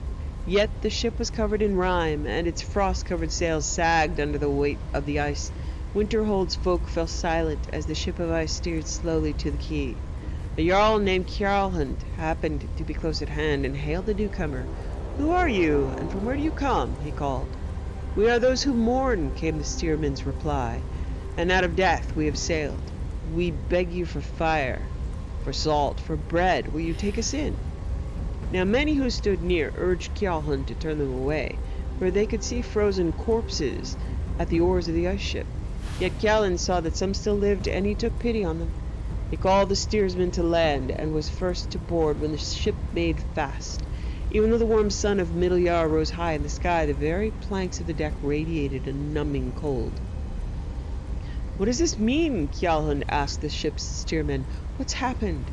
Yet the ship was covered in rime, and its frost-covered sails sagged under the weight of the ice. Winterhold's folk fell silent as the Ship of Ice steered slowly to the quay. A jarl named Kjarlhund happened to be close at hand and hailed the newcomer. "Who are you, and from where do you come?" he called. "We are those who mourn," came the steersman's reply, "and out of death we have sailed. We beg you for fire, for salt, for bread. Will you take us in?" Now many who stood near urged Kjarlhund to turn them away, for they could see frozen corpses at the oars of the ice ship. Yet Kjarlhund saw that some still lived, and he took pity on them. He called the steersman to land, and was first to board when the ship made fast. Even though the warm sun of Middle Yar rose high in the sky, the very planks of the deck radiated a numbing cold. "What does this mean?" Kjarlhund asked the ship's steersman. "What's happened?"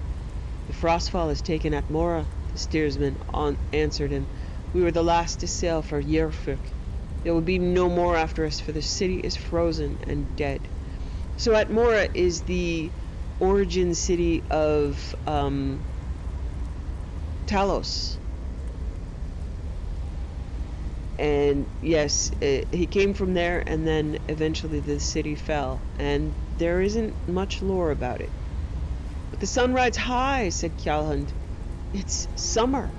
"The frostfall has taken Atmora," the steersman answered him. "We were the last to sail for Yerfuk. There will be no more after us, for the city is frozen and dead." So Atmora is the origin city of Talos. And yes, he came from there, and then eventually the city fell, and there isn't much lore about it. "But the sun rides high," said Kjarlhund. "It's summer."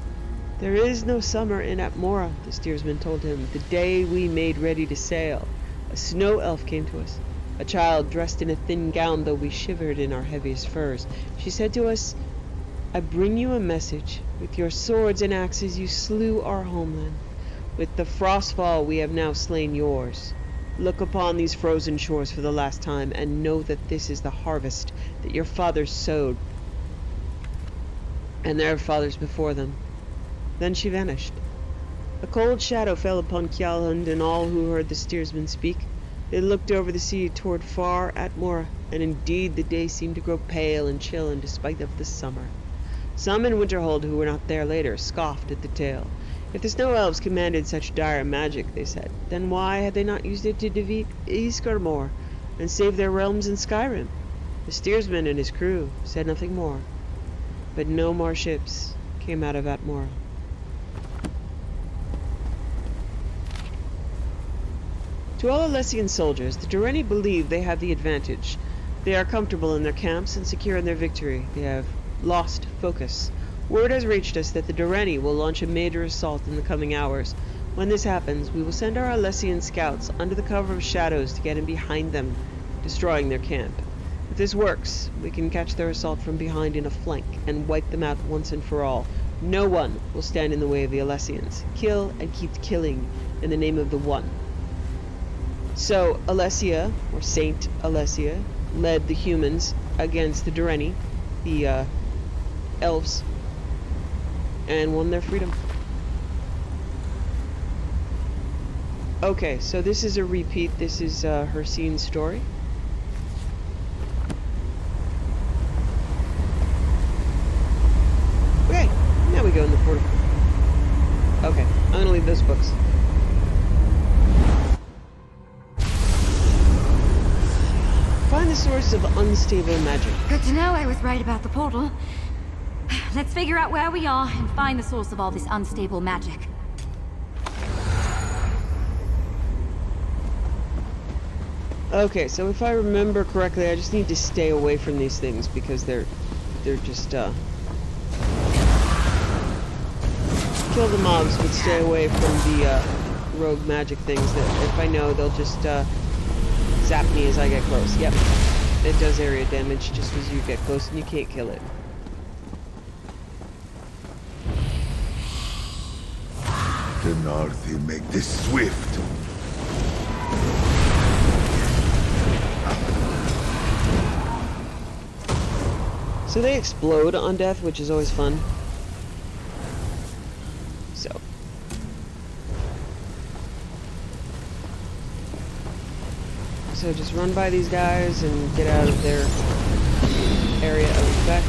"There is no summer in Atmora," the steersman told him. "The day we made ready to sail, a snow elf came to us, a child dressed in a thin gown, though we shivered in our heaviest furs. She said to us, 'I bring you a message. With your swords and axes you slew our homeland. With the frostfall we have now slain yours. Look upon these frozen shores for the last time and know that this is the harvest that your fathers sowed and their fathers before them." Then she vanished. A cold shadow fell upon Kjalhund and all who heard the steersman speak. They looked over the sea toward far Atmora, and indeed the day seemed to grow pale and chill in despite of the summer. Some in Winterhold who were not there later scoffed at the tale. If the snow elves commanded such dire magic, they said, then why had they not used it to defeat Ysgramor and save their realms in Skyrim? The steersman and his crew said nothing more, but no more ships came out of Atmora. To all Alessian soldiers, the Durrani believe they have the advantage. They are comfortable in their camps and secure in their victory. They have lost focus. Word has reached us that the Durrani will launch a major assault in the coming hours. When this happens, we will send our Alessian scouts under the cover of shadows to get in behind them, destroying their camp. If this works, we can catch their assault from behind in a flank and wipe them out once and for all. No one will stand in the way of the Alessians. Kill and keep killing in the name of the One. So Alessia, or Saint Alessia, led the humans against the Durrani, the elves, and won their freedom. Okay, so this is a repeat. This is Hircine's story. Okay, now we go in the portal. Okay, I'm gonna leave those books. Find the source of unstable magic. Good to know I was right about the portal. Let's figure out where we are and find the source of all this unstable magic. Okay, so if I remember correctly, I just need to stay away from these things because they're just kill the mobs, but stay away from the rogue magic things that if I know they'll just zap me as I get close. Yep, it does area damage just as you get close and you can't kill it. Can Arthi make this swift? So they explode on death, which is always fun. So just run by these guys and get out of their area of effect.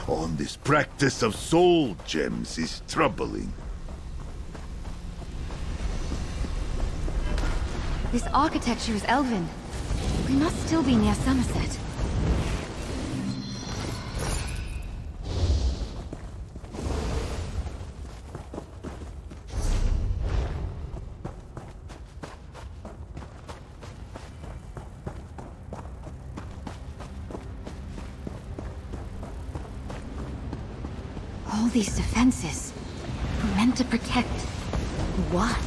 On this practice of soul gems is troubling. This architecture is elven. We must still be near Somerset. All these defenses were meant to protect what?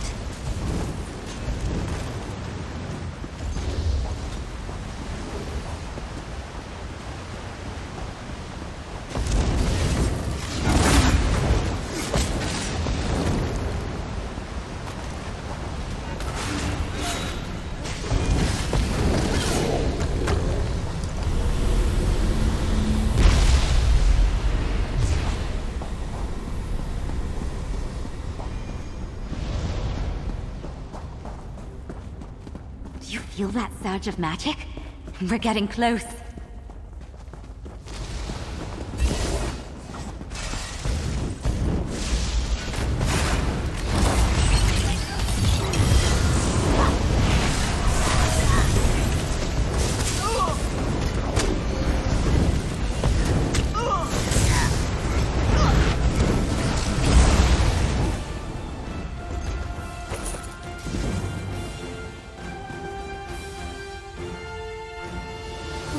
You feel that surge of magic? We're getting close.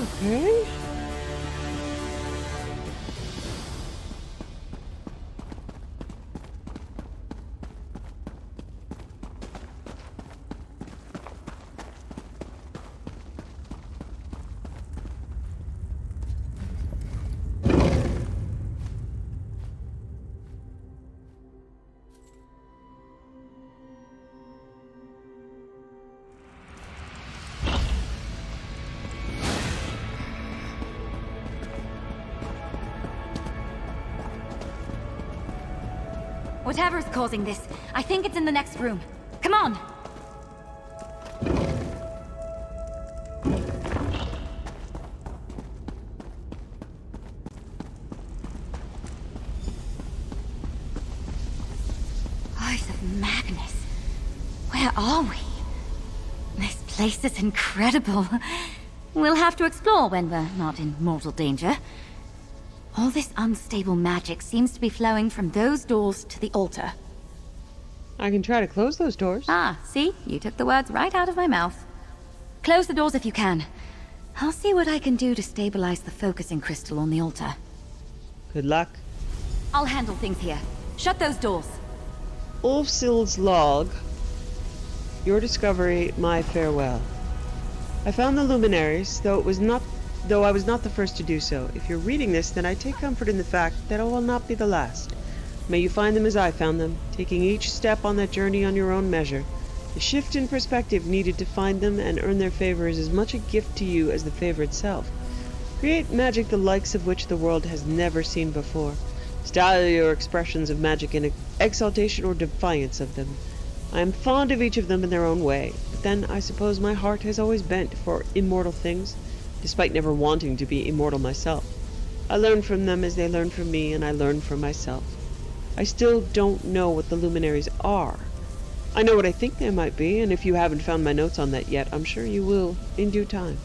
Okay. Whatever's causing this, I think it's in the next room. Come on! Voice of Magnus. Where are we? This place is incredible. We'll have to explore when we're not in mortal danger. All this unstable magic seems to be flowing from those doors to the altar. I can try to close those doors. Ah, see? You took the words right out of my mouth. Close the doors if you can. I'll see what I can do to stabilize the focusing crystal on the altar. Good luck. I'll handle things here. Shut those doors. Ulfsild's log. Your discovery, my farewell. I found the luminaries, though I was not the first to do so. If you're reading this, then I take comfort in the fact that it will not be the last. May you find them as I found them, taking each step on that journey on your own measure. The shift in perspective needed to find them and earn their favor is as much a gift to you as the favor itself. Create magic the likes of which the world has never seen before. Style your expressions of magic in exaltation or defiance of them. I am fond of each of them in their own way, but then I suppose my heart has always bent for immortal things, despite never wanting to be immortal myself. I learn from them as they learn from me, and I learn from myself. I still don't know what the luminaries are. I know what I think they might be, and if you haven't found my notes on that yet, I'm sure you will in due time.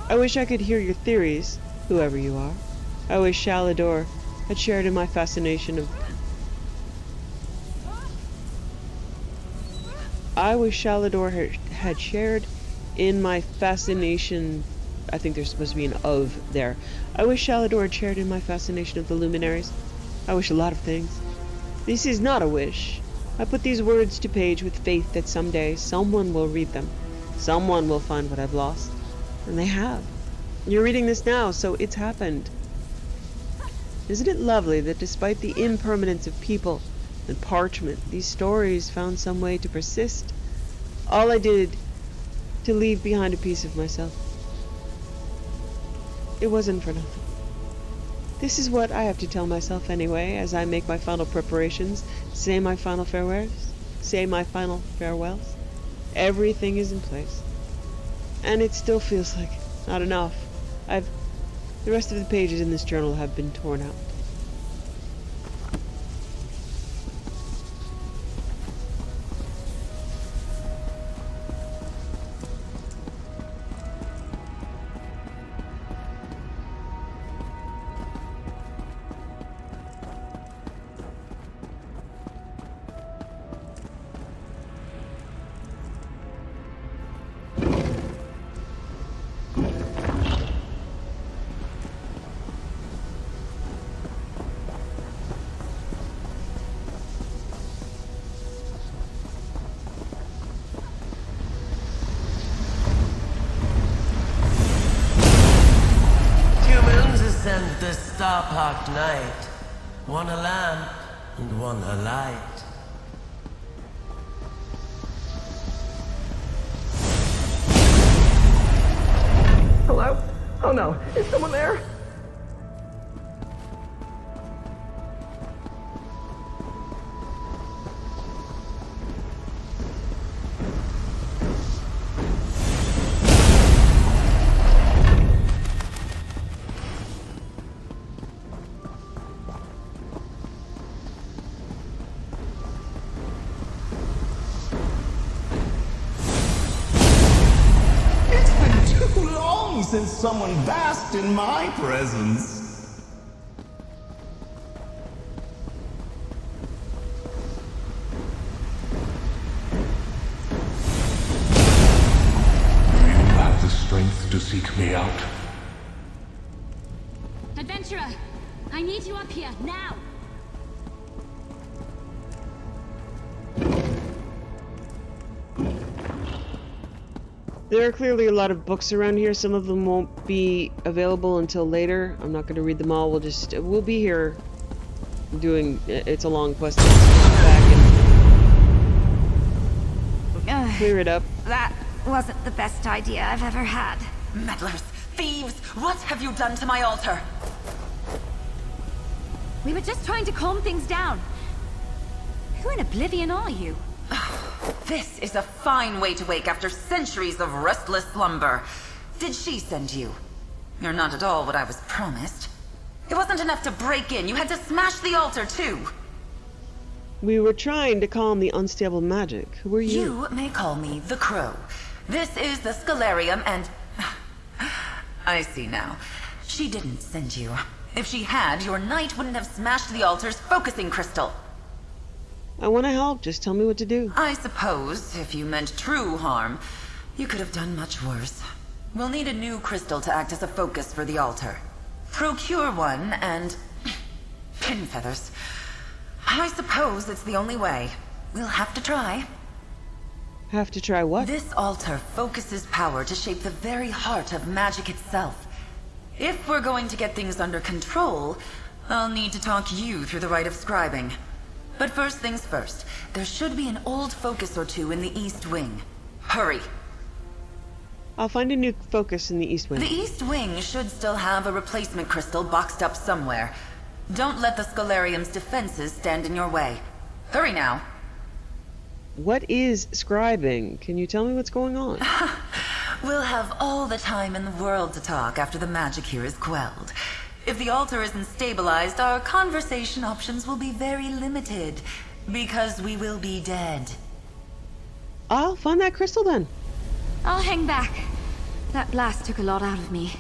I wish I could hear your theories, whoever you are. I wish Shalador had shared in my fascination of... I wish Shalador had shared in my fascination... I think there's supposed to be an of there. I wish Shalador had shared in my fascination of the luminaries. I wish a lot of things. This is not a wish. I put these words to page with faith that someday someone will read them. Someone will find what I've lost. And they have. You're reading this now, so it's happened. Isn't it lovely that despite the impermanence of people and parchment, these stories found some way to persist? All I did to leave behind a piece of myself. It wasn't for nothing. This is what I have to tell myself anyway, as I make my final preparations, say my final farewells. Everything is in place. And it still feels like not enough. The rest of the pages in this journal have been torn out. Ascend this star-parked night, one a lamp and one a light. Hello? Oh no, is someone there? Since someone basked in my presence. Do you have the strength to seek me out? adventurer! I need you up here, now! There are clearly a lot of books around here. Some of them won't be available until later. I'm not going to read them all. We'll be here doing... It's a long quest. Back and clear it up. That wasn't the best idea I've ever had. Meddlers! Thieves! What have you done to my altar? We were just trying to calm things down. Who in oblivion are you? This is a fine way to wake after centuries of restless slumber. Did she send you? You're not at all what I was promised. It wasn't enough to break in. You had to smash the altar, too. We were trying to calm the unstable magic. Who are you? You may call me the Crow. This is the Scalarium, and... I see now. She didn't send you. If she had, your knight wouldn't have smashed the altar's focusing crystal. I want to help. Just tell me what to do. I suppose, if you meant true harm, you could have done much worse. We'll need a new crystal to act as a focus for the altar. Procure one and... pin feathers. I suppose it's the only way. We'll have to try. Have to try what? This altar focuses power to shape the very heart of magic itself. If we're going to get things under control, I'll need to talk you through the rite of scribing. But first things first, there should be an old focus or two in the East Wing. Hurry! I'll find a new focus in the East Wing. The East Wing should still have a replacement crystal boxed up somewhere. Don't let the Scalarium's defenses stand in your way. Hurry now! What is scribing? Can you tell me what's going on? We'll have all the time in the world to talk after the magic here is quelled. If the altar isn't stabilized, our conversation options will be very limited, because we will be dead. I'll find that crystal then. I'll hang back. That blast took a lot out of me.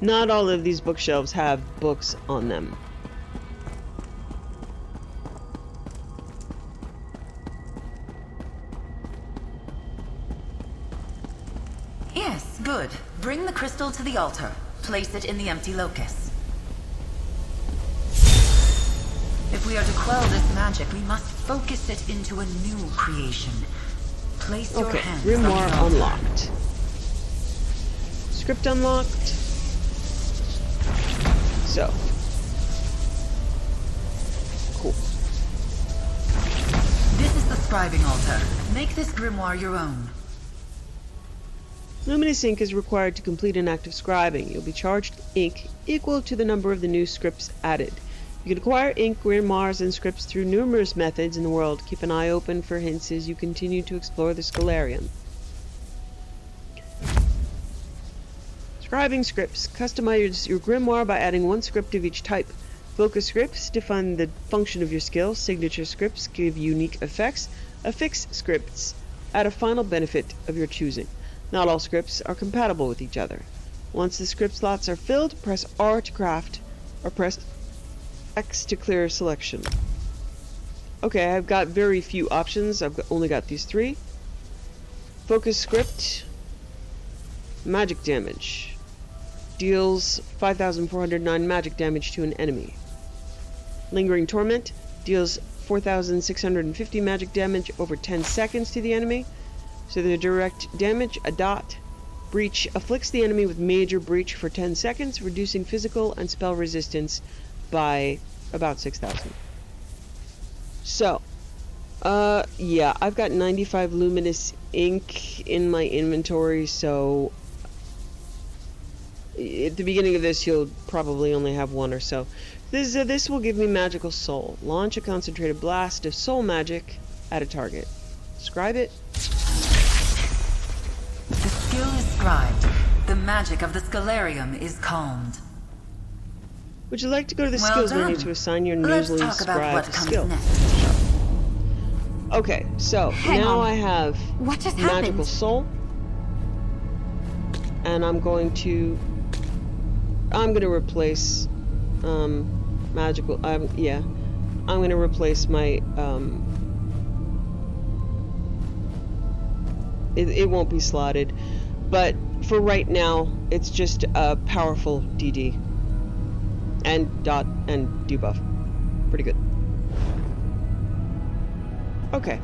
Not all of these bookshelves have books on them. Yes, good. Bring the crystal to the altar. Place it in the empty locus. If we are to quell this magic, we must focus it into a new creation. Place your hands on the Grimoire altar. unlocked. Script unlocked. So. Cool. This is the scribing altar. Make this grimoire your own. Luminous ink is required to complete an act of scribing. You'll be charged ink equal to the number of the new scripts added. You can acquire ink, grimoires, and scripts through numerous methods in the world. Keep an eye open for hints as you continue to explore the Scalarium. Scribing scripts. Customize your grimoire by adding one script of each type. Focus scripts define the function of your skill. Signature scripts give unique effects. Affix scripts add a final benefit of your choosing. Not all scripts are compatible with each other. Once the script slots are filled, press R to craft, or press X to clear selection. Okay, I've got very few options. Only got these three. Focus script. Magic damage. Deals 5,409 magic damage to an enemy. Lingering Torment deals 4,650 magic damage over 10 seconds to the enemy. So the direct damage, a dot. Breach afflicts the enemy with major breach for 10 seconds, reducing physical and spell resistance by about 6,000. So, Yeah, I've got 95 luminous ink in my inventory, so at the beginning of this, you'll probably only have one or so. This will give me magical soul. Launch a concentrated blast of soul magic at a target. Scribe it. The skill is scribed. The magic of the Scalarium is calmed. Would you like to go to the Well skills done. menu to assign your Let's newly talk about what scribed comes skill? next. Okay, so Hang now on. I have What just magical happened? soul, and I'm going to replace magical. Yeah, I'm going to replace my It won't be slotted, but for right now, it's just a powerful DD and dot and debuff. Pretty good. Okay.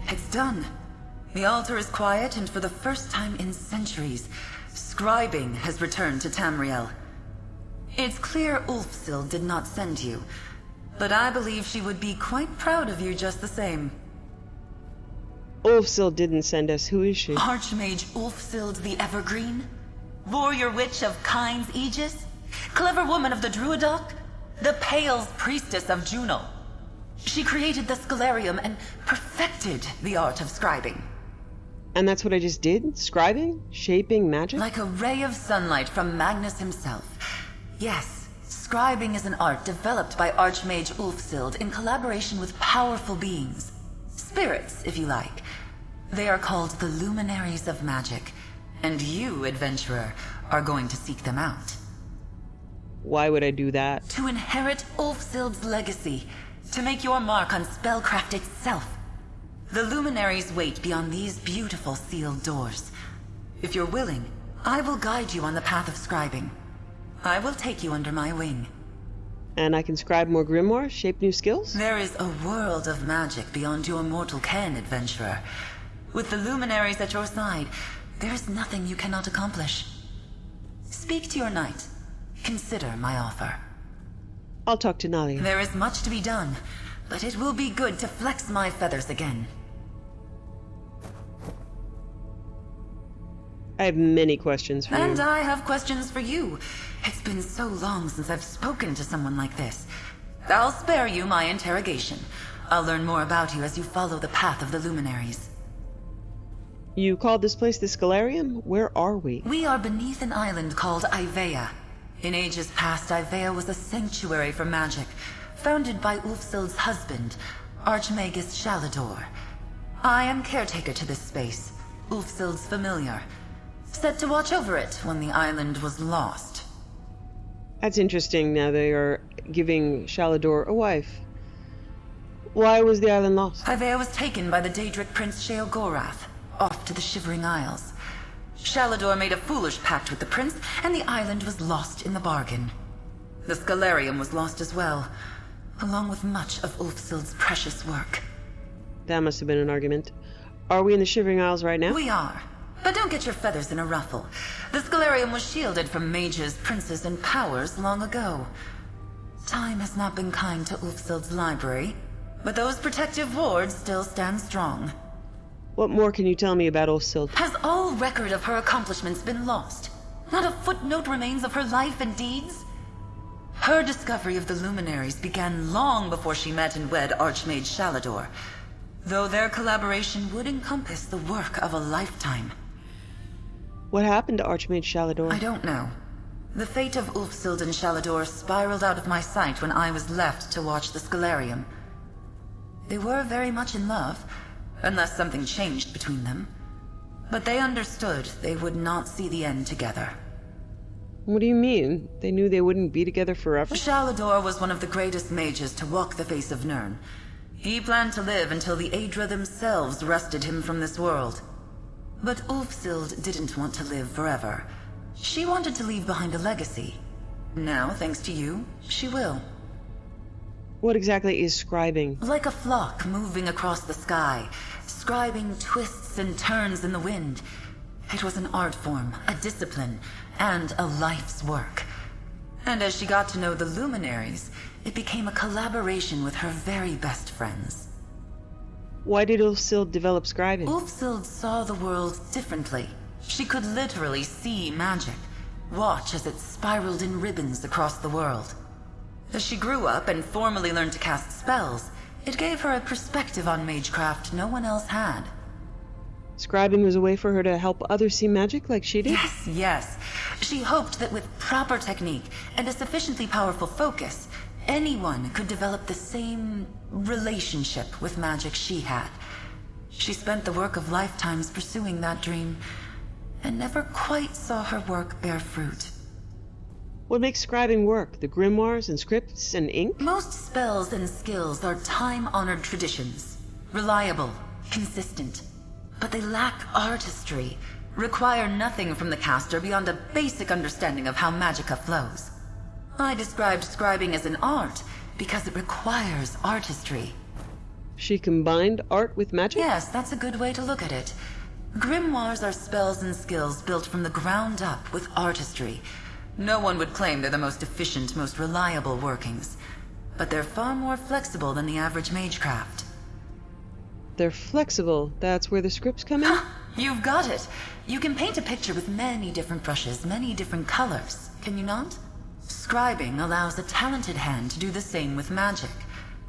It's done. The altar is quiet, and for the first time in centuries, scribing has returned to Tamriel. It's clear Ulfsil did not send you, but I believe she would be quite proud of you just the same. Ulfsil didn't send us. Who is she? Archmage Ulfsild the Evergreen? Warrior Witch of Kyne's Aegis? Clever woman of the Druidoc? The Pale's priestess of Juno? She created the Scalarium and perfected the art of scribing. And that's what I just did? Scribing? Shaping magic? Like a ray of sunlight from Magnus himself. Yes, scribing is an art developed by Archmage Ulfsild in collaboration with powerful beings. Spirits, if you like. They are called the Luminaries of Magic, and you, adventurer, are going to seek them out. Why would I do that? To inherit Ulfsild's legacy, to make your mark on spellcraft itself. The Luminaries wait beyond these beautiful sealed doors. If you're willing, I will guide you on the path of scribing. I will take you under my wing. And I can scribe more grimoires, shape new skills? There is a world of magic beyond your mortal ken, adventurer. With the Luminaries at your side, there is nothing you cannot accomplish. Speak to your knight. Consider my offer. I'll talk to Nalia. There is much to be done, but it will be good to flex my feathers again. I have many questions for And you. I have questions for you. It's been so long since I've spoken to someone like this. I'll spare you my interrogation. I'll learn more about you as you follow the path of the Luminaries. You called this place the Scalarium? Where are we? We are beneath an island called Ivea. In ages past, Ivea was a sanctuary for magic, founded by Ulfsild's husband, Archmagus Shalador. I am caretaker to this space, Ulfsild's familiar, set to watch over it when the island was lost. That's interesting. Now they are giving Shalador a wife. Why was the island lost? Ivea was taken by the Daedric Prince Sheogorath, off to the Shivering Isles. Shalador made a foolish pact with the prince, and the island was lost in the bargain. The Scalarium was lost as well, along with much of Ulfsild's precious work. That must have been an argument. Are we in the Shivering Isles right now? We are. But don't get your feathers in a ruffle. The Scalarium was shielded from mages, princes, and powers long ago. Time has not been kind to Ulfsild's library, but those protective wards still stand strong. What more can you tell me about Ulfsild? Has all record of her accomplishments been lost? Not a footnote remains of her life and deeds? Her discovery of the Luminaries began long before she met and wed Archmage Shalador, though their collaboration would encompass the work of a lifetime. What happened to Archmage Shalador? I don't know. The fate of Ulfsild and Shalador spiraled out of my sight when I was left to watch the Scalarium. They were very much in love, unless something changed between them. But they understood they would not see the end together. What do you mean? They knew they wouldn't be together forever? Shalador was one of the greatest mages to walk the face of Nirn. He planned to live until the Aedra themselves wrested him from this world. But Ulfsild didn't want to live forever. She wanted to leave behind a legacy. Now, thanks to you, she will. What exactly is scribing? Like a flock moving across the sky, scribing twists and turns in the wind. It was an art form, a discipline, and a life's work. And as she got to know the luminaries, it became a collaboration with her very best friends. Why did Ulfsild develop scribing? Ulfsild saw the world differently. She could literally see magic, watch as it spiraled in ribbons across the world. As she grew up and formally learned to cast spells, it gave her a perspective on magecraft no one else had. Scribing was a way for her to help others see magic like she did? Yes. She hoped that with proper technique and a sufficiently powerful focus, anyone could develop the same relationship with magic she had. She spent the work of lifetimes pursuing that dream, and never quite saw her work bear fruit. What makes scribing work? The grimoires and scripts and ink? Most spells and skills are time-honored traditions. Reliable, consistent. But they lack artistry, require nothing from the caster beyond a basic understanding of how magicka flows. I described scribing as an art because it requires artistry. She combined art with magic? Yes, that's a good way to look at it. Grimoires are spells and skills built from the ground up with artistry. No one would claim they're the most efficient, most reliable workings. But they're far more flexible than the average magecraft. They're flexible. That's where the scripts come in? You've got it. You can paint a picture with many different brushes, many different colors, can you not? Scribing allows a talented hand to do the same with magic,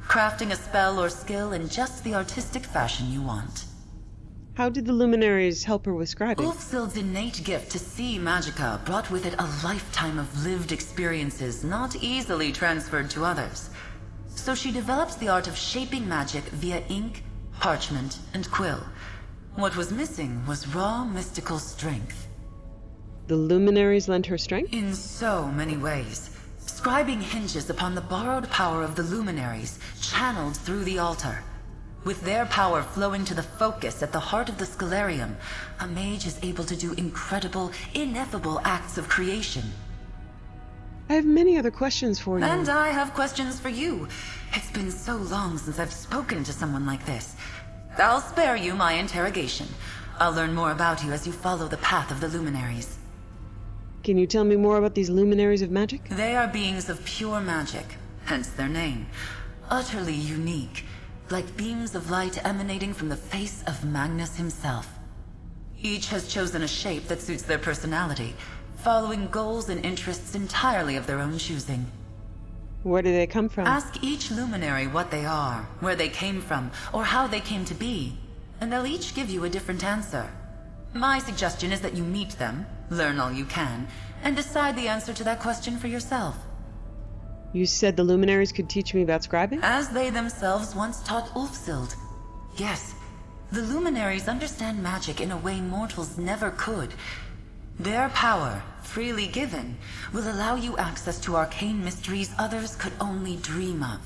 crafting a spell or skill in just the artistic fashion you want. How did the luminaries help her with scribing? Ulfsild's innate gift to see magicka brought with it a lifetime of lived experiences not easily transferred to others. So she developed the art of shaping magic via ink, parchment, and quill. What was missing was raw mystical strength. The luminaries lent her strength? In so many ways. Scribing hinges upon the borrowed power of the luminaries, channeled through the altar. With their power flowing to the focus at the heart of the Scalarium, a mage is able to do incredible, ineffable acts of creation. I have many other questions for you. And I have questions for you. It's been so long since I've spoken to someone like this. I'll spare you my interrogation. I'll learn more about you as you follow the path of the luminaries. Can you tell me more about these luminaries of magic? They are beings of pure magic, hence their name. Utterly unique, like beams of light emanating from the face of Magnus himself. Each has chosen a shape that suits their personality, following goals and interests entirely of their own choosing. Where do they come from? Ask each luminary what they are, where they came from, or how they came to be, and they'll each give you a different answer. My suggestion is that you meet them, learn all you can, and decide the answer to that question for yourself. You said the luminaries could teach me about scribing? As they themselves once taught Ulfsild. Yes, the luminaries understand magic in a way mortals never could. Their power, freely given, will allow you access to arcane mysteries others could only dream of.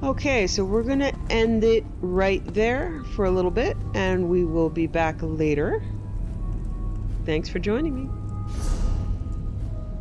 Okay, so we're gonna end it right there for a little bit, and we will be back later. Thanks for joining me.